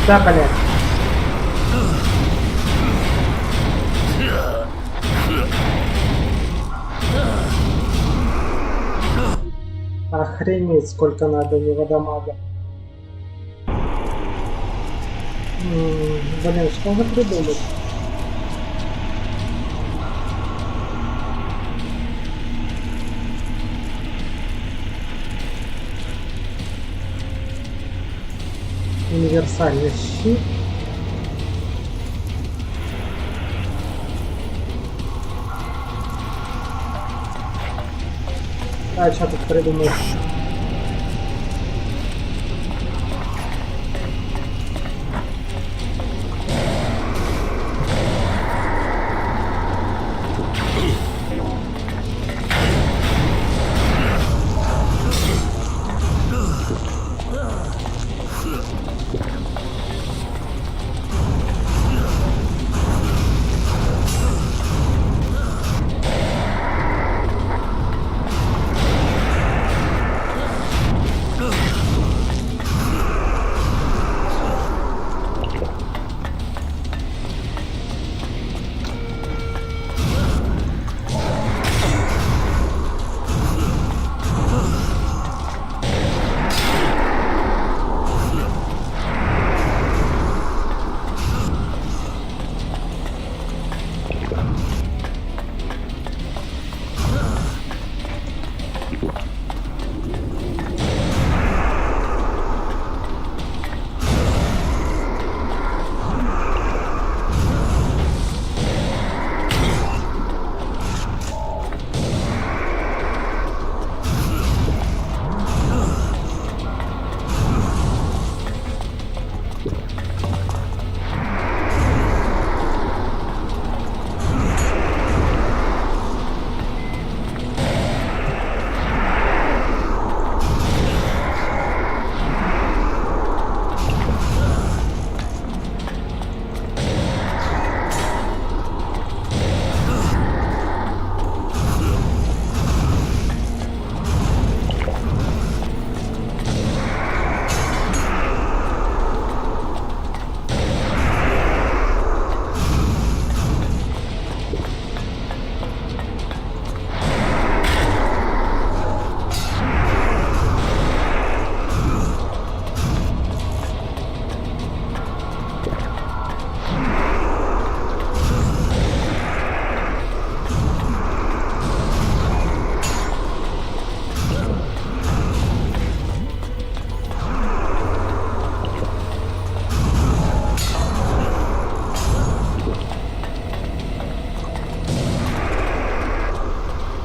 Да, блядь. Охренеть, сколько надо неводомага. Блин, что же придумать? Универсальный щит. А что тут придумаешь?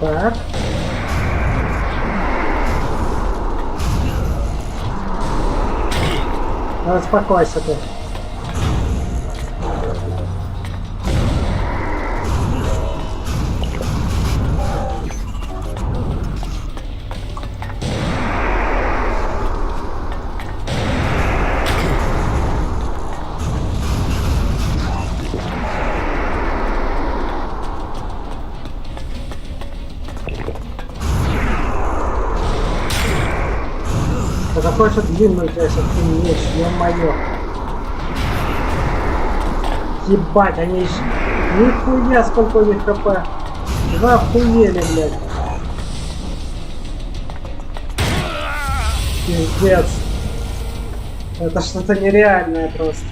Так. Успокойся ты. Это хочет длинную часть, это меч, ё-моё. Ебать, они еще... Нихуя, сколько у них хп. Вы охуели, блядь. Пиздец. Это что-то нереальное просто.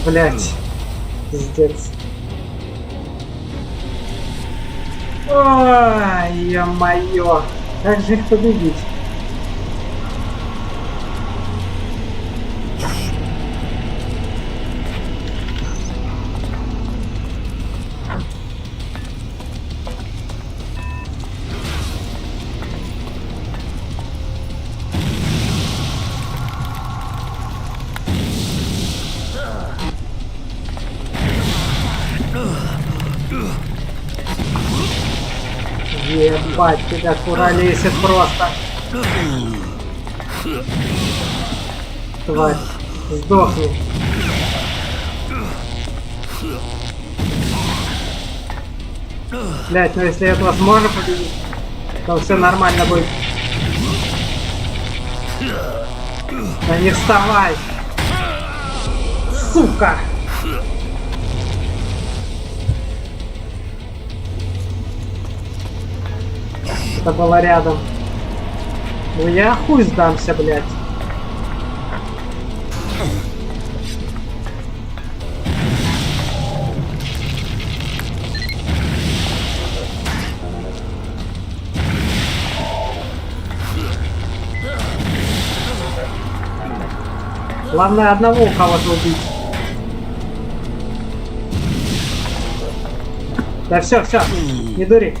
Блять, пиздец. Ой, ё-моё, как же их победить? Ебать, тебя куролесит просто. Тварь, сдохни. Блять, ну если это возможно победить, то все нормально будет. Да не вставай! Сука! Это было рядом. Ну я хуй сдамся, блядь. Главное одного у кого-то убить. Да все, не дури.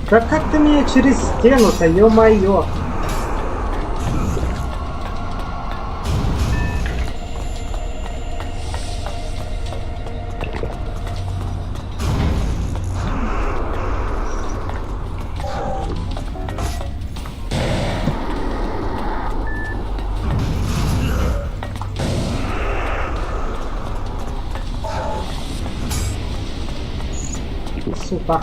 Как ты меня через стену-то, ё-моё? Сука.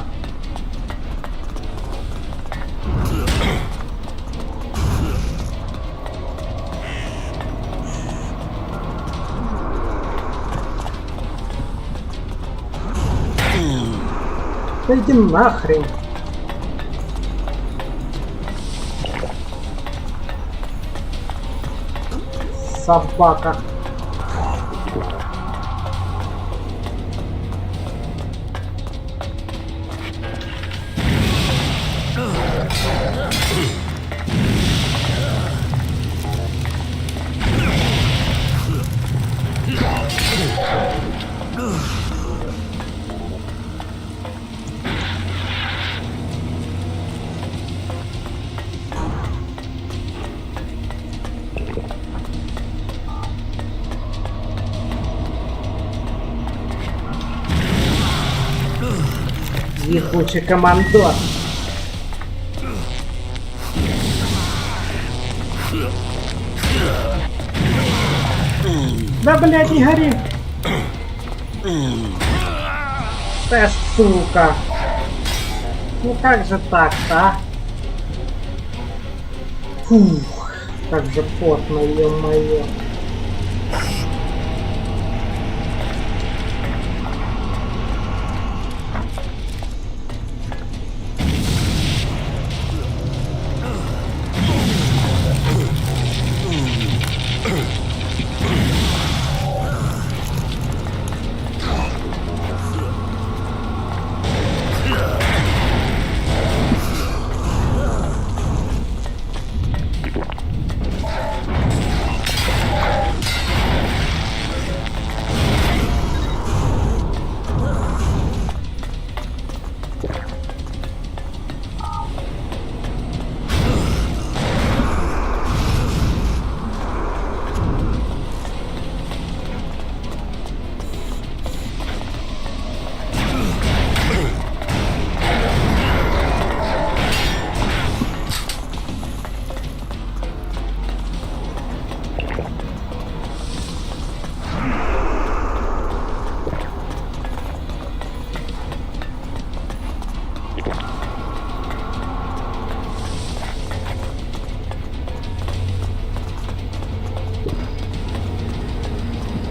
Да иди нахрен. собака. Ебучий командор. Да, блядь, не гори. Да, сука. Ну как же так-то, а? Фух, как же потно, ё-моё.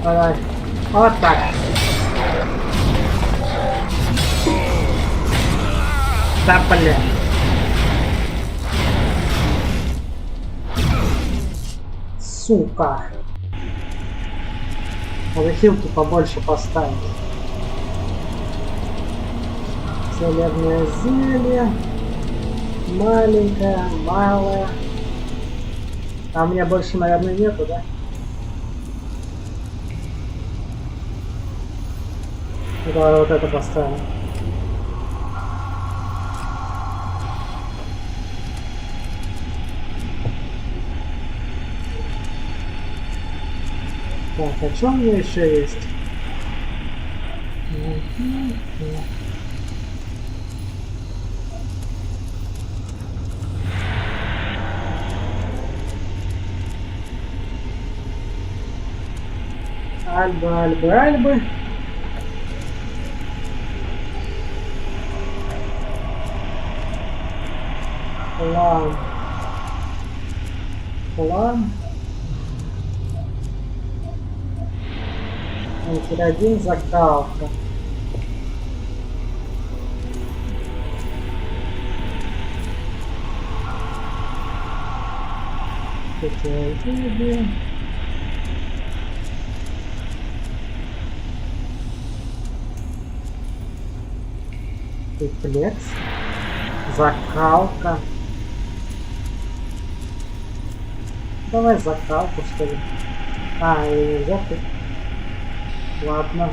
Давай. Вот так. Да, блин. Сука. Надо хилки побольше поставить. Целебное зелье. Маленькое, малое. А у меня больше, наверное, нету, да? Давай вот это поставим. Так, а что у меня еще есть? Альбы. План. Один закалка. Elex. Закалка. Давай закалку, что ли. А, и нельзя тут. Ладно.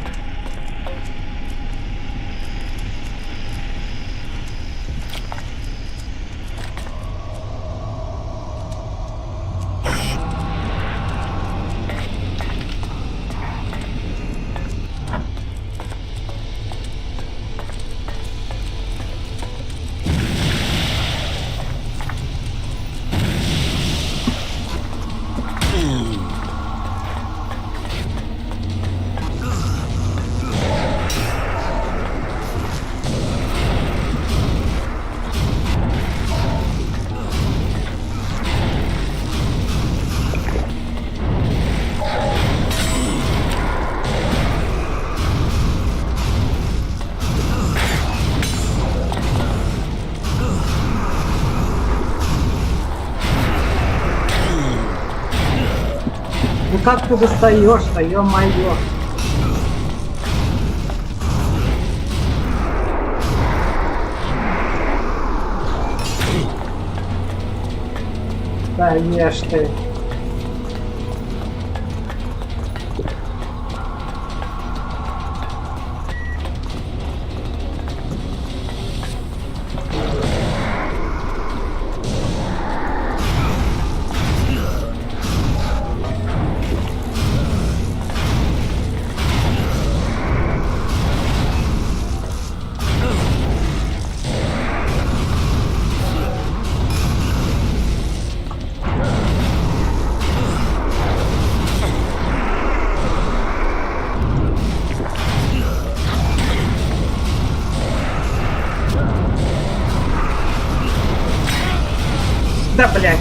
как ты достаешь-то, ё-моё. Да ешь ты. Да, блядь.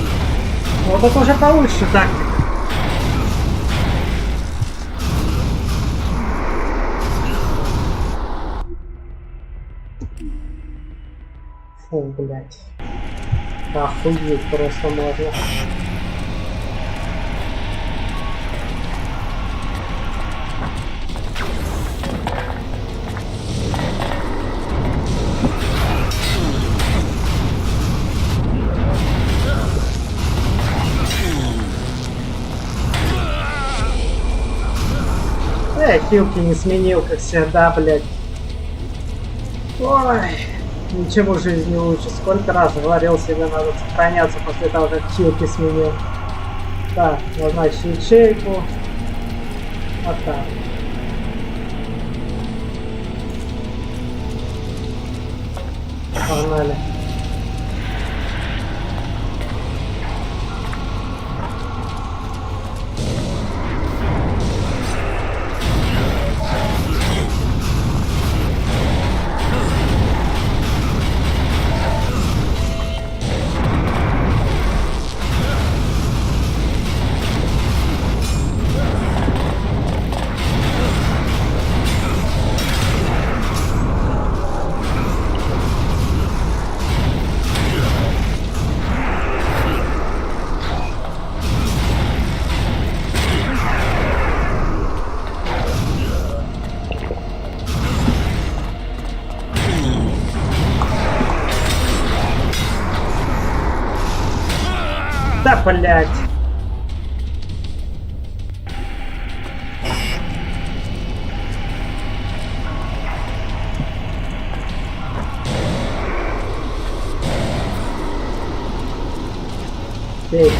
Вот это уже получше так. Фу, блядь. Охуеть просто можно. Хилки не сменил, как всегда, блядь. Ой, ничего в жизни не лучше. Сколько раз говорил себе, надо сохраняться после того, как хилки сменил. Так, назначить ячейку. Вот так. Погнали. Да, блядь. Эй.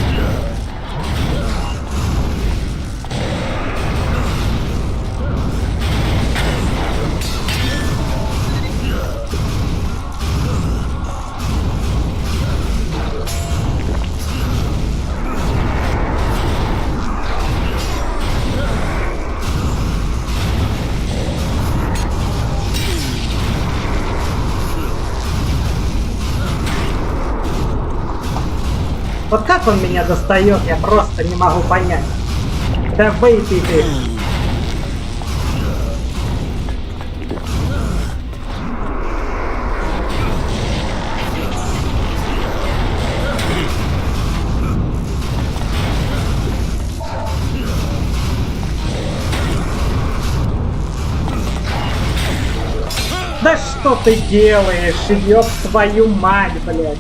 Вот как он меня достает, я просто не могу понять. Да выпей ты. Да что ты делаешь, ёб твою мать, блядь.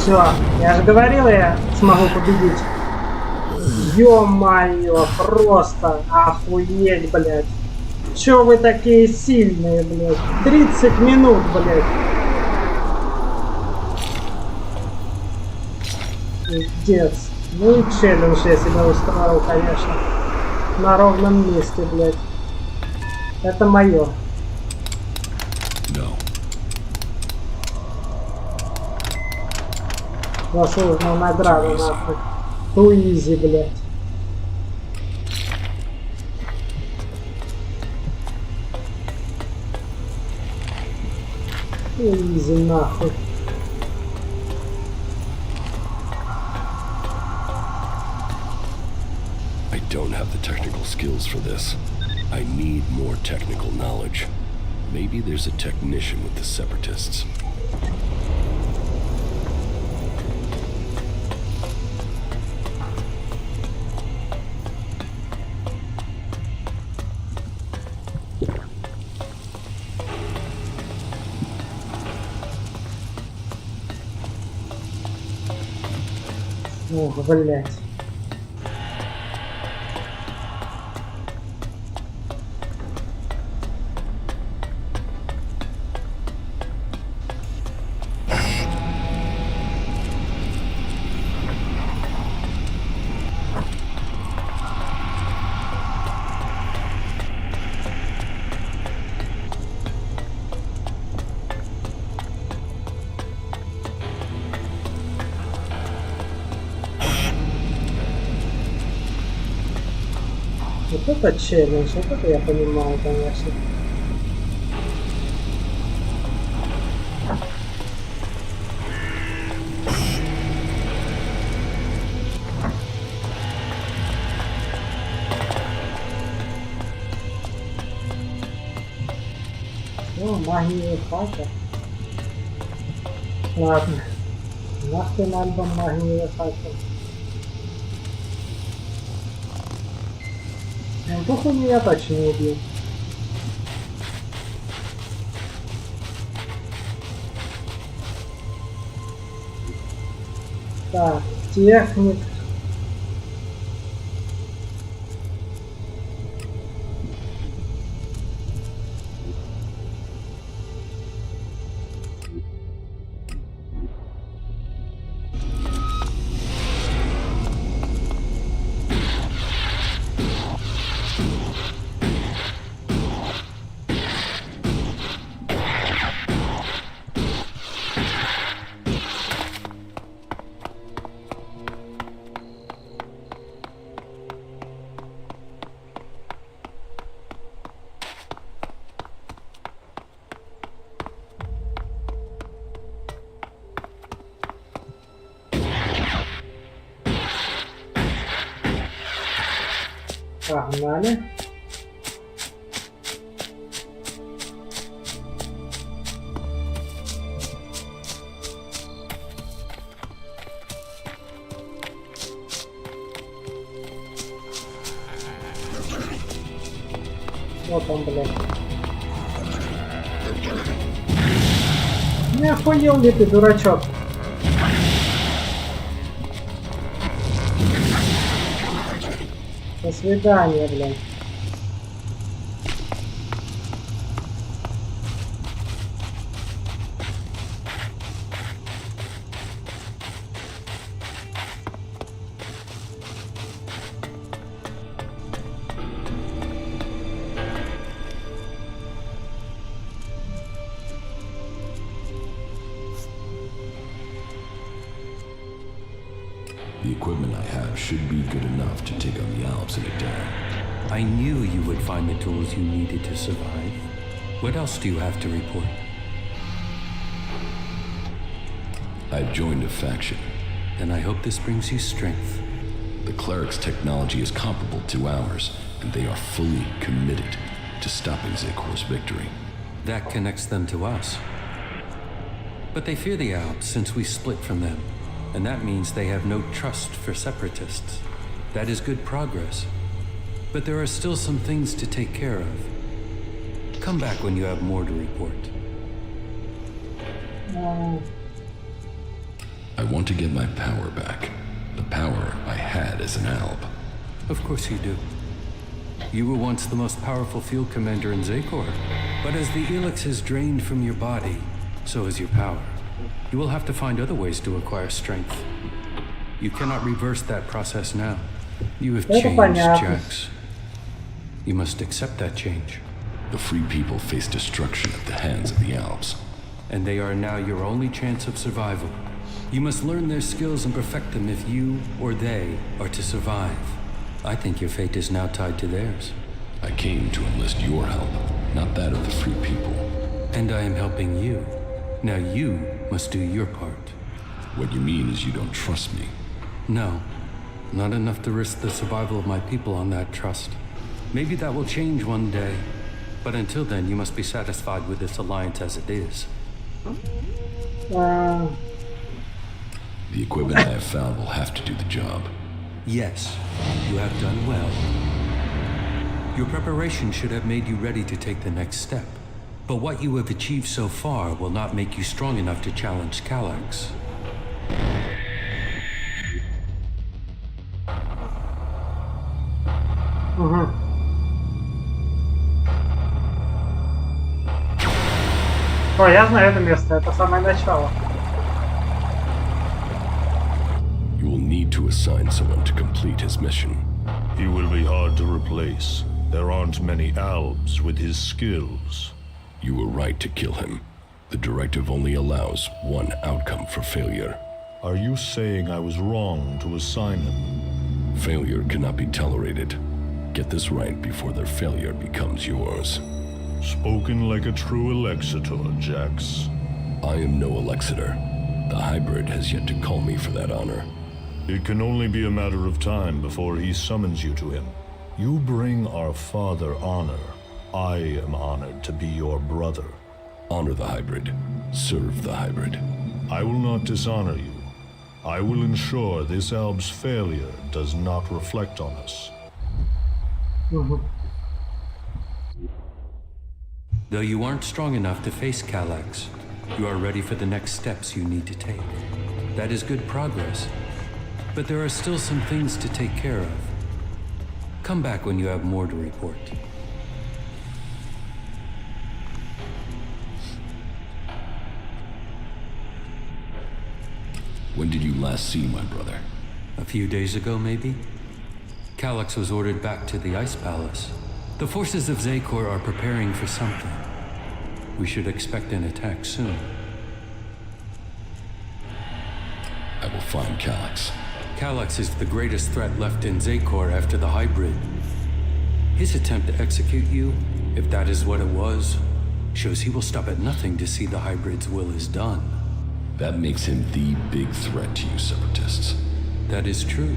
Все, я же говорил, я смогу победить. Ё-моё, просто охуеть, блядь. Чё вы такие сильные, блядь? 30 минут, блядь. Пиздец. Ну и челлендж я себе устроил, конечно. На ровном месте, блядь. Это моё. Заслуженную награду, нахуй. Туизи, блядь. Туизи, нахуй. I don't have the technical skills for this. I need more technical knowledge. Maybe there's a technician with the Separatists. Ох, блядь. Вот это челлендж, вот это я понимаю, конечно. О, магния хата. Ладно. Нахрен альбом магния хата. Дух он меня точно не убил. Так, техник. Погнали. Вот он, блядь. Не охуел ли ты, дурачок? До свидания, блядь. The equipment I have should be good enough to take on the Alps in a day. I knew you would find the tools you needed to survive. What else do you have to report? I've joined a faction. Then I hope this brings you strength. The cleric's technology is comparable to ours, and they are fully committed to stopping Zekor's victory. That connects them to us. But they fear the Alps since we split from them. And that means they have no trust for separatists. That is good progress. But there are still some things to take care of. Come back when you have more to report. I want to get my power back. The power I had as an alb. Of course you do. You were once the most powerful field commander in Zakor, but as the Elex is drained from your body, so is your power. You will have to find other ways to acquire strength. You cannot reverse that process now. You have changed, Jax. You must accept that change. The free people face destruction at the hands of the Alps. And they are now your only chance of survival. You must learn their skills and perfect them if you or they are to survive. I think your fate is now tied to theirs. I came to enlist your help, not that of the free people. And I am helping you. Now you must do your part. What you mean is you don't trust me? No. Not enough to risk the survival of my people on that trust. Maybe that will change one day. But until then, you must be satisfied with this alliance as it is. The equipment I have found will have to do the job. Yes, you have done well. Your preparation should have made you ready to take the next step. But what you have achieved so far will not make you strong enough to challenge Calyx. О, я знаю это место, это самое начало. You will need to assign someone to complete his mission. He will be hard to replace. There aren't many Albs with his skills. You were right to kill him. The directive only allows one outcome for failure. Are you saying I was wrong to assign him? Failure cannot be tolerated. Get this right before their failure becomes yours. Spoken like a true Elexitor, Jax. I am no Elexitor. The hybrid has yet to call me for that honor. It can only be a matter of time before he summons you to him. You bring our father honor. I am honored to be your brother. Honor the hybrid. Serve the hybrid. I will not dishonor you. I will ensure this Alb's failure does not reflect on us. Though you aren't strong enough to face Calyx, you are ready for the next steps you need to take. That is good progress. But there are still some things to take care of. Come back when you have more to report. When did you last see my brother? A few days ago, maybe? Calyx was ordered back to the Ice Palace. The forces of Zakor are preparing for something. We should expect an attack soon. I will find Calyx. Calyx is the greatest threat left in Zakor after the hybrid. His attempt to execute you, if that is what it was, shows he will stop at nothing to see the hybrid's will is done. That makes him the big threat to you separatists. That is true.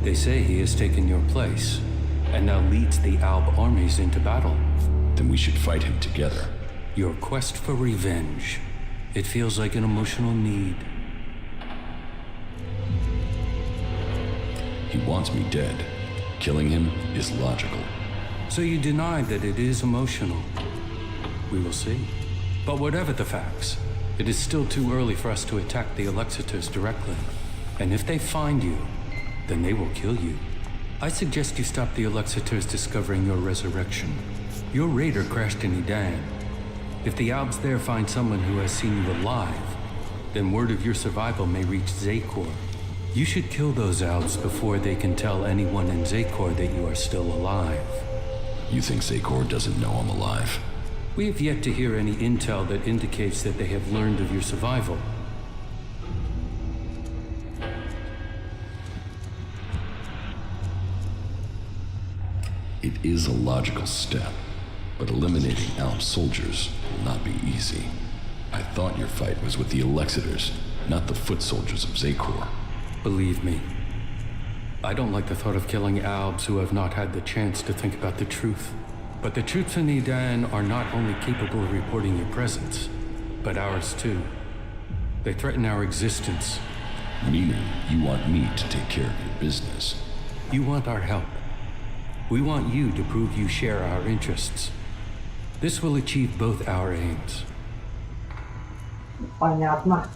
They say he has taken your place, and now leads the Alb armies into battle. Then we should fight him together. Your quest for revenge. It feels like an emotional need. He wants me dead. Killing him is logical. So you deny that it is emotional? We will see. But whatever the facts, it is still too early for us to attack the Alexiters directly. And if they find you, then they will kill you. I suggest you stop the Alexiters discovering your resurrection. Your raider crashed in Edan. If the Albs there find someone who has seen you alive, then word of your survival may reach Zakor. You should kill those Albs before they can tell anyone in Zakor that you are still alive. You think Zakor doesn't know I'm alive? We have yet to hear any intel that indicates that they have learned of your survival. It is a logical step, but eliminating Alp soldiers will not be easy. I thought your fight was with the Alexiters, not the foot soldiers of Zakor. Believe me, I don't like the thought of killing Albs who have not had the chance to think about the truth. But the troops in Edan are not only capable of reporting your presence, but ours too. They threaten our existence. Meaning, you want me to take care of your business. You want our help. We want you to prove you share our interests. This will achieve both our aims. Понятно.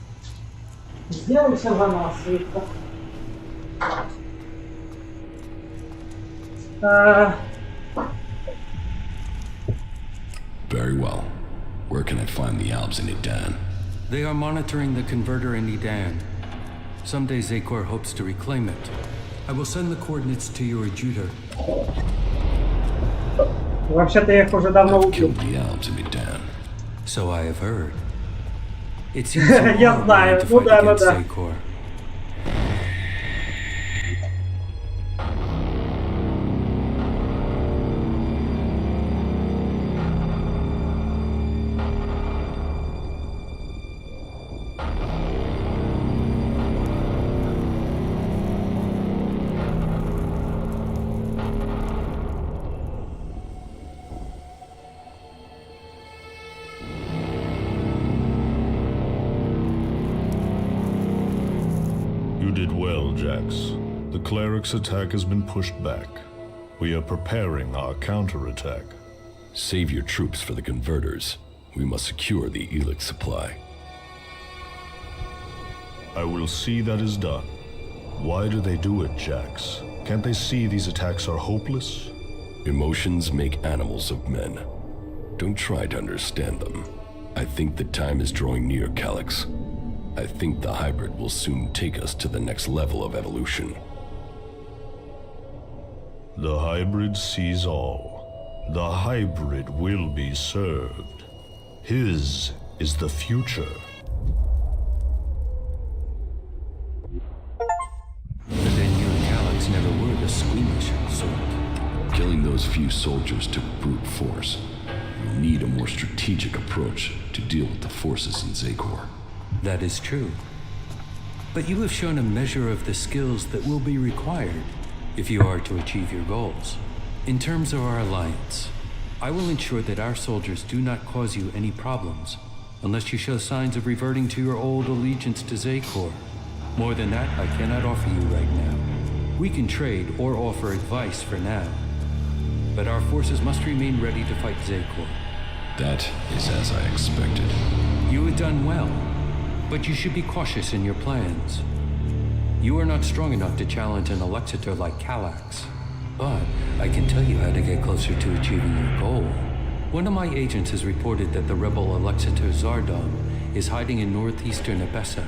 Сделай все за нас, Виктор. Very well. Where can I find the Albs in Idan? They are monitoring the converter in Idan. Someday Zakor hopes to reclaim it. I will send the coordinates to your adjutor. Вообще-то я их уже давно убил. The Albs in Idan. So I have heard. It seems you Я are знаю. willing to Ну fight да, ну against да. Zakor. You did well, Jax. The cleric's attack has been pushed back. We are preparing our counterattack. Save your troops for the converters. We must secure the Elex supply. I will see that is done. Why do they do it, Jax? Can't they see these attacks are hopeless? Emotions make animals of men. Don't try to understand them. I think the time is drawing near, Calyx. I think the hybrid will soon take us to the next level of evolution. The hybrid sees all. The hybrid will be served. His is the future. But then you and Calyx never were the squeamish sort. Killing those few soldiers took brute force. We need a more strategic approach to deal with the forces in Zakor. That is true. But you have shown a measure of the skills that will be required if you are to achieve your goals. In terms of our alliance, I will ensure that our soldiers do not cause you any problems unless you show signs of reverting to your old allegiance to Zakor. More than that, I cannot offer you right now. We can trade or offer advice for now, but our forces must remain ready to fight Zakor. That is as I expected. You have done well, but you should be cautious in your plans. You are not strong enough to challenge an Alexitor like Calyx, but I can tell you how to get closer to achieving your goal. One of my agents has reported that the rebel Alexitor Zardom is hiding in northeastern Abessa.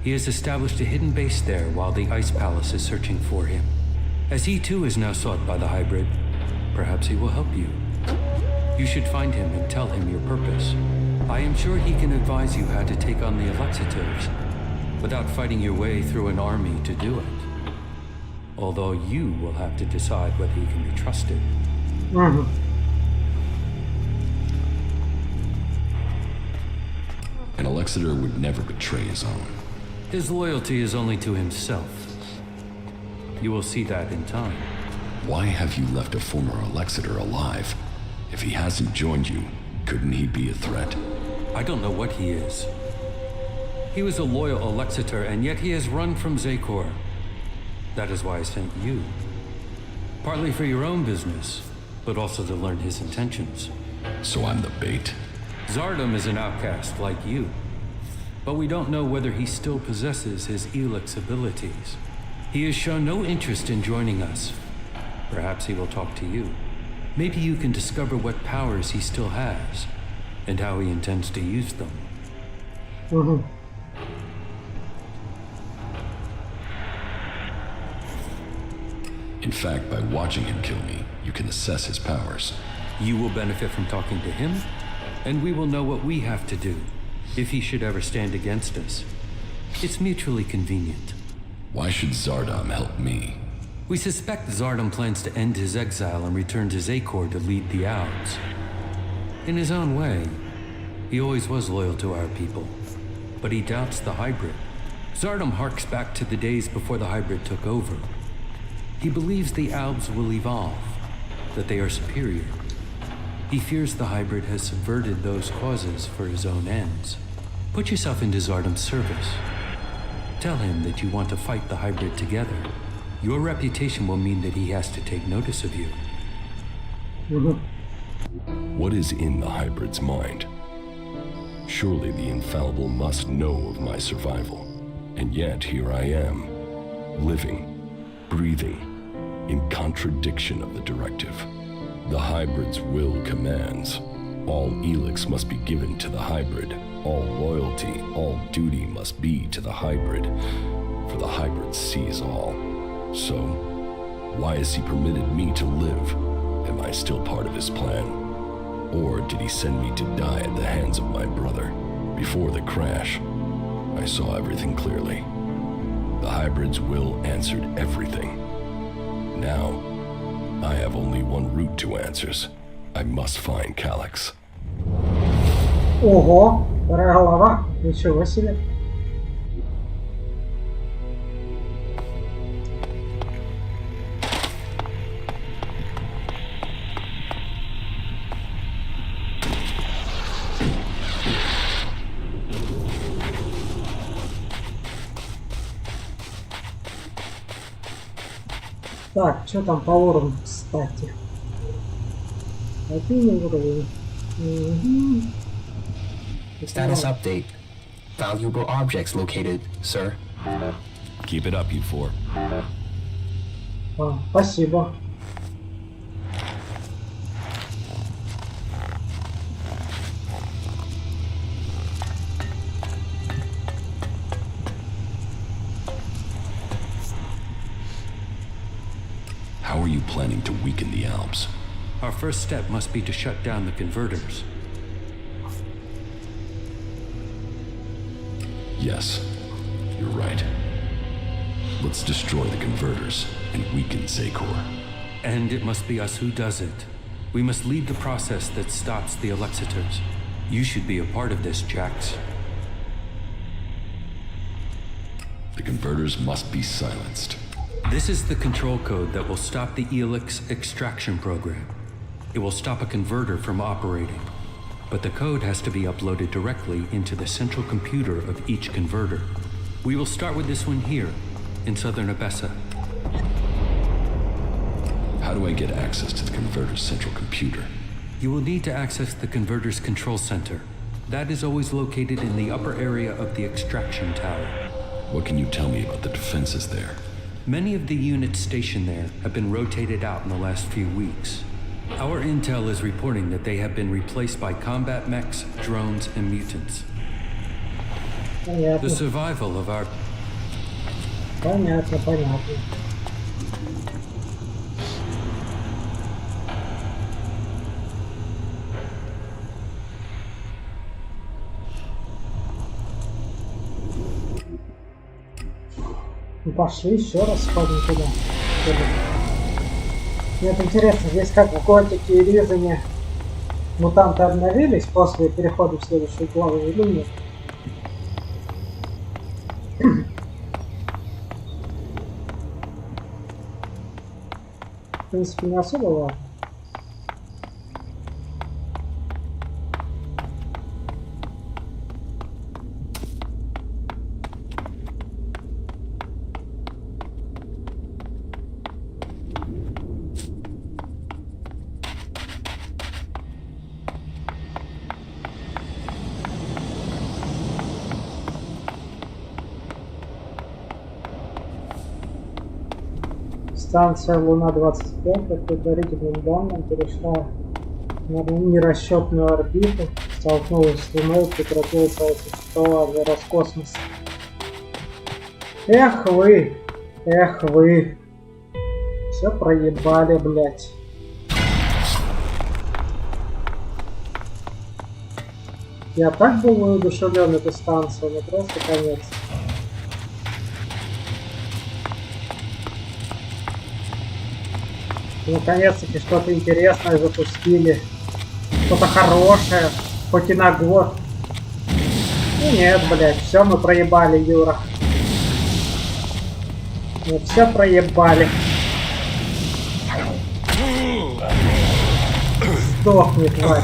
He has established a hidden base there while the Ice Palace is searching for him. As he too is now sought by the hybrid, perhaps he will help you. You should find him and tell him your purpose. I am sure he can advise you how to take on the Alexitors without fighting your way through an army to do it. Although you will have to decide whether he can be trusted. Угу. An Alexitor would never betray his own. His loyalty is only to himself. You will see that in time. Why have you left a former Alexitor alive? If he hasn't joined you, couldn't he be a threat? I don't know what he is. He was a loyal Alexitor, and yet he has run from Zakor. That is why I sent you. Partly for your own business, but also to learn his intentions. So I'm the bait? Zardom is an outcast like you, but we don't know whether he still possesses his Elex abilities. He has shown no interest in joining us. Perhaps he will talk to you. Maybe you can discover what powers he still has, and how he intends to use them. Угу. In fact, by watching him kill me, you can assess his powers. You will benefit from talking to him, and we will know what we have to do, if he should ever stand against us. It's mutually convenient. Why should Zardom help me? We suspect Zardom plans to end his exile and return to Zakor to lead the Outs. In his own way, he always was loyal to our people, but he doubts the hybrid. Zardom harks back to the days before the hybrid took over. He believes the Albs will evolve, that they are superior. He fears the hybrid has subverted those causes for his own ends. Put yourself into Zardom's service. Tell him that you want to fight the hybrid together. Your reputation will mean that he has to take notice of you. What is in the hybrid's mind? Surely the infallible must know of my survival. And yet here I am, living, breathing, in contradiction of the directive. The hybrid's will commands. All Elex must be given to the hybrid. All loyalty, all duty must be to the hybrid. For the hybrid sees all. So, why has he permitted me to live? Am I still part of his plan? Or did he send me to die at the hands of my brother? Before the crash, I saw everything clearly. The hybrid's will answered everything. Now, I have only one route to answers. I must find Calyx. Ого, вторая голова, ничего себе. Так, что там по уровню, кстати? Один уровень. Status update. Valuable objects located, sir. Keep it up, you four. Спасибо. How are you planning to weaken the Alps? Our first step must be to shut down the converters. Yes, you're right. Let's destroy the converters and weaken Zakor. And it must be us who does it. We must lead the process that stops the Alexiters. You should be a part of this, Jax. The converters must be silenced. This is the control code that will stop the Elex extraction program. It will stop a converter from operating. But the code has to be uploaded directly into the central computer of each converter. We will start with this one here, in southern Abessa. How do I get access to the converter's central computer? You will need to access the converter's control center. That is always located in the upper area of the extraction tower. What can you tell me about the defenses there? Many of the units stationed there have been rotated out in the last few weeks. Our intel is reporting that they have been replaced by combat mechs, drones, and mutants. The survival of our... Понятно. Ну пошли еще раз сходим туда. Мне вот интересно, здесь как в Готике и Ризане мутанты обновились после перехода в следующую главу или нет? В принципе, не особо важно. Станция Луна-25, по предварительным данным, перешла на нерасчетную орбиту, столкнулась с Луной, прекратила свое существование, Роскосмос. Эх вы! Все проебали, блять. Я так был воодушевлен этой станцией, но просто конец. Наконец-таки что-то интересное запустили. Что-то хорошее. Хоть и на год. Ну нет, блядь, все мы проебали, Юра. Мы все проебали. Сдохни, тварь.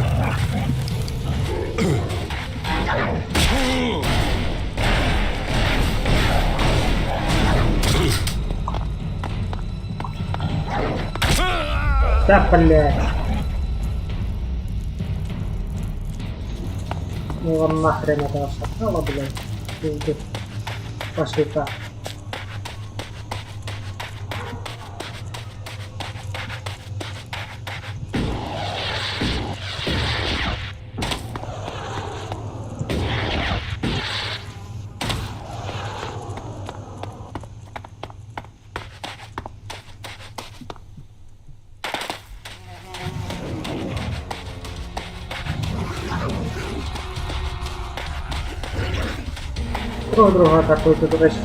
Да, блядь. Ну его нахрен этого шакала, блядь. Пизды. Пошли так. Друг друга атакуйте, до речі.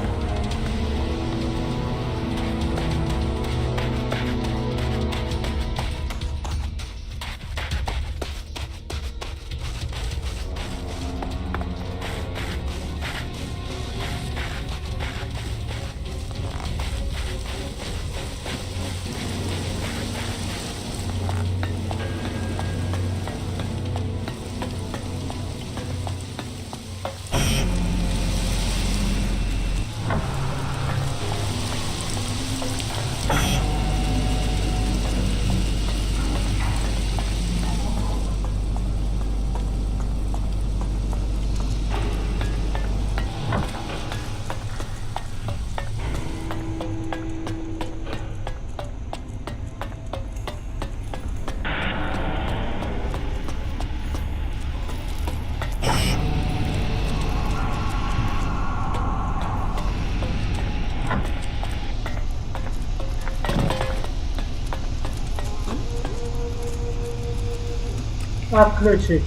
Отключить.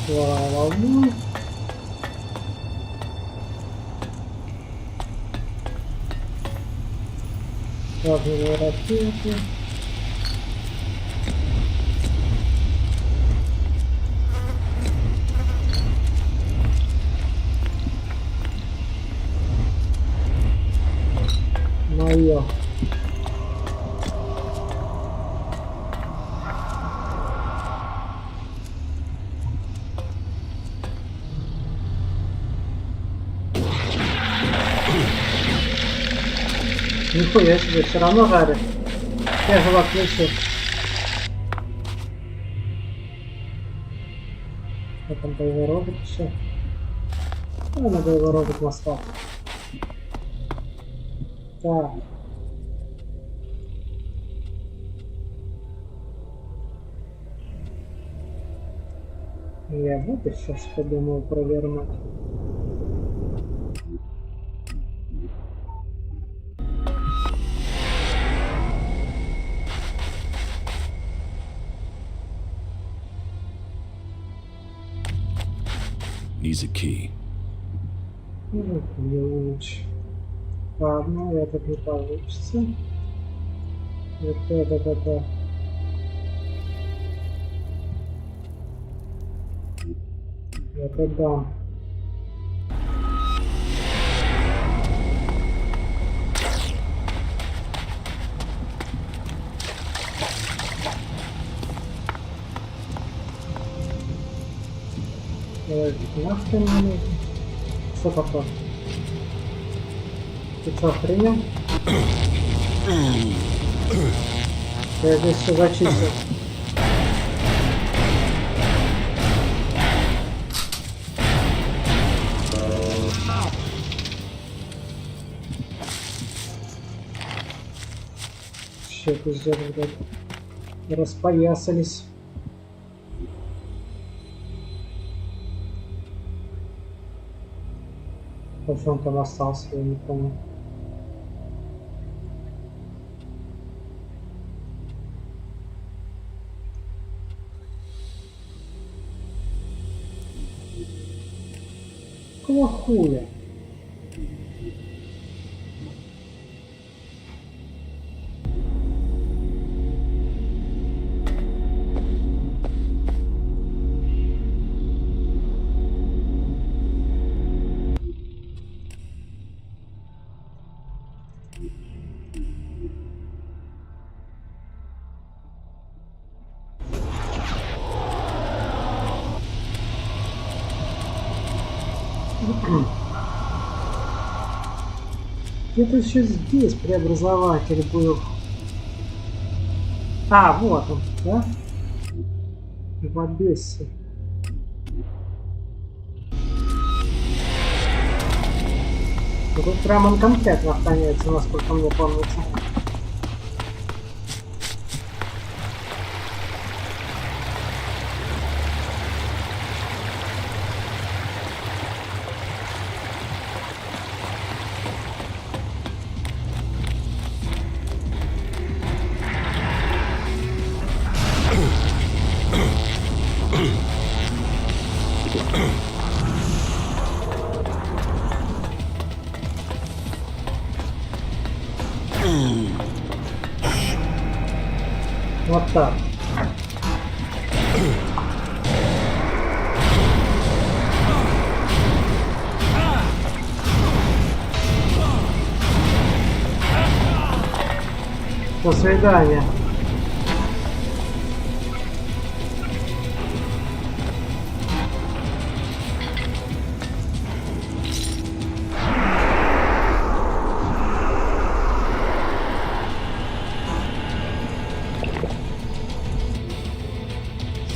Волну. Разные ракеты. Моё. Нихуя себе, все равно жарит. Я же отключил. Что там боевой робот еще? Ну, на боевой робот настал. Так. Я вот и сейчас подумал провернуть. Needs a key. Ну, ключ. Ладно, этот не получится. Вот это. Это да. Нахрен не нужно. Что такое? Ты что, охренел? Я здесь все зачистил. Че пиздец, блядь. Распоясались. Почему он там остался, я не помню. Какого хуя? Где-то еще здесь преобразователь был. А, вот он, да? В Одессе. Ну, тут прям он конкретно охраняется, насколько мне помнится. Вот так. До свидания.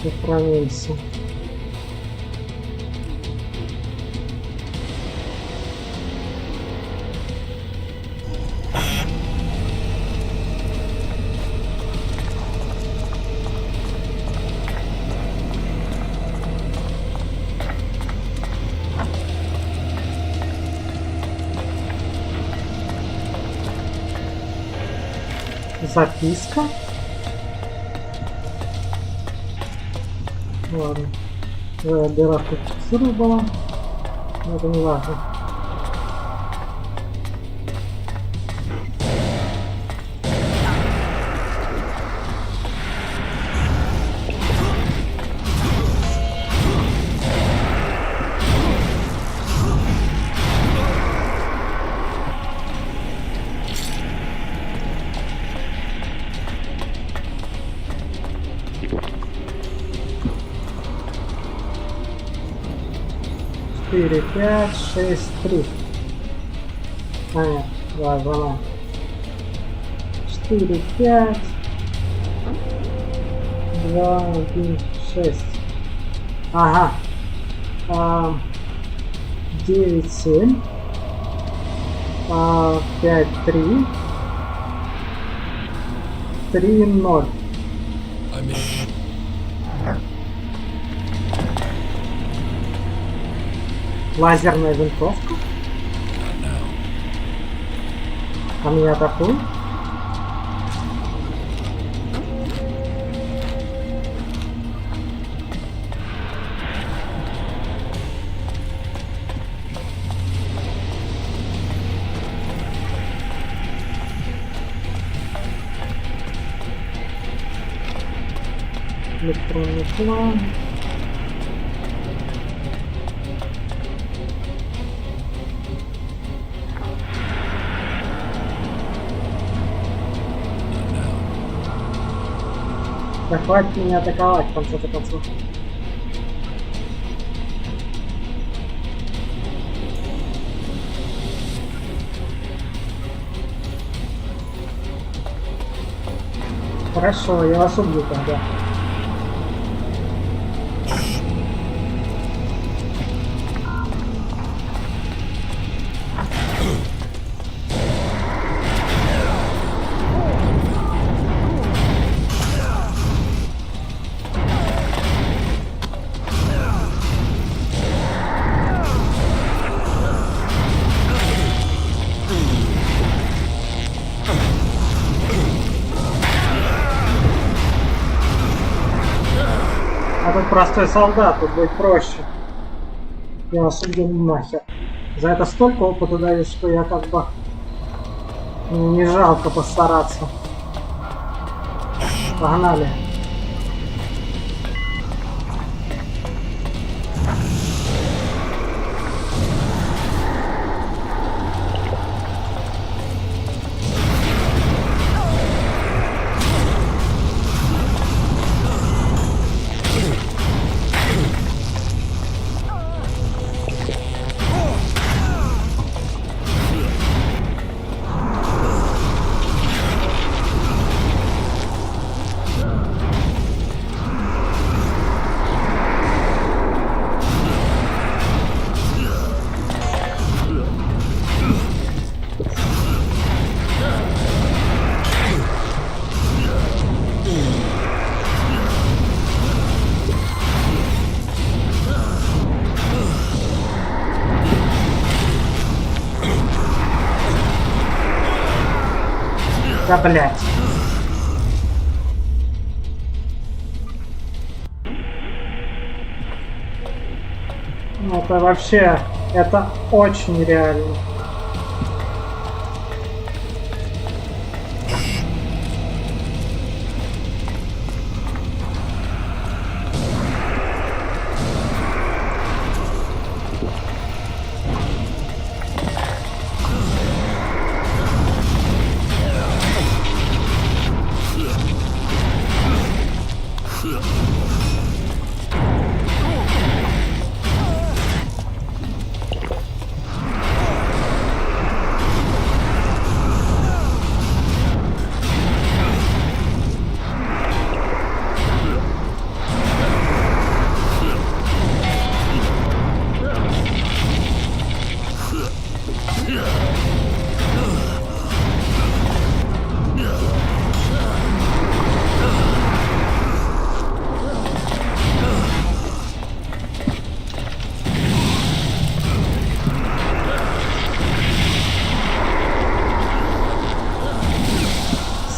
Сохранимся. Записка? Ладно. Дыра тут фиксирована была. Но это не важно. Четыре, 5, 6, 3. А, нет, да, 2. 4, 5, 2, 1, 6. Ага. 9, 7. 5, 3. 3, 0. Лазерная винтовка? А меня атакуют? Электронный план. Да хватит меня атаковать в конце концов. Хорошо, я вас убью тогда. А тут простой солдат, тут будет проще. Я осужден нахер. За это столько опыта дают, что я как бы не жалко постараться. Погнали. Да, блядь. Ну, это вообще, это очень реально.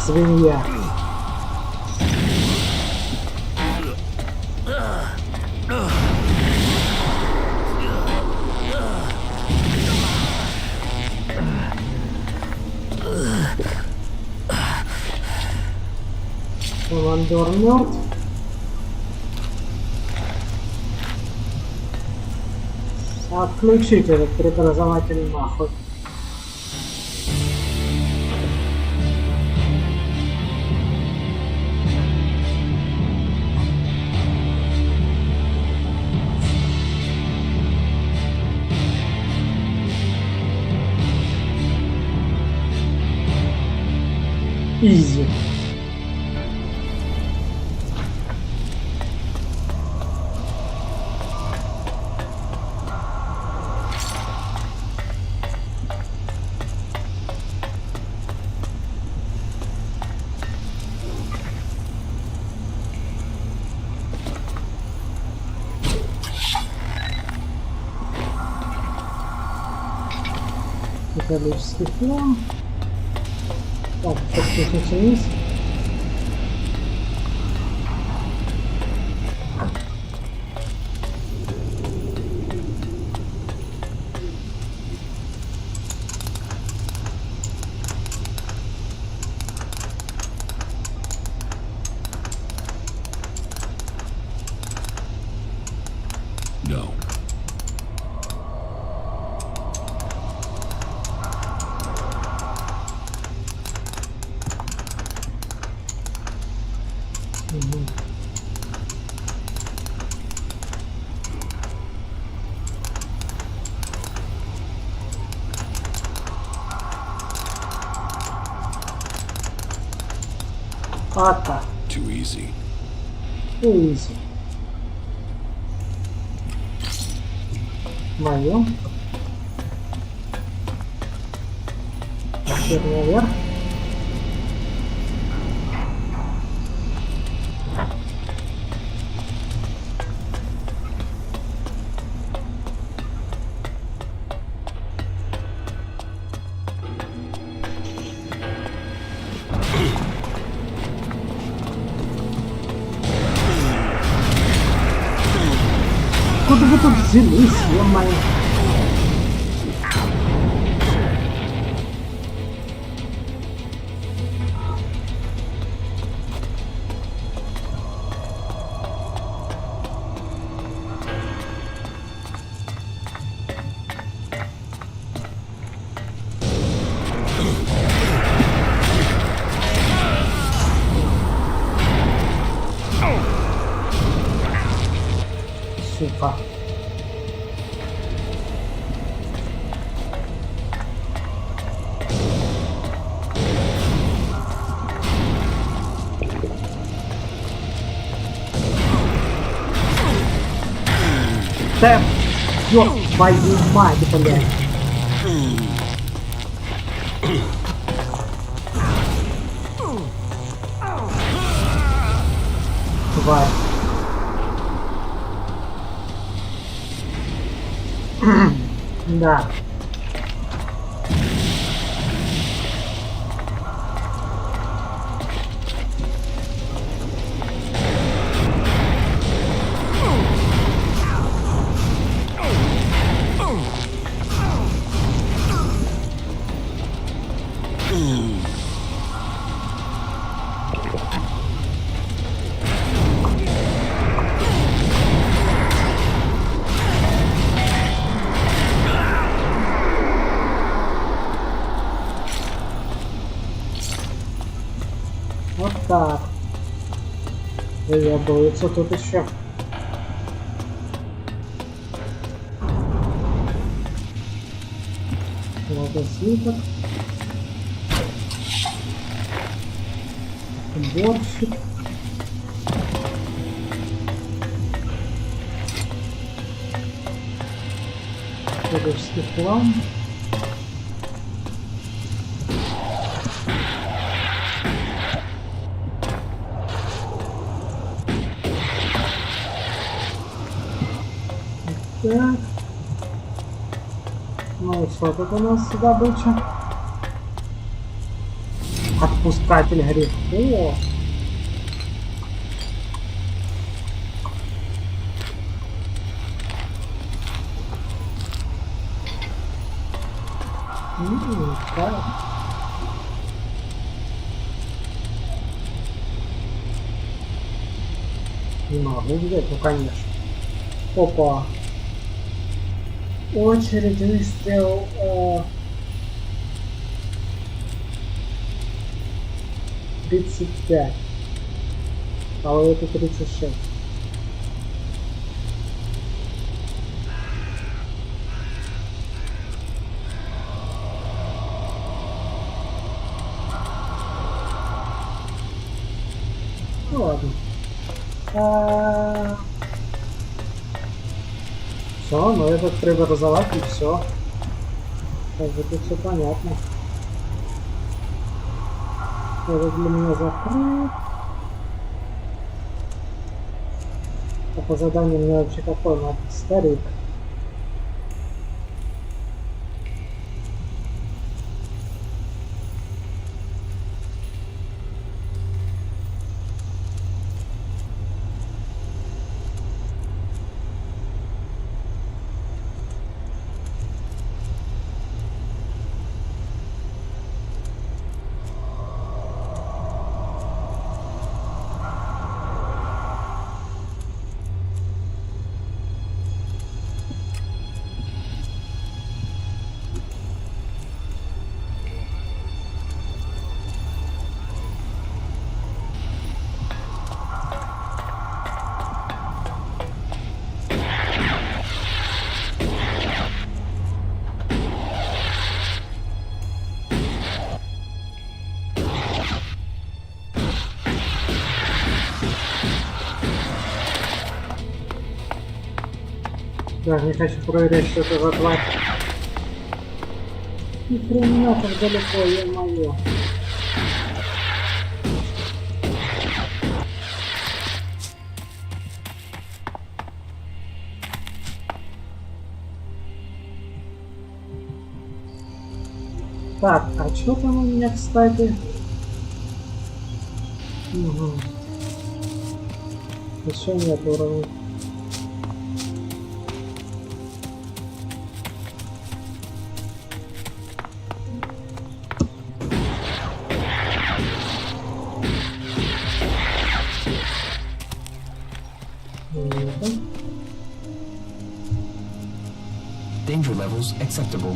Свинья. Командор мертв. Отключить этот преобразователь нахуй. Изи. Металлический фон. Так, спустимся вниз. No. Ата. Too easy. Изи. Моё. Теперь наверх. Куда вы тут Взялись, ё-моё. Сука. Да, ёб твою мать, блядь. Тварь. Да. Вот так. Выебывается тут еще. Вот свиток. Борщик. Кодовский план. Так. Ну что тут у нас добыча? Отпускатель грехов. Так. Не могу взять, ну конечно. Опа. Очередь выстрел 35. А у это 36. Ну ладно. Все, но этот преобразовать и все. Как бы тут все понятно. Это для меня закрыт. А по заданию мне вообще какой надо? Старик. Даже не хочу проверять, что это за тварь. Ни хрена так далеко, ё-моё. Так, а что там у меня, кстати? Угу. Еще нет уровня. levels acceptable.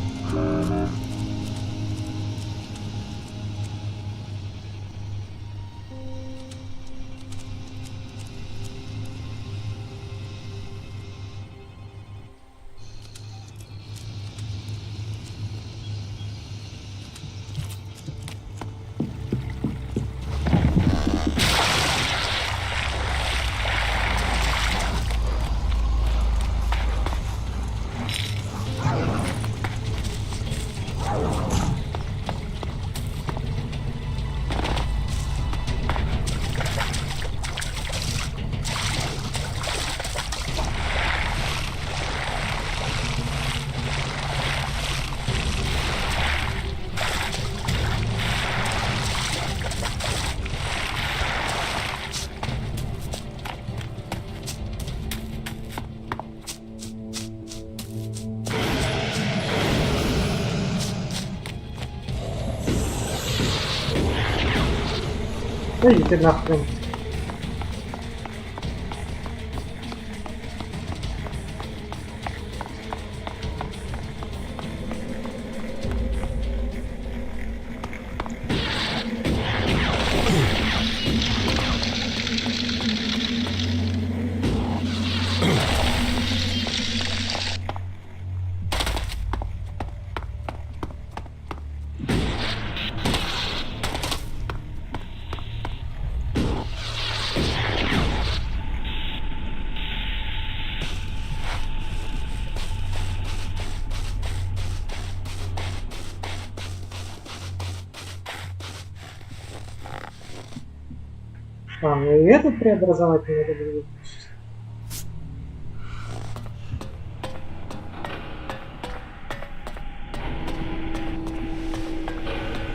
Идите нахрен. А, мне и этот преобразовать не надо было выключить.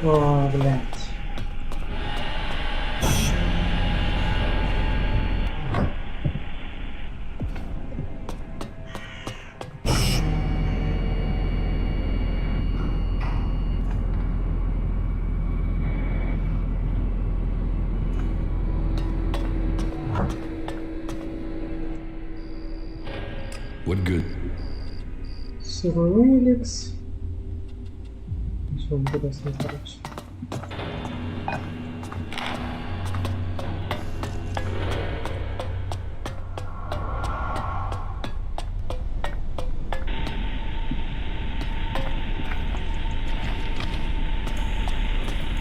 О, блядь. What good? Elex. Ничего интересного, короче.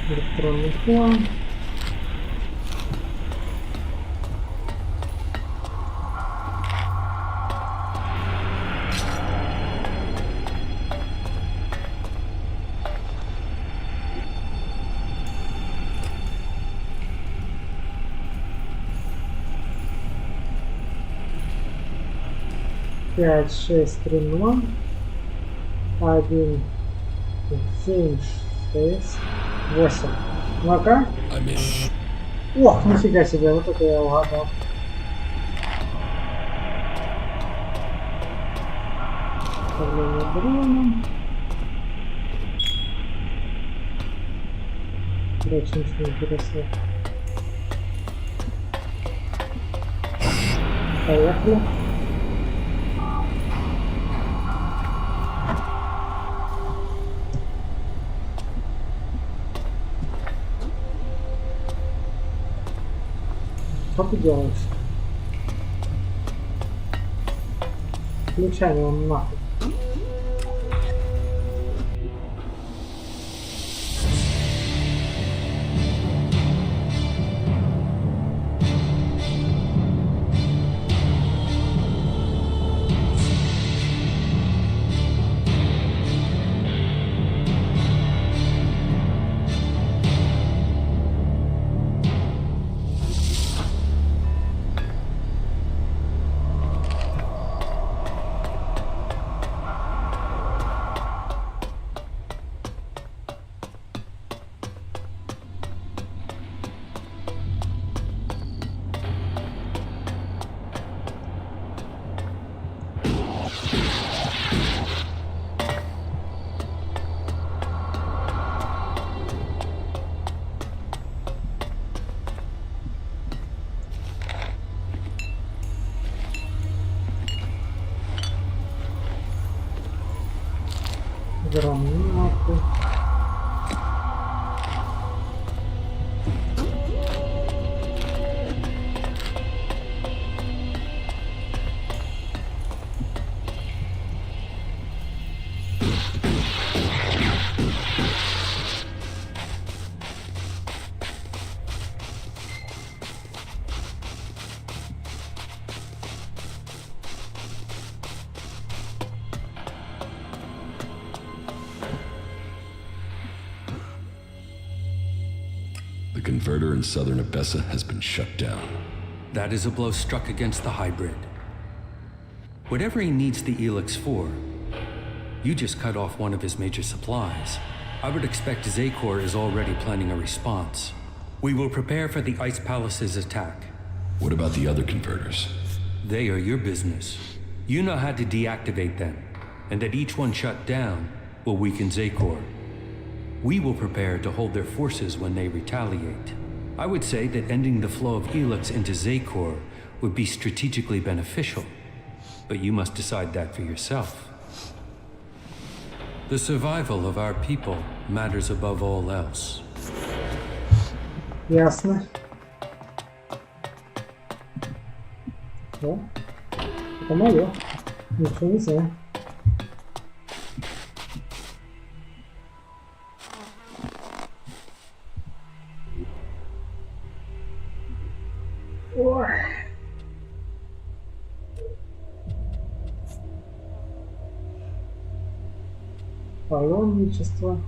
Электронный фон. Пять, 6, 3, 0, 1, 7, 6, 8. Ну-ка. Ох, нифига себе, вот это я угадал. Управление дроном. Короче, ничего интересного. Поехали. Что ты делаешь? Включай его нахуй. Гранаты. The converter in southern Abessa has been shut down. That is a blow struck against the hybrid. Whatever he needs the Elex for, you just cut off one of his major supplies. I would expect Zakor is already planning a response. We will prepare for the Ice Palace's attack. What about the other converters? They are your business. You know how to deactivate them, and that each one shut down will weaken Zakor. We will prepare to hold their forces when they retaliate. I would say that ending the flow of Elex into Zakor would be strategically beneficial, but you must decide that for yourself. The survival of our people matters above all else. Ясно. О, это мое. Ничего не знаю. Ой. Паломничество.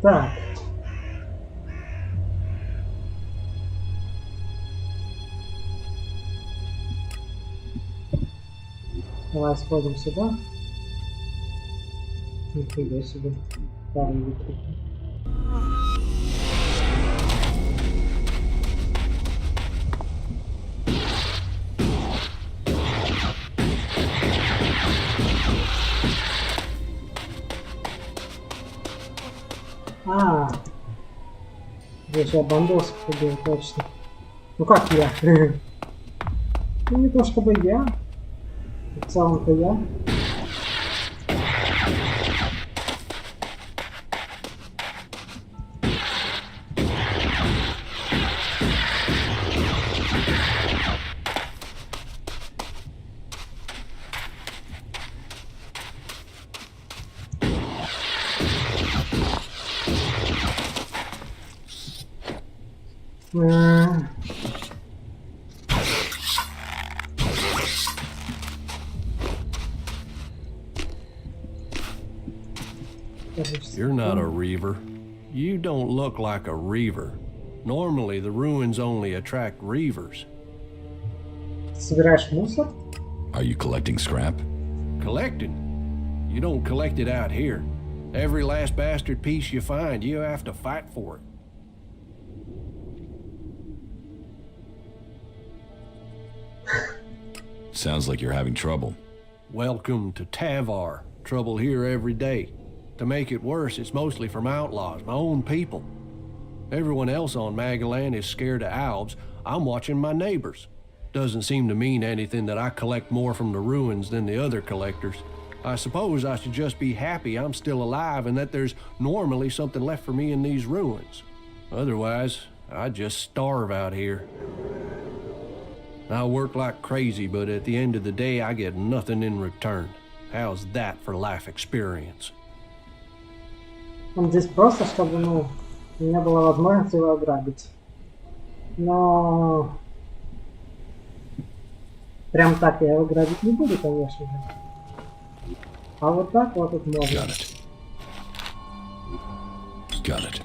Так. Давай сходим сюда. Нифига себе. Старый Виктор. Здесь я бандосов убил, точно. Ну как я? Ну не то чтобы я. В целом-то я. You're not a reaver. You don't look like a reaver. Normally, the ruins only attract reavers. Собираешь мусор? Are you collecting scrap? Collecting? You don't collect it out here. Every last bastard piece you find, you have to fight for it. Sounds like you're having trouble. Welcome to Tavar. Trouble here every day. To make it worse, it's mostly from outlaws, my own people. Everyone else on Magalan is scared of Albs. I'm watching my neighbors. Doesn't seem to mean anything that I collect more from the ruins than the other collectors. I suppose I should just be happy I'm still alive and that there's normally something left for me in these ruins. Otherwise, I'd just starve out here. I work like crazy, but at the end of the day, I get nothing in return. How's that for life experience? Он здесь просто, чтобы, ну, у меня была возможность его ограбить. Но... Прям так я его грабить не буду, конечно же. А вот так вот тут можно. Got it. Got it.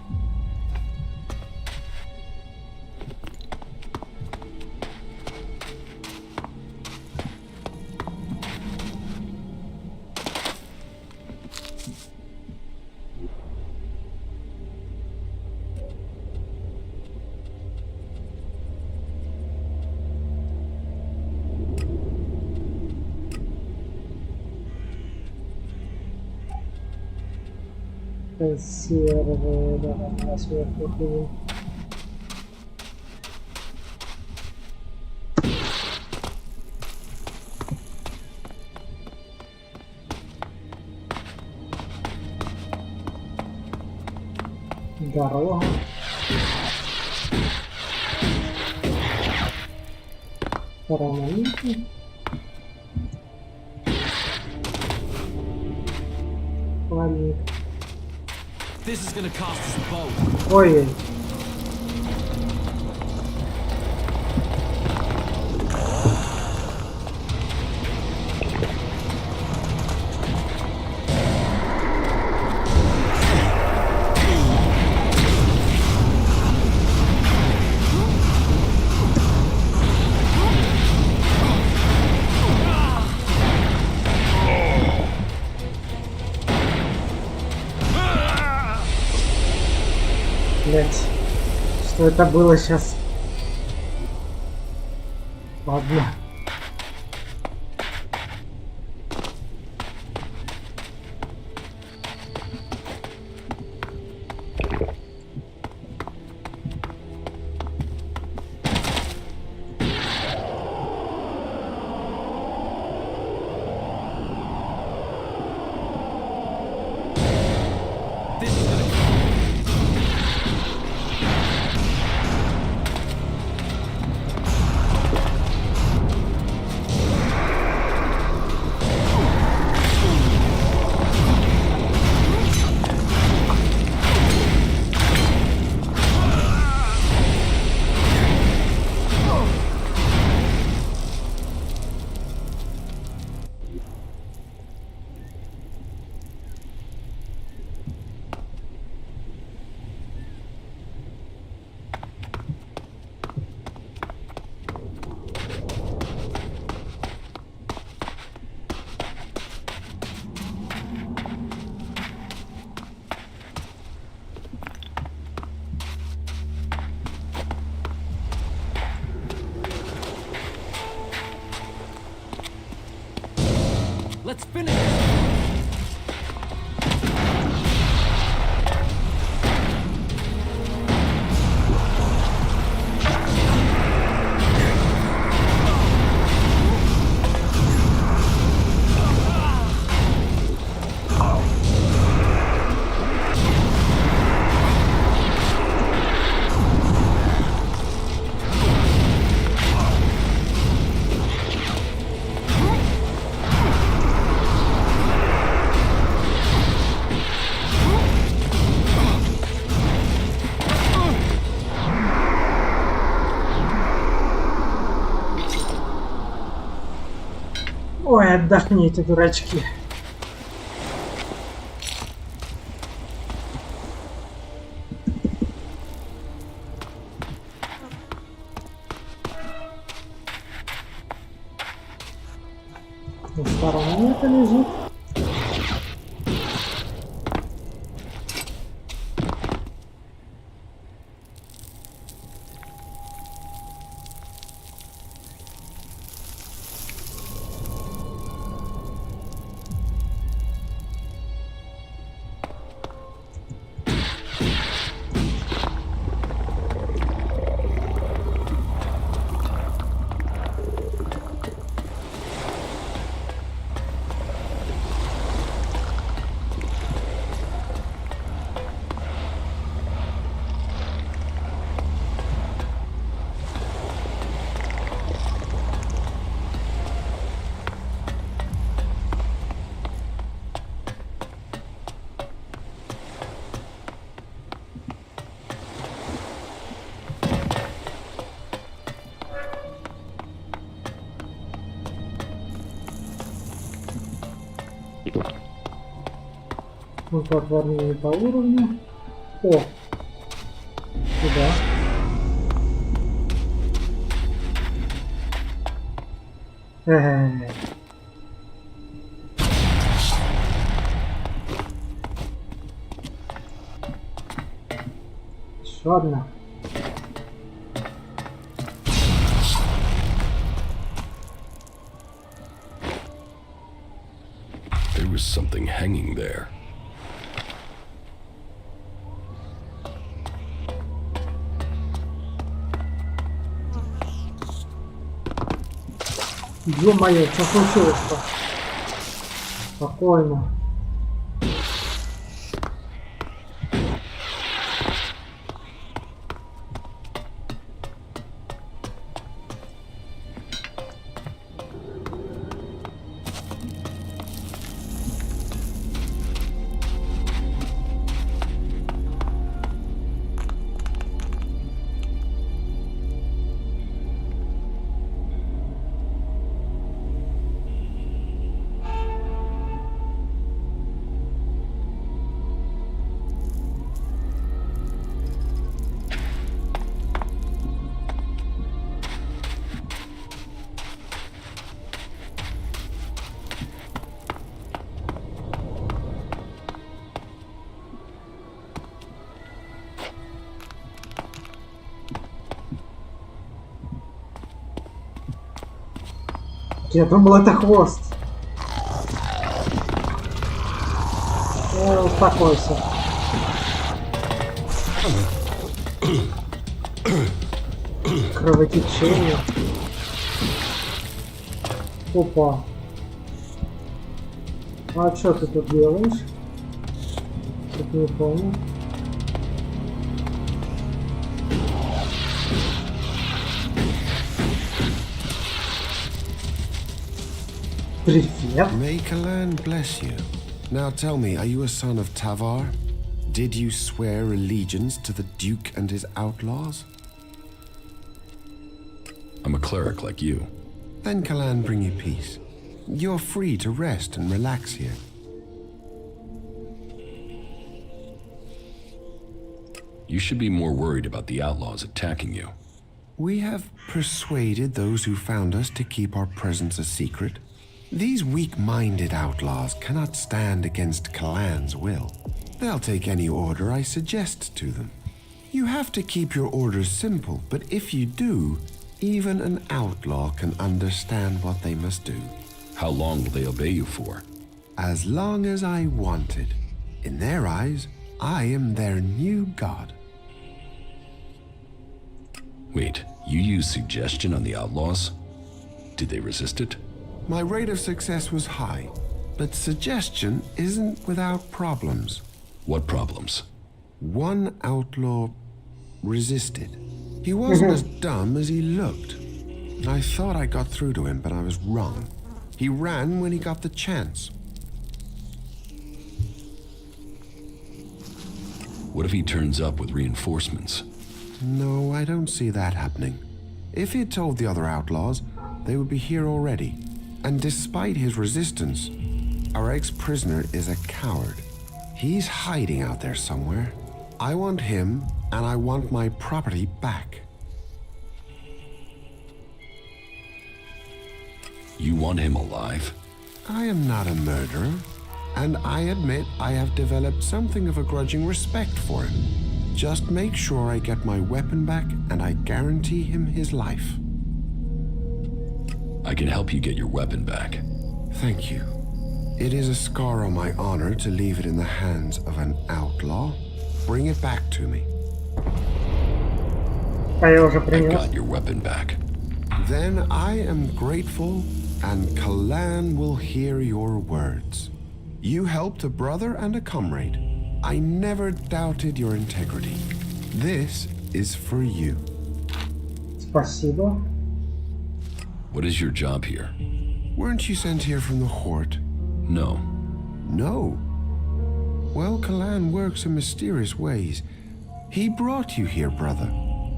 Консервы, давай на сверху кинем. Дорога. Парамоники. Плавник. This is gonna cost us a boat. Ой. Блять, что это было сейчас? Ладно. Let's finish. Ой, отдохните, дурачки. На стороне это лежит. Оформление по уровню. О! Сюда. Еще одна. There was something hanging there. Ё-моё, что случилось-то? Спокойно. Я думал, это хвост. Успокойся. Кровотечение. Опа. А что ты тут делаешь? Тут не помню. Привет. May Kalan bless you. Now tell me, are you a son of Tavar? Did you swear allegiance to the Duke and his outlaws? I'm a cleric like you. Then Kalan bring you peace. You're free to rest and relax here. You should be more worried about the outlaws attacking you. We have persuaded those who found us to keep our presence a secret. These weak-minded outlaws cannot stand against Kalan's will. They'll take any order I suggest to them. You have to keep your orders simple, but if you do, even an outlaw can understand what they must do. How long will they obey you for? As long as I wanted. In their eyes, I am their new god. Wait, you used suggestion on the outlaws? Did they resist it? My rate of success was high, but suggestion isn't without problems. What problems? One outlaw resisted. He wasn't as dumb as he looked. I thought I got through to him, but I was wrong. He ran when he got the chance. What if he turns up with reinforcements? No, I don't see that happening. If he had told the other outlaws, they would be here already. And despite his resistance, our ex-prisoner is a coward. He's hiding out there somewhere. I want him, and I want my property back. You want him alive? I am not a murderer, and I admit I have developed something of a grudging respect for him. Just make sure I get my weapon back, and I guarantee him his life. I can help you get your weapon back. Thank you. It is a scar on my honor to leave it in the hands of an outlaw. Bring it back to me. I got your weapon back. Then I am grateful, and Kalan will hear your words. You helped a brother and a comrade. I never doubted your integrity. This is for you. Спасибо. What is your job here? Weren't you sent here from the Horde? No. No? Well, Kalan works in mysterious ways. He brought you here, brother.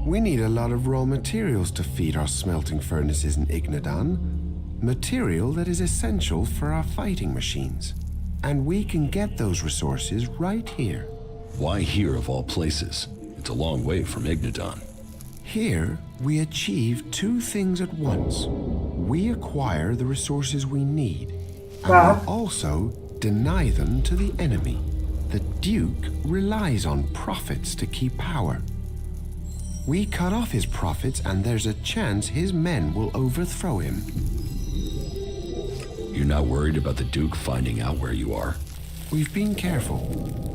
We need a lot of raw materials to feed our smelting furnaces in Ignadan. Material that is essential for our fighting machines. And we can get those resources right here. Why here of all places? It's a long way from Ignadan. Here, we achieve two things at once. We acquire the resources we need, and we also deny them to the enemy. The Duke relies on profits to keep power. We cut off his profits, and there's a chance his men will overthrow him. You're not worried about the Duke finding out where you are? We've been careful,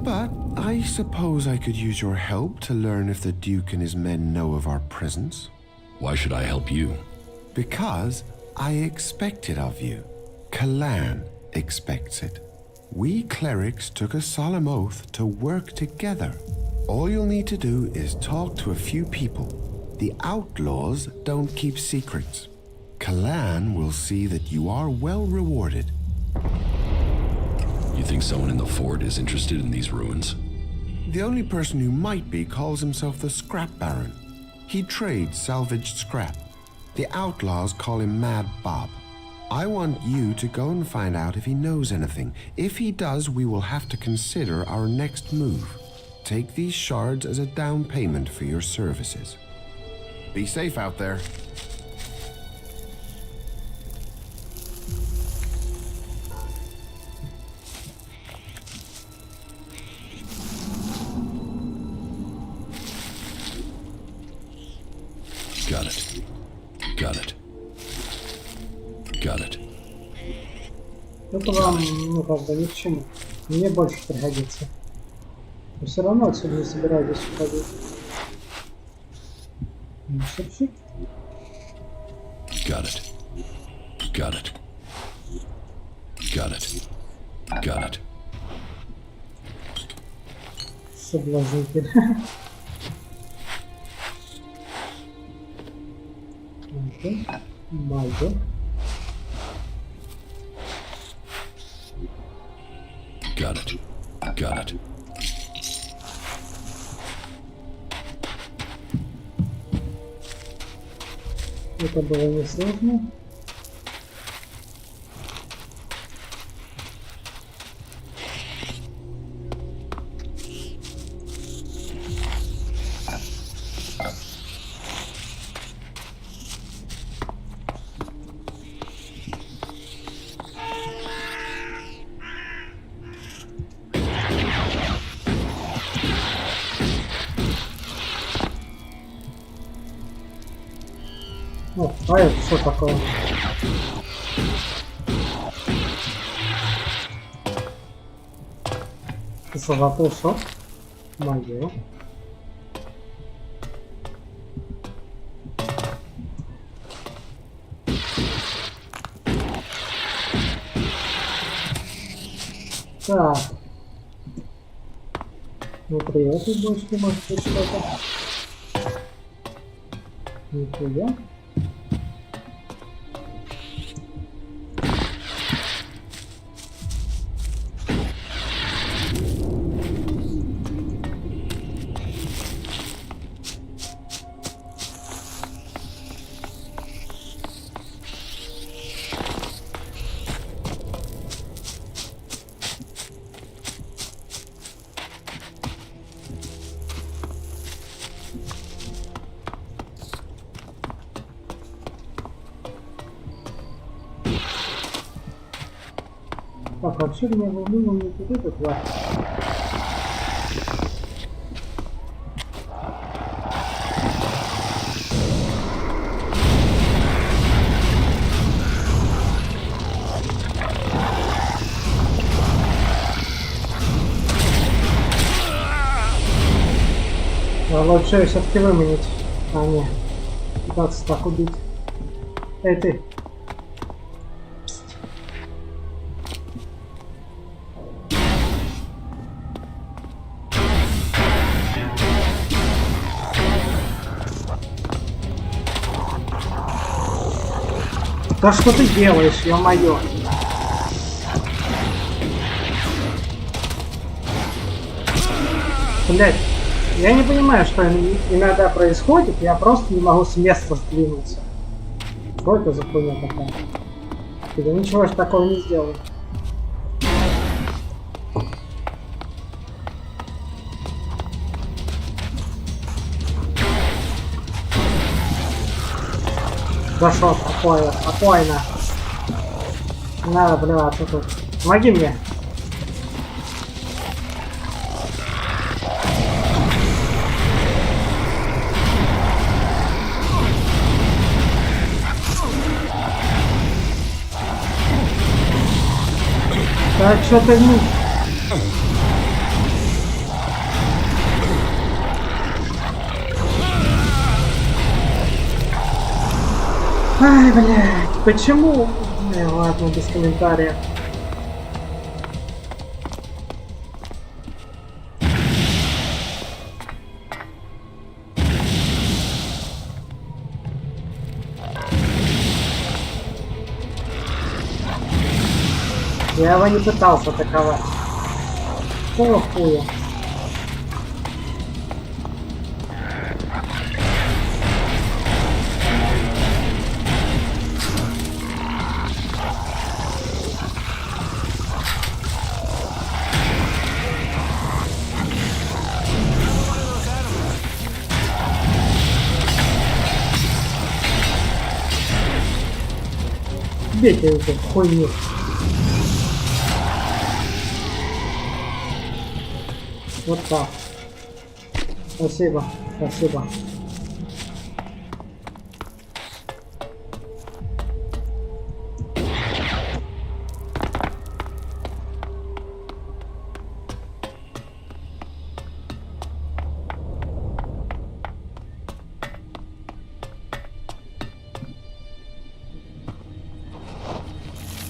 but I suppose I could use your help to learn if the Duke and his men know of our presence. Why should I help you? Because I expect it of you. Kalan expects it. We clerics took a solemn oath to work together. All you'll need to do is talk to a few people. The outlaws don't keep secrets. Kalan will see that you are well rewarded. You think someone in the fort is interested in these ruins? The only person who might be calls himself the Scrap Baron. He trades salvaged scrap. The outlaws call him Mad Bob. I want you to go and find out if he knows anything. If he does, we will have to consider our next move. Take these shards as a down payment for your services. Be safe out there. Got it. Got it. Got it. Это вам, ну, как бы ни к чему. Мне больше пригодится. Но все равно отсюда не собираюсь уходить. Шип-шип. Got it. Got it. Got it. Got it. Соблазнитель. Окей. Майдо. Got it. Got it. Это было несложно. О, а это что такое? Золотой шоп. Мое. Так. Внутри этой бочки может быть что-то. Нихуя. Так, вообще меня волнует не вот этот лак. Лучше все-таки выманить, а не пытаться так убить. Эй, ты! Да что ты делаешь, ё-моё? Блять, я не понимаю, что иногда происходит, я просто не могу с места сдвинуться. Что это за хуйня такая? Я ничего же такого не сделал. Зашел, спокойно. Не надо плеваться тут. Помоги мне. Так, что ты не... Ай, блядь. Почему? Не, ладно, без комментариев. Я его не пытался атаковать. Какого хуя? Бейте эту хуйню. Вот так. Спасибо, спасибо.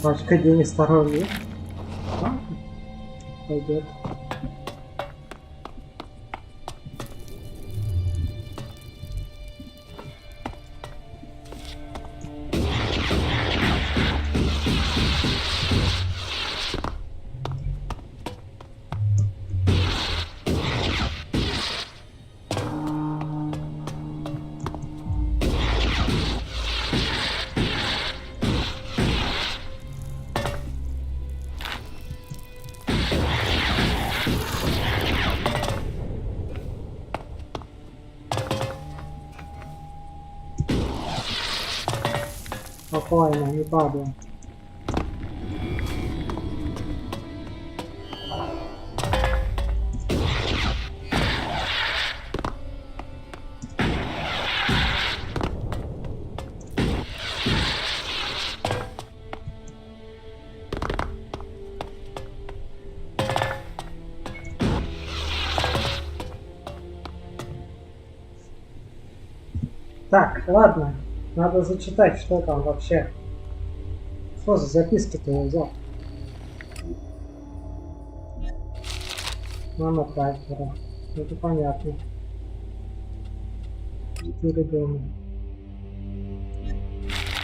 Пачка денег сторонних. Пойдет. Спокойно, не падаем. Так, ладно. Надо зачитать, что там вообще. Что за записки-то я взял? Мама Пайпера. Это понятно. 4 дома.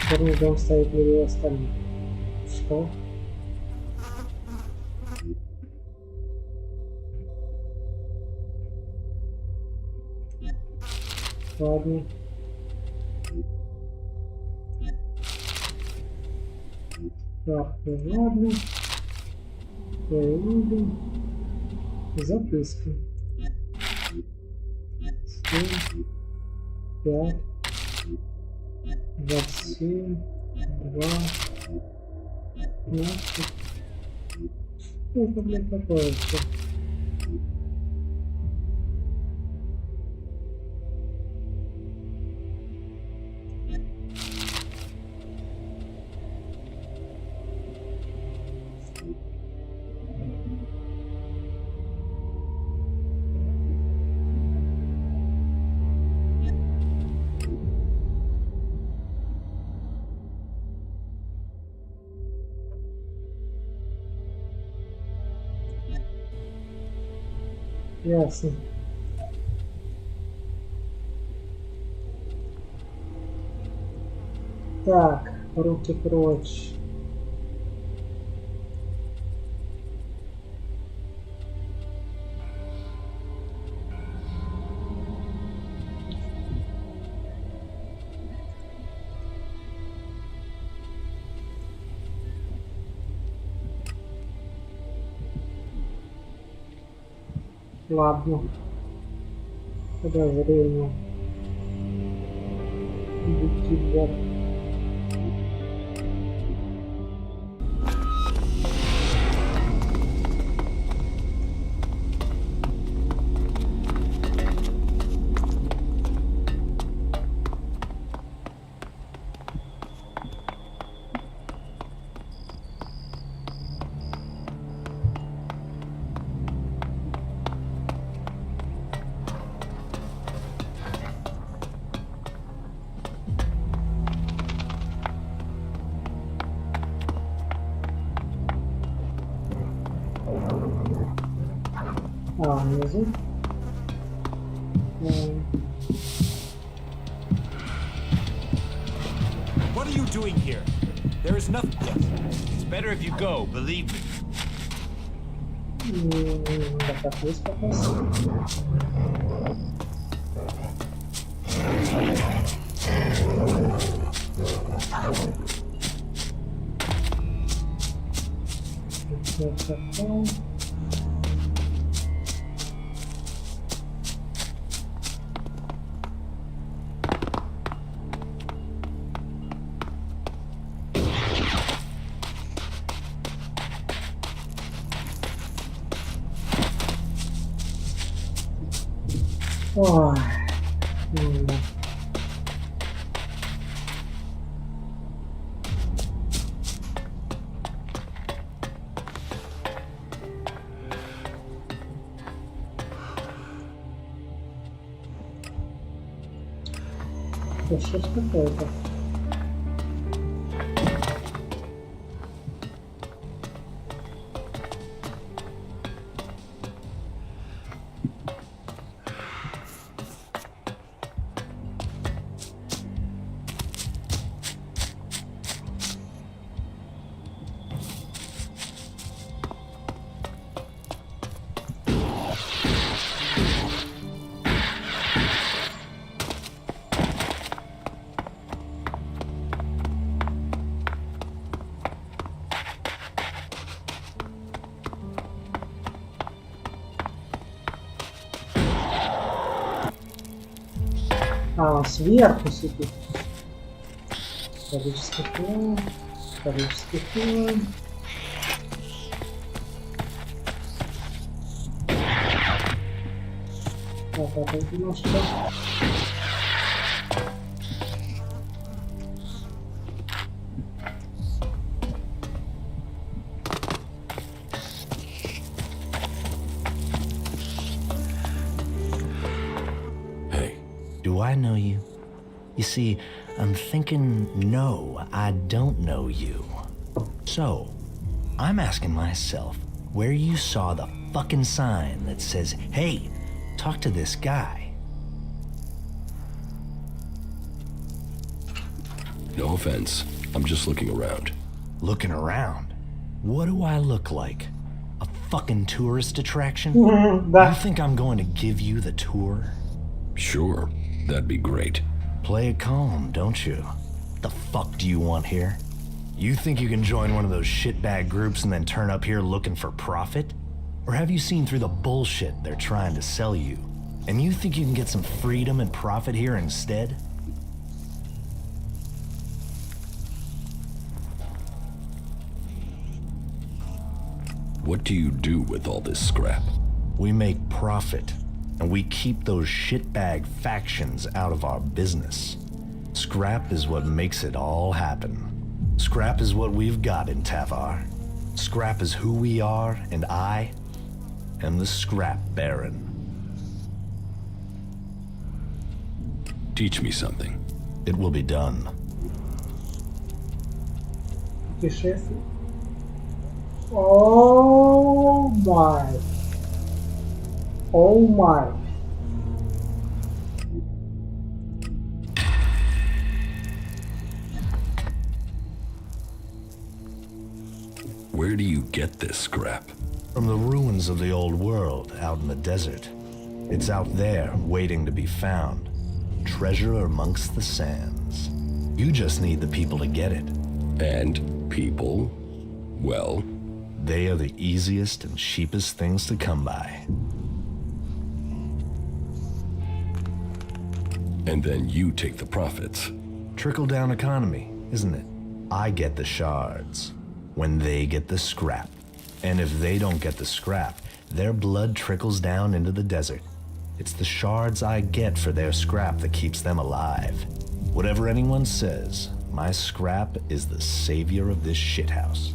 Черный дом стоит левее остальных. Что? Ладно. Так, ладно. Поедем. Записка. 7, 5, 27, 2, 15. Что это, блядь, такое все? Ясно. Так, руки прочь. Ладно. Подозрение. Виктор. внизу. What are you doing here? There is nothing. It's better if you go, believe me. Да как есть попасть? Ой, да. Это что такое-то? А, сверху сидит. Исторический фон. Исторический фон. Так, это немножко. Do I know you? You see, I'm thinking, no, I don't know you. So, I'm asking myself where you saw the fucking sign that says, hey, talk to this guy. No offense. I'm just looking around. Looking around? What do I look like? A fucking tourist attraction? You think I'm going to give you the tour? Sure. That'd be great. Play it calm, don't you? The fuck do you want here? You think you can join one of those shitbag groups and then turn up here looking for profit? Or have you seen through the bullshit they're trying to sell you? And you think you can get some freedom and profit here instead? What do you do with all this scrap? We make profit. And we keep those shitbag factions out of our business. Scrap is what makes it all happen. Scrap is what we've got in Tavar. Scrap is who we are, and I am the Scrap Baron. Teach me something. It will be done. Oh my. Oh my. Where do you get this scrap? From the ruins of the old world out in the desert. It's out there waiting to be found. Treasure amongst the sands. You just need the people to get it. And people? Well, they are the easiest and cheapest things to come by. And then you take the profits. Trickle-down economy, isn't it? I get the shards when they get the scrap. And if they don't get the scrap, their blood trickles down into the desert. It's the shards I get for their scrap that keeps them alive. Whatever anyone says, my scrap is the savior of this shithouse.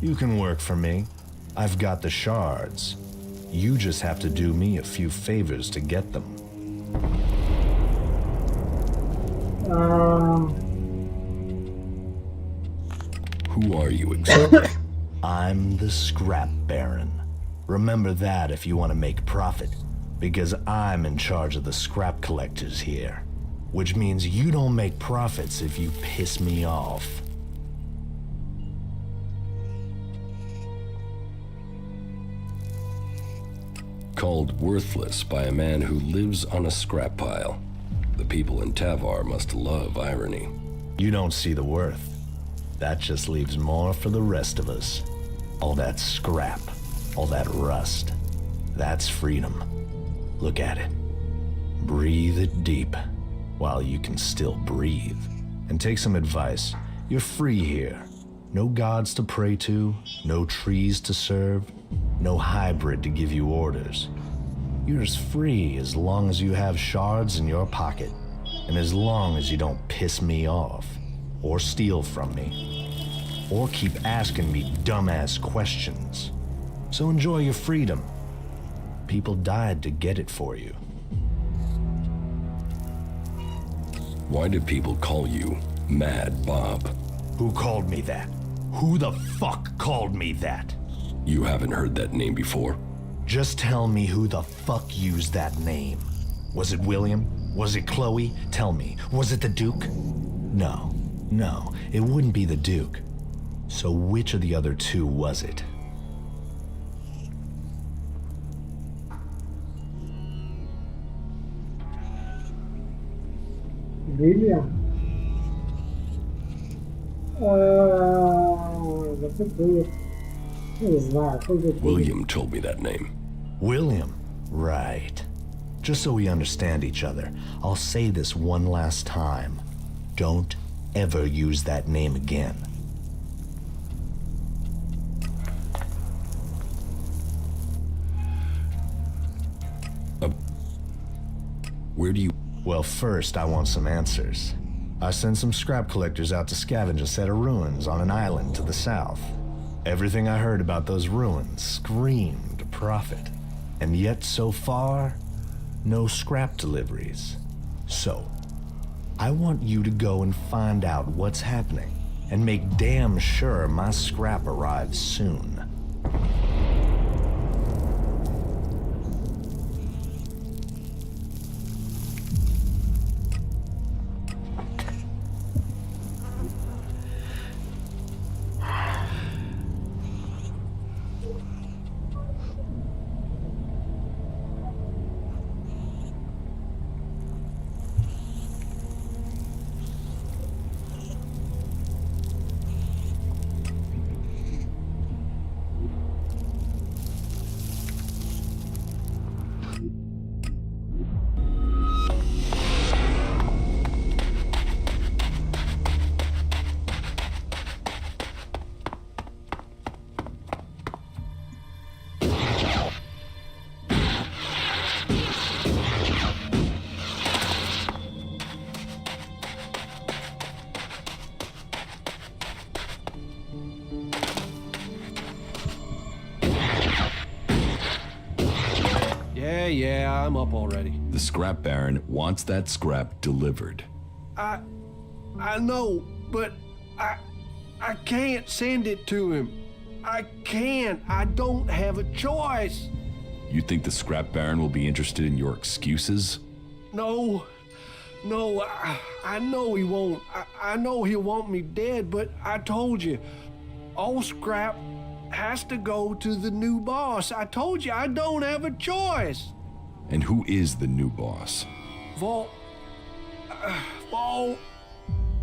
You can work for me. I've got the shards. You just have to do me a few favors to get them. Who are you exactly? I'm the Scrap Baron. Remember that if you want to make profit, because I'm in charge of the scrap collectors here. Which means you don't make profits if you piss me off. Called worthless by a man who lives on a scrap pile. The people in Tavar must love irony. You don't see the worth. That just leaves more for the rest of us. All that scrap, all that rust. That's freedom. Look at it. Breathe it deep while you can still breathe. And take some advice. You're free here. No gods to pray to, no trees to serve, no hybrid to give you orders. You're as free as long as you have shards in your pocket, and as long as you don't piss me off, or steal from me, or keep asking me dumbass questions. So enjoy your freedom. People died to get it for you. Why do people call you Mad Bob? Who called me that? Who the fuck called me that? You haven't heard that name before? Just tell me who the fuck used that name. Was it William? Was it Chloe? Tell me, was it the Duke? No, it wouldn't be the Duke. So which of the other two was it? William. William told me that name. William? Right. Just so we understand each other, I'll say this one last time. Don't ever use that name again. Where do you... Well, first, I want some answers. I sent some scrap collectors out to scavenge a set of ruins on an island to the south. Everything I heard about those ruins screamed profit. And yet, so far, no scrap deliveries. So, I want you to go and find out what's happening, and make damn sure my scrap arrives soon. Yeah, I'm up already. The scrap baron wants that scrap delivered. I know, but I can't send it to him. I can't. I don't have a choice. You think the scrap baron will be interested in your excuses? No, I know he won't. I know he'll want me dead, but I told you, all scrap has to go to the new boss. I told you I don't have a choice. And who is the new boss? Vol,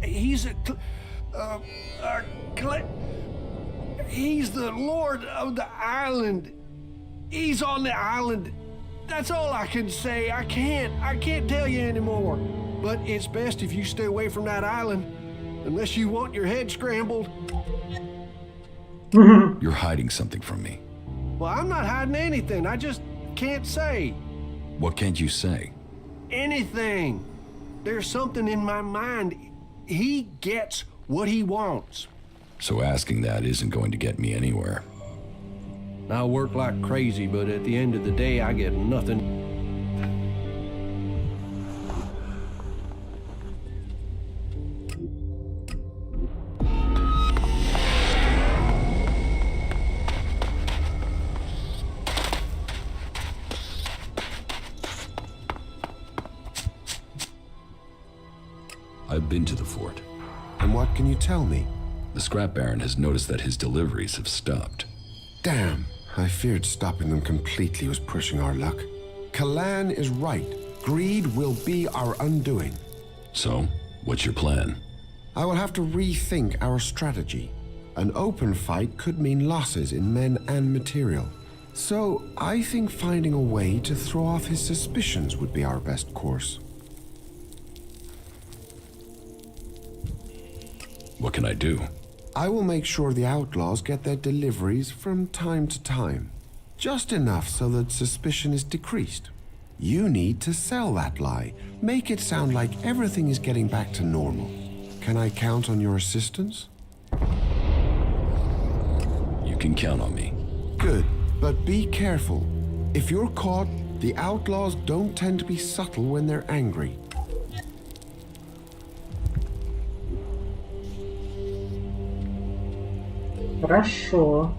he's he's the lord of the island. He's on the island. That's all I can say. I can't tell you anymore. But it's best if you stay away from that island, unless you want your head scrambled. You're hiding something from me. Well, I'm not hiding anything. I just can't say. What can't you say? Anything. There's something in my mind. He gets what he wants. So asking that isn't going to get me anywhere. I work like crazy, but at the end of the day, I get nothing. I've been to the fort. And what can you tell me? The scrap baron has noticed that his deliveries have stopped. Damn, I feared stopping them completely was pushing our luck. Kalan is right. Greed will be our undoing. So, what's your plan? I will have to rethink our strategy. An open fight could mean losses in men and material. So, I think finding a way to throw off his suspicions would be our best course. What can I do? I will make sure the outlaws get their deliveries from time to time. Just enough so that suspicion is decreased. You need to sell that lie. Make it sound like everything is getting back to normal. Can I count on your assistance? You can count on me. Good, but be careful. If you're caught, the outlaws don't tend to be subtle when they're angry. Хорошо.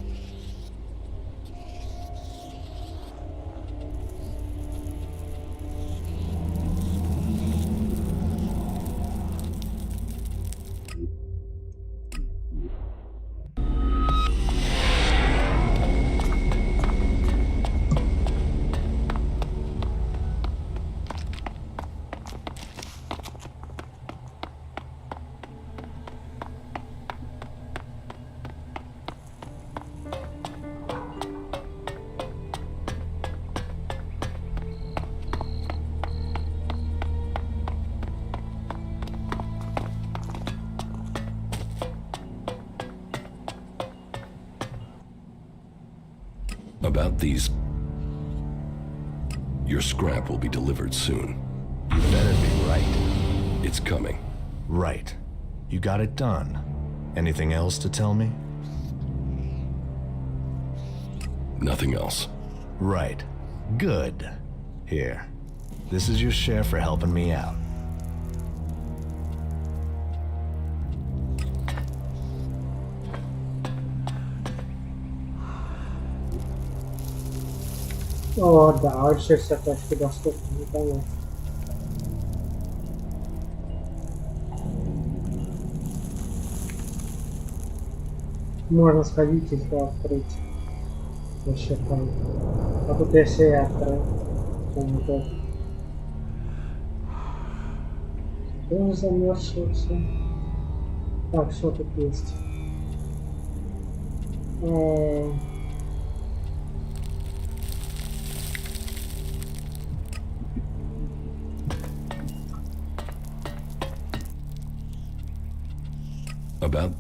About these... Your scrap will be delivered soon. You better be right. It's coming. Right. You got it done. Anything else to tell me? Nothing else. Right. Good. Here. This is your share for helping me out. О, да, вообще все точки доступны, конечно. Можно сходить и все открыть. Вообще там. А тут я все и открыл. Помню тоже. Тоже замерзшее все. Так, что тут есть? About...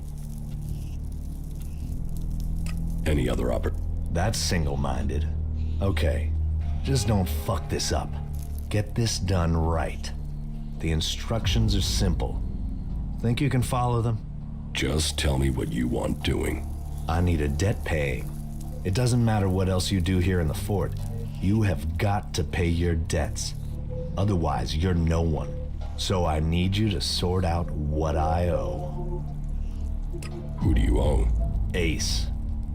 Any other That's single-minded. Okay. Just don't fuck this up. Get this done right. The instructions are simple. Think you can follow them? Just tell me what you want doing. I need a debt paying. It doesn't matter what else you do here in the fort. You have got to pay your debts. Otherwise, you're no one. So I need you to sort out what I owe. Who do you owe? Ace.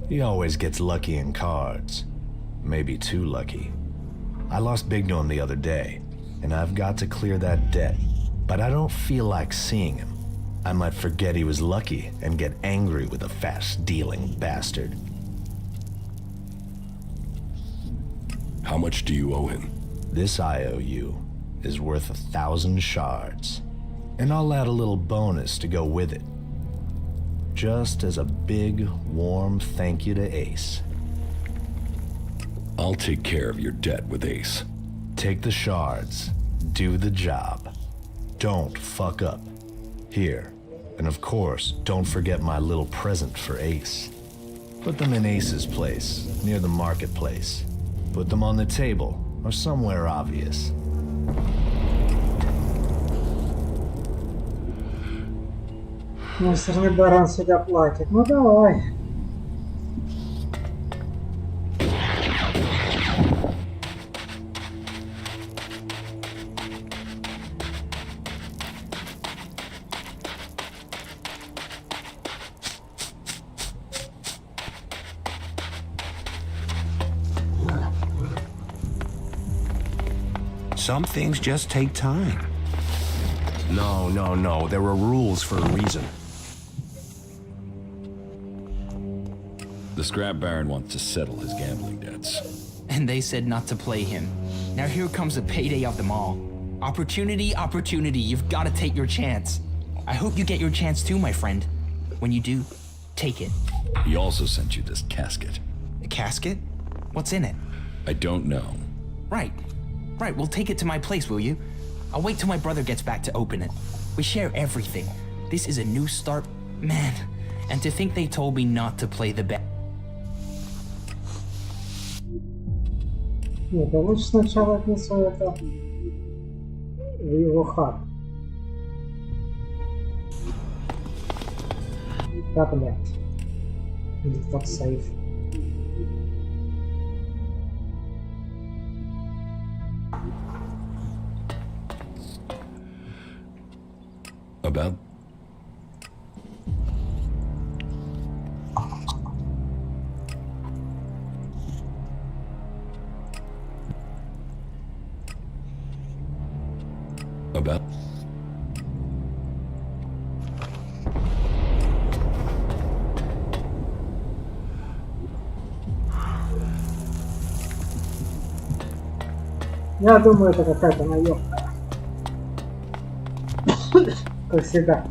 He always gets lucky in cards. Maybe too lucky. I lost big to him the other day, and I've got to clear that debt. But I don't feel like seeing him. I might forget he was lucky and get angry with a fast-dealing bastard. How much do you owe him? This IOU is worth 1,000 shards. And I'll add a little bonus to go with it. Just as a big, warm thank you to Ace. I'll take care of your debt with Ace. Take the shards. Do the job. Don't fuck up. Here. And of course, don't forget my little present for Ace. Put them in Ace's place, near the marketplace. Put them on the table, or somewhere obvious. Ну, со стороны баран себя платит. Ну давай. Some things just take time. No. There are rules for a reason. The scrap baron wants to settle his gambling debts. And they said not to play him. Now here comes the payday of them all. Opportunity, opportunity. You've got to take your chance. I hope you get your chance too, my friend. When you do, take it. He also sent you this casket. A casket? What's in it? I don't know. Right. Well, take it to my place, will you? I'll wait till my brother gets back to open it. We share everything. This is a new start. Man, and to think they told me not to play the bet. Нет, я лучше сначала отнесу это в его хат. Да, блядь. Где тот сейф? About? About? Я думаю, это какая-то наёбка. Как всегда.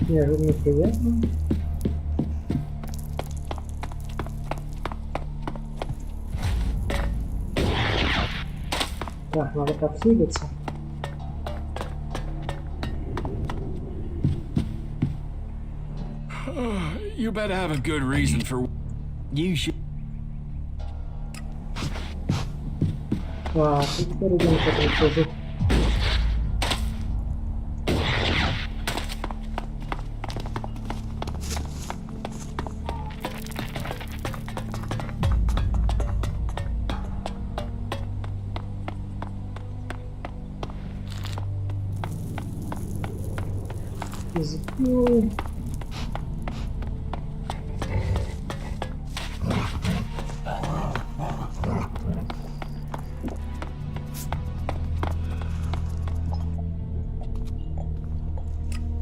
Неожиданно приятно. Так, надо подсилиться. You better have a good reason for... You should... Так, теперь идем к этому тоже.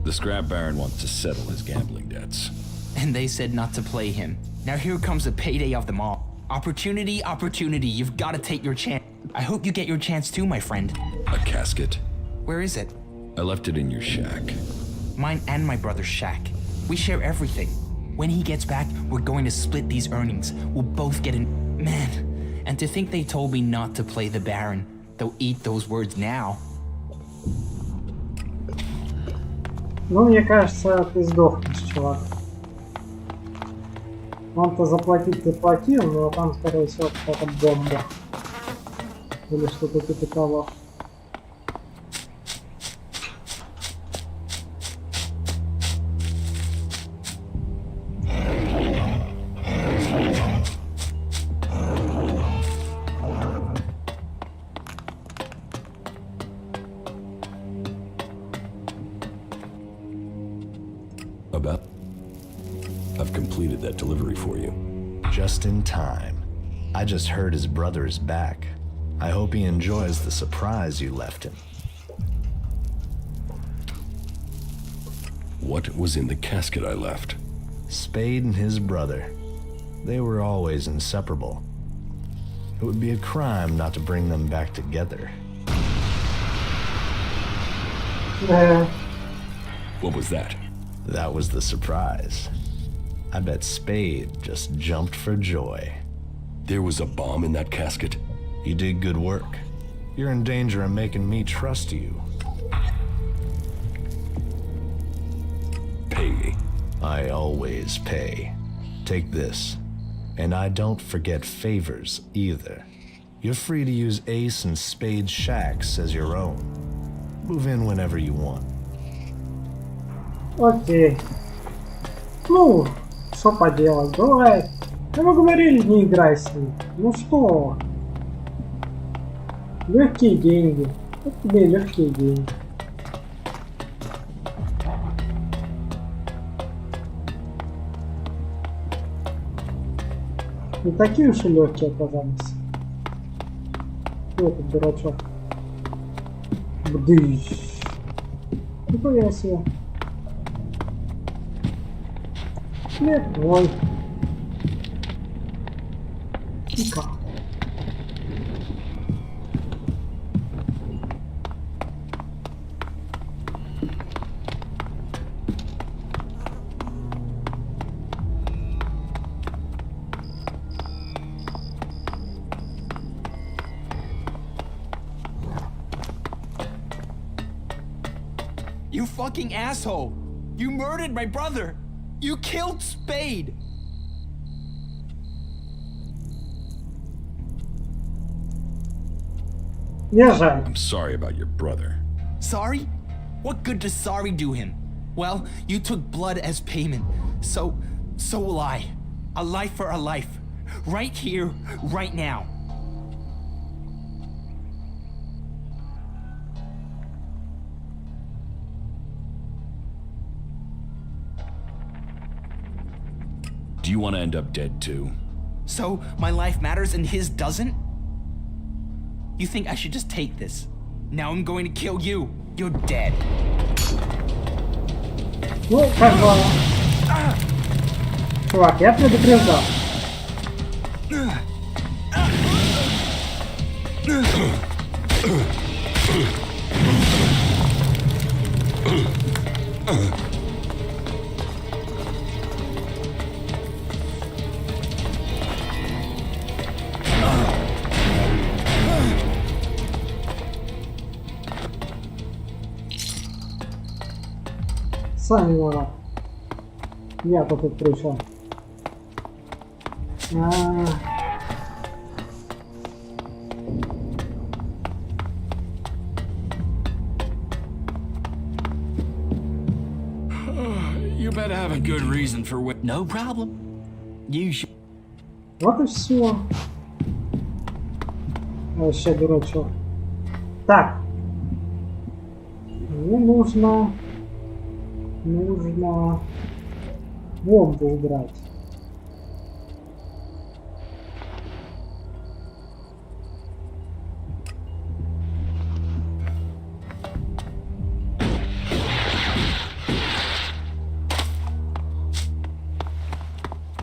The scrap baron wants to settle his gambling debts. And they said not to play him. Now here comes the payday of them all. Opportunity, opportunity. You've got to take your chance. I hope you get your chance too, my friend. A casket? Where is it? I left it in your shack. Mine and my brother's shack. We share everything. When he gets back, we're going to split these earnings. We'll both get in... Man, and to think they told me not to play the Baron. They'll eat those words now. Ну, мне кажется, ты сдохнешь, чувак. Он-то заплатить ты платил, но там, скорее всего, какая-то бомба. Или что-то типа того. I've completed that delivery for you. Just in time. I just heard his brother is back. I hope he enjoys the surprise you left him. What was in the casket I left? Spade and his brother. They were always inseparable. It would be a crime not to bring them back together. What was that? That was the surprise. I bet Spade just jumped for joy. There was a bomb in that casket? You did good work. You're in danger of making me trust you. I always pay. Take this. And I don't forget favors either. You're free to use Ace and Spade shacks as your own. Move in whenever you want. Окей. Ну, что поделать, бывает. Ну, вы говорили, не играй с ним. Ну что? Легкие деньги. Вот тебе легкие деньги. Не такие уж и легкие оказались. Кто этот дурачок? Бдыщ. Нихуя себе. Нет, ой. Ика. You fucking asshole! You murdered my brother! You killed Spade! I'm sorry about your brother. Sorry? What good does sorry do him? Well, you took blood as payment. So will I. A life for a life. Right here, right now. Do you want to end up dead too? So, my life matters and his doesn't? You think I should just take this? Now I'm going to kill you. You're dead. Ну, как бы... Чувак, я предупреждал. Сами вора. Я-то тут при чем? You better have a good reason for what. No problem. You should. Вот и все. Вообще дурачок. Так. Мне нужно бомбу убрать.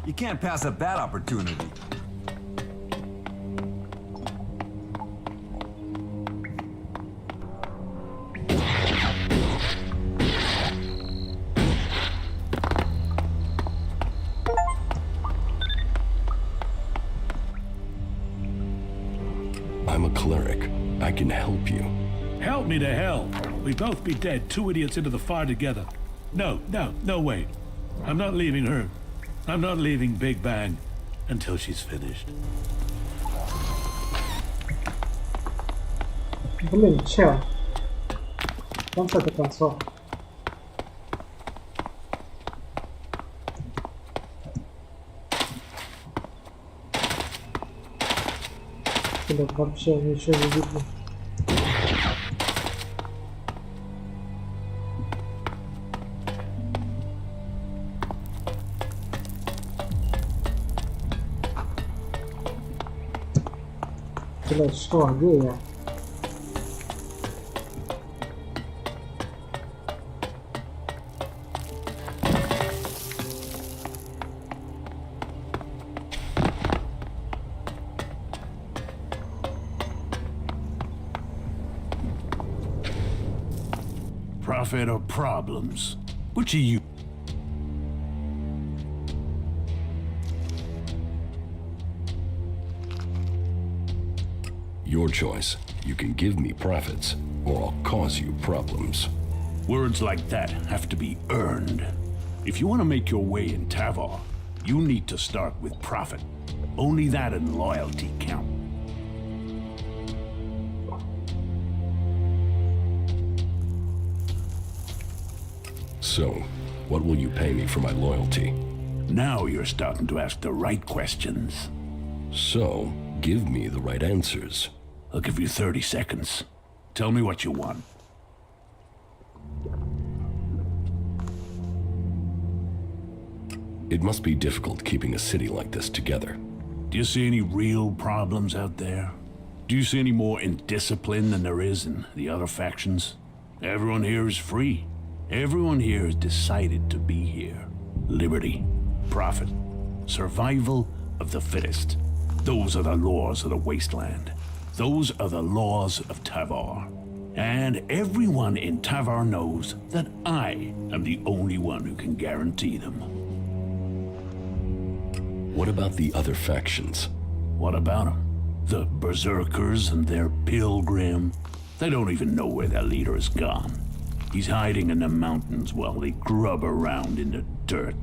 You can't pass up that opportunity. I'm a cleric. I can help you. Help me to hell. We'd both be dead, two idiots into the fire together. No, wait. I'm not leaving her. I'm not leaving Big Bang until she's finished. Блин, чел. В конце-то концов. Блин, вообще ничего не видно. Блять, что, где я? Profit or problems? Which are you? Your choice. You can give me profits, or I'll cause you problems. Words like that have to be earned. If you want to make your way in Tavar, you need to start with profit. Only that and loyalty count. So, what will you pay me for my loyalty? Now you're starting to ask the right questions. So, give me the right answers. I'll give you 30 seconds. Tell me what you want. It must be difficult keeping a city like this together. Do you see any real problems out there? Do you see any more indiscipline than there is in the other factions? Everyone here is free. Everyone here has decided to be here. Liberty, profit, survival of the fittest. Those are the laws of the wasteland. Those are the laws of Tavar. And everyone in Tavar knows that I am the only one who can guarantee them. What about the other factions? What about them? The Berserkers and their pilgrim. They don't even know where their leader has gone. He's hiding in the mountains while they grub around in the dirt.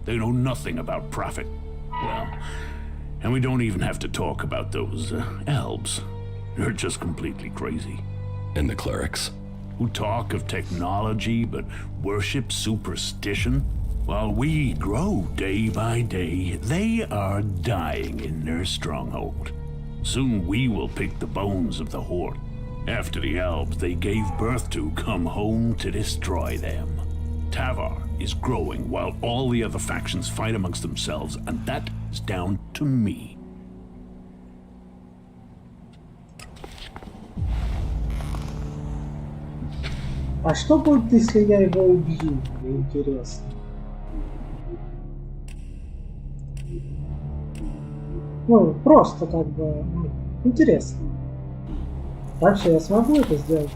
They know nothing about profit. Well, and we don't even have to talk about those elves. They're just completely crazy. And the clerics? Who talk of technology but worship superstition? While we grow day by day, they are dying in their stronghold. Soon we will pick the bones of the Horde. After the elves they gave birth to come home to destroy them. Tavar is growing while all the other factions fight amongst themselves, and that is down to me. А что будет, если я его убью? Мне интересно. Ну, просто как бы интересно. Вообще, я смогу это сделать?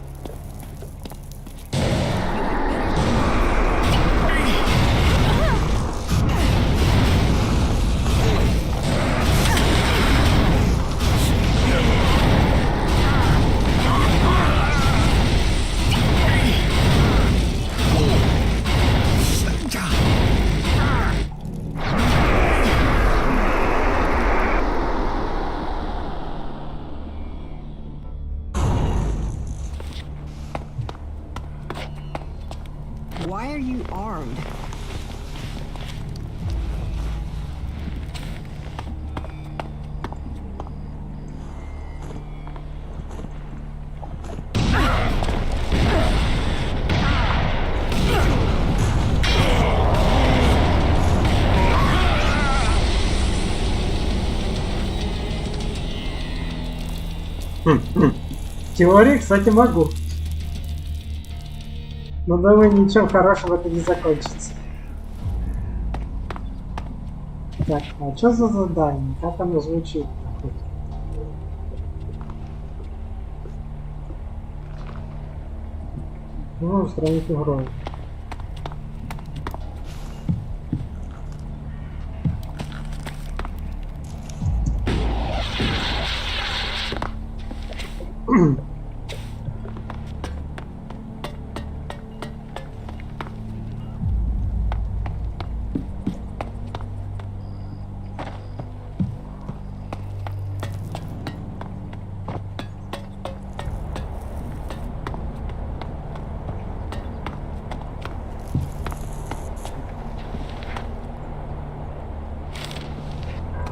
Why are you armed? В теории, кстати, могу. Но думаю, ничем хорошим это не закончится. Так, а что за задание? Как оно звучит? Ну, устранить угрозу.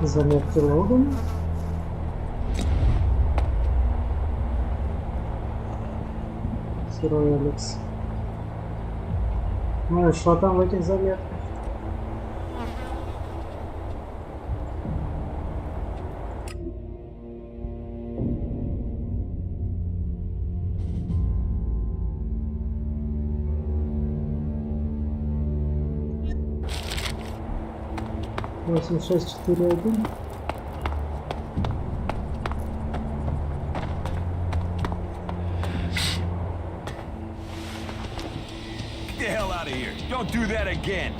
Заметки логом. Сырой Elex. Ну и что там в этих заметках? Восемь, шесть, четыре, один. Get the hell out of here! Don't do that again!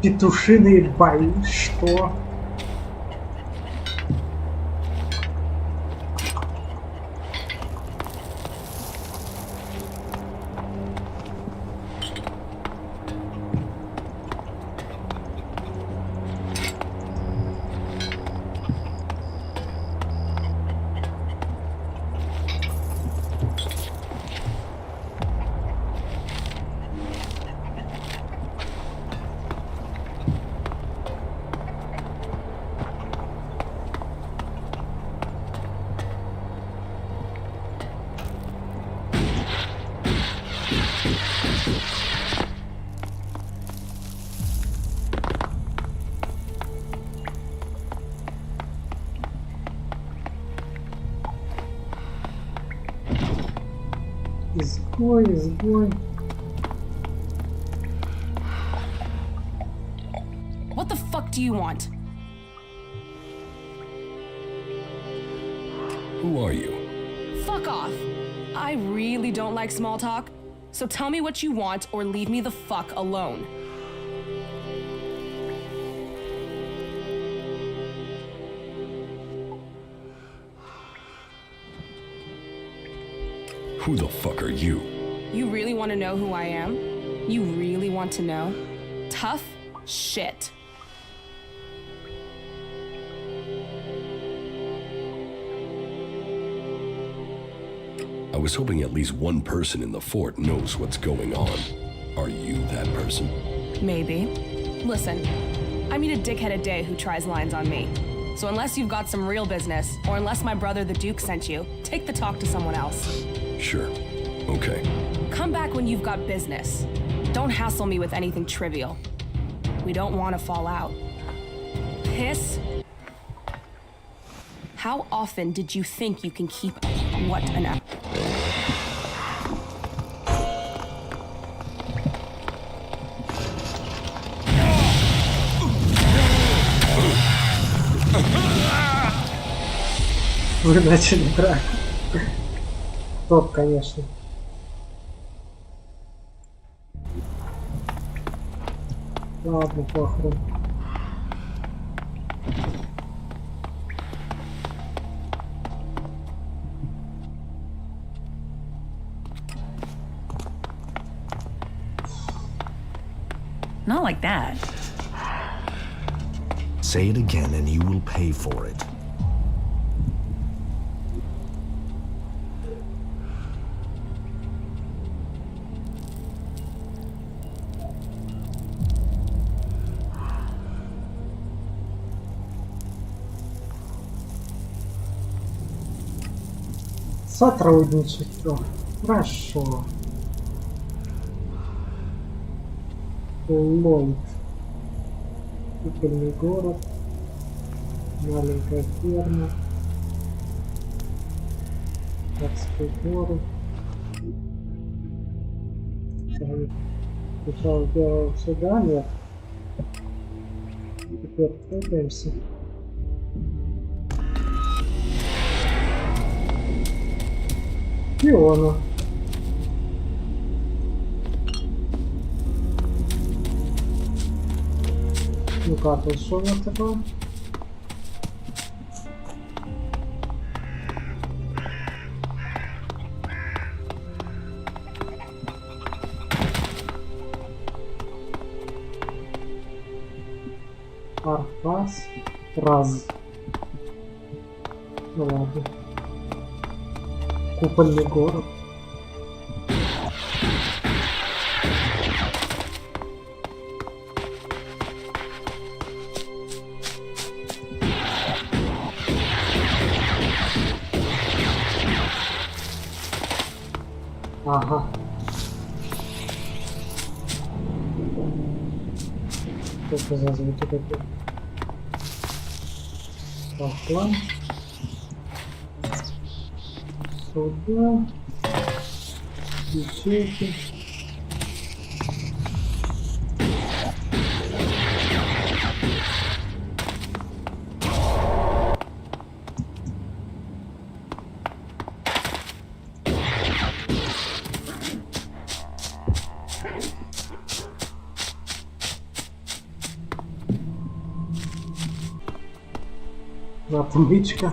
Петушиные бои, что? Изгой, изгой. What the fuck do you want? Who are you? Fuck off. I really don't like small talk, so tell me what you want or leave me the fuck alone. Who the fuck are you? You really want to know who I am? You really want to know? Tough shit. I was hoping at least one person in the fort knows what's going on. Are you that person? Maybe. Listen, I meet a dickhead a day who tries lines on me. So unless you've got some real business, or unless my brother the Duke sent you, take the talk to someone else. Sure. Okay. Come back when you've got business. Don't hassle me with anything trivial. We don't want to fall out. Piss? How often did you think you can keep what an... Вы начали драку. Топ, конечно. Ладно, похрен. Not like that. Say it again and you will pay for it. Сотрудничество. Хорошо. Лонд. Кукольный город. Маленькая ферма. Городской город. Сначала сделал сюда, нет. Теперь путаемся. Фиона. Ну как, вот что у нас такое? Арфас. Раз. Ну ладно. Купольный город. Ага. Что это за звуки такие? Пошла. Сюда. Ячейки. Отмычка.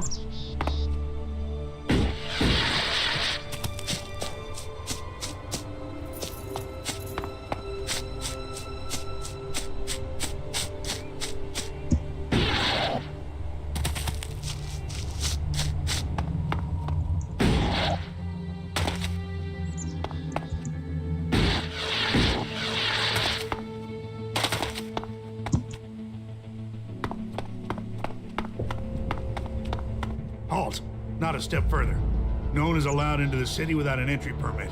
Halt! Not a step further. No one is allowed into the city without an entry permit.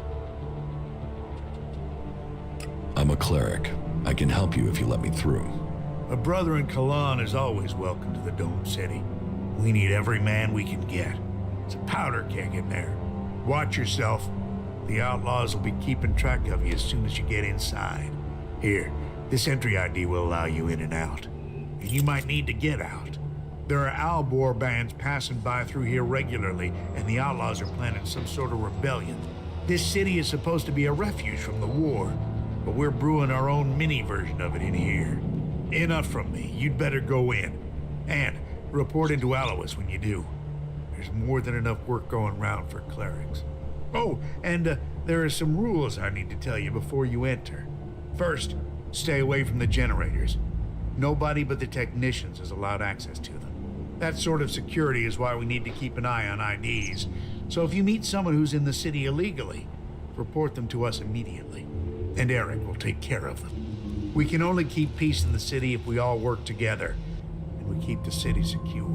I'm a cleric. I can help you if you let me through. A brother in Kalan is always welcome to the Dome City. We need every man we can get. It's a powder keg in there. Watch yourself. The outlaws will be keeping track of you as soon as you get inside. Here, this entry ID will allow you in and out. And you might need to get out. There are Albor bands passing by through here regularly, and the outlaws are planning some sort of rebellion. This city is supposed to be a refuge from the war, but we're brewing our own mini version of it in here. Enough from me. You'd better go in. And report into Alois when you do. There's more than enough work going round for clerics. Oh, and there are some rules I need to tell you before you enter. First, stay away from the generators. Nobody but the technicians is allowed access to them. That sort of security is why we need to keep an eye on IDs. So if you meet someone who's in the city illegally, report them to us immediately. And Eric will take care of them. We can only keep peace in the city if we all work together, and we keep the city secure.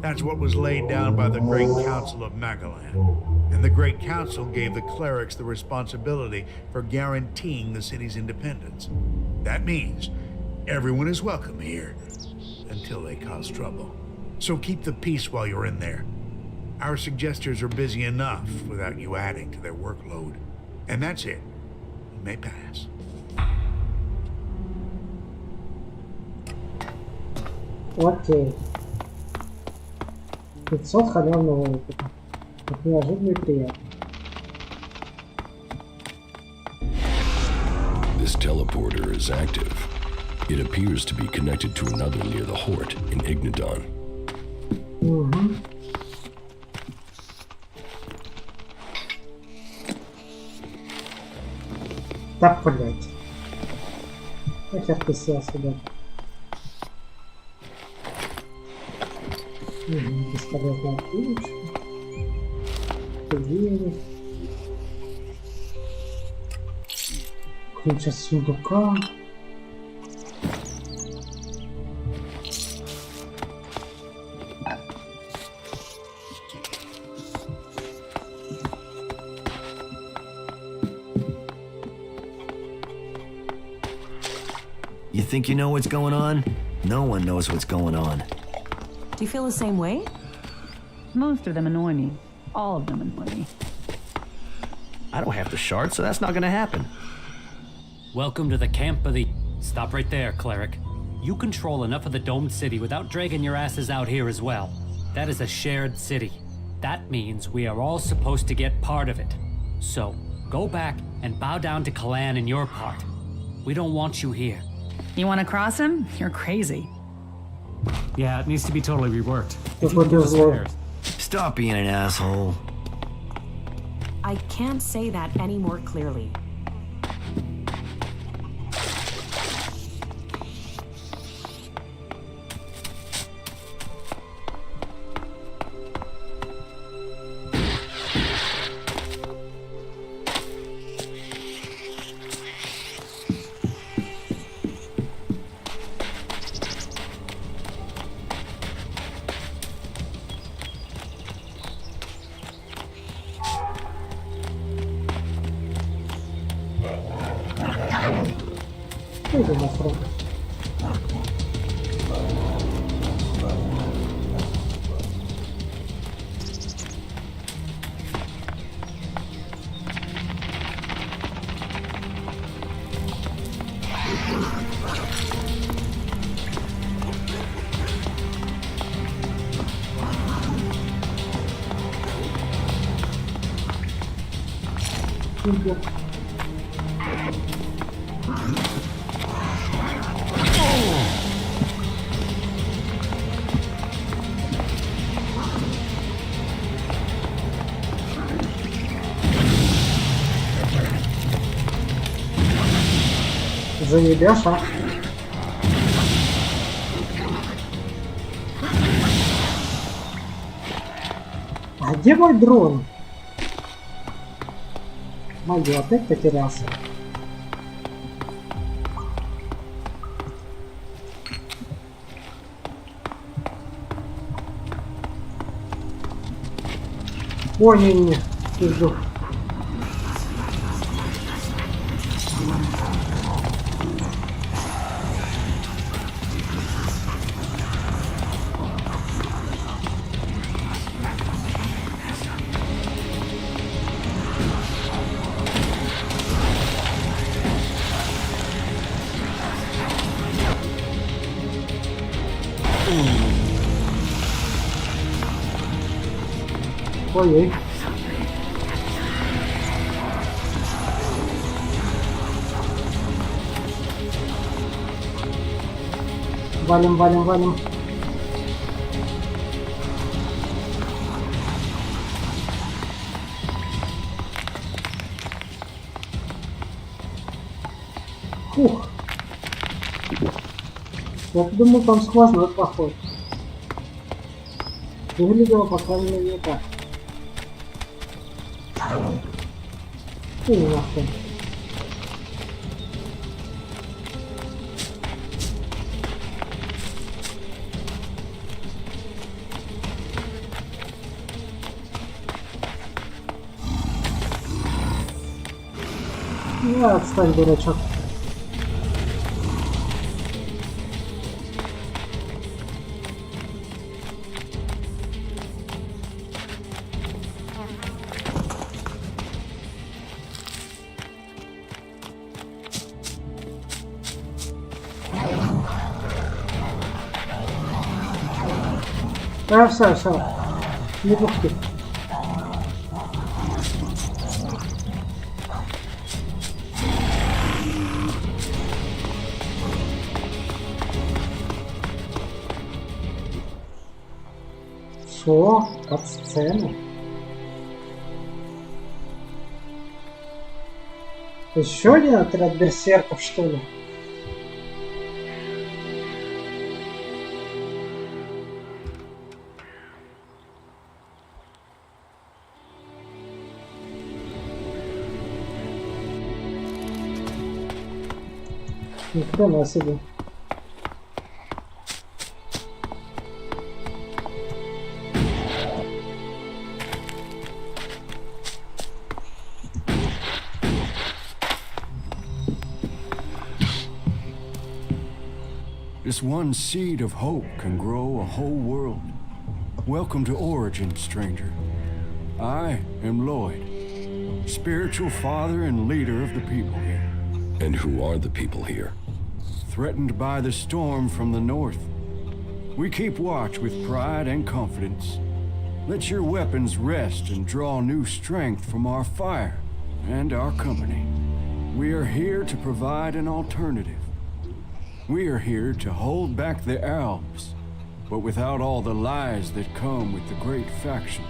That's what was laid down by the Great Council of Magalan. And the Great Council gave the clerics the responsibility for guaranteeing the city's independence. That means everyone is welcome here, until they cause trouble. So keep the peace while you're in there. Our suggesters are busy enough without you adding to their workload. And that's it. You may pass. Окей. 500 халявного опыта. Как неожиданно и приятно. This teleporter is active. It appears to be connected to another near the Hort in Ignadon. Угу. Так, блять. Как я вписал сюда? Угу, бесполезная ключ. Двери. Ключ от сундука. You think you know what's going on? No one knows what's going on. Do you feel the same way? Most of them annoy me. All of them annoy me. I don't have the shard, so that's not gonna happen. Welcome to the camp of the... Stop right there, cleric. You control enough of the domed city without dragging your asses out here as well. That is a shared city. That means we are all supposed to get part of it. So, go back and bow down to Kalan in your part. We don't want you here. You want to cross him? You're crazy. Yeah, it needs to be totally reworked. If you give us spares. Stop being an asshole. I can't say that any more clearly. Иди на срок. Идет. Заебешь, а? А где мой дрон? Мой опять потерялся. Ой, не-не-не, пизду. Ой-ой. Валим, валим, валим. Фух. Я думал, там сквозной проход. Выглядело, по крайней мере, не так. И нахуй. Отстань, дурачок. Все. Не пухти. Что? Под сцену? Еще один отряд берсерков, что ли? Ни хрена себе. This one seed of hope can grow a whole world. Welcome to Origin, stranger. I am Lloyd, spiritual father and leader of the people here. And who are the people here? Threatened by the storm from the north. We keep watch with pride and confidence. Let your weapons rest and draw new strength from our fire and our company. We are here to provide an alternative. We are here to hold back the Alps, but without all the lies that come with the great factions.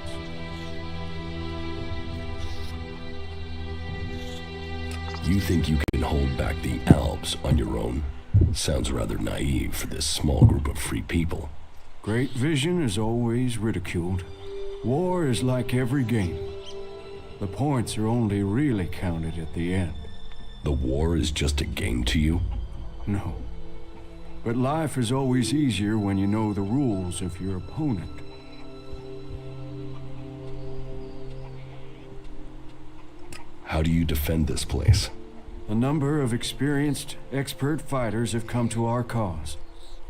You think you can hold back the Alps on your own? Sounds rather naive for this small group of free people. Great vision is always ridiculed. War is like every game. The points are only really counted at the end. The war is just a game to you? No. But life is always easier when you know the rules of your opponent. How do you defend this place? A number of experienced, expert fighters have come to our cause.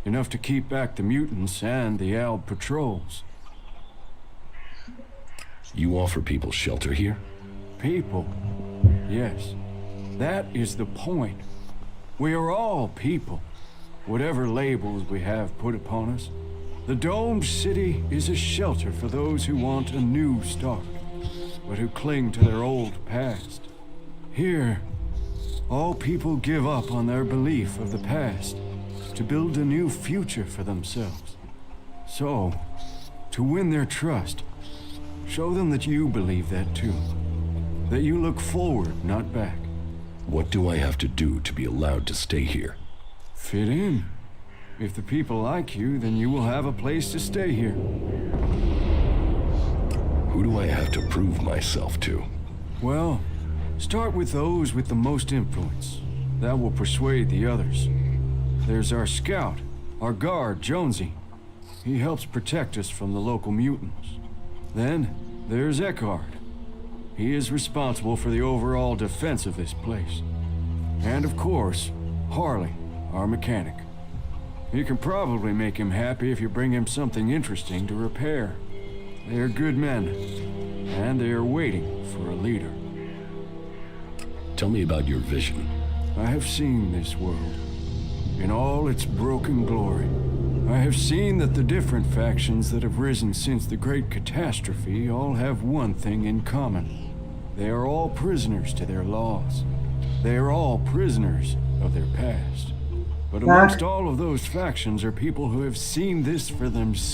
Enough to keep back the mutants and the Alb patrols. You offer people shelter here? People? Yes. That is the point. We are all people. Whatever labels we have put upon us. The domed city is a shelter for those who want a new start, but who cling to their old past. Here, all people give up on their belief of the past to build a new future for themselves. So, to win their trust, show them that you believe that too. That you look forward, not back. What do I have to do to be allowed to stay here? Fit in. If the people like you, then you will have a place to stay here. Who do I have to prove myself to? Well, start with those with the most influence. That will persuade the others. There's our scout, our guard, Jonesy. He helps protect us from the local mutants. Then, there's Eckhart. He is responsible for the overall defense of this place. And of course, Harley, our mechanic. You can probably make him happy if you bring him something interesting to repair. They are good men, and they are waiting for a leader. Tell me about your vision. I have seen this world, in all its broken glory. I have seen that the different factions that have risen since the Great Catastrophe all have one thing in common. They are all prisoners to their laws. They are all prisoners of their past. But amongst all of those factions are people who have seen this for themselves.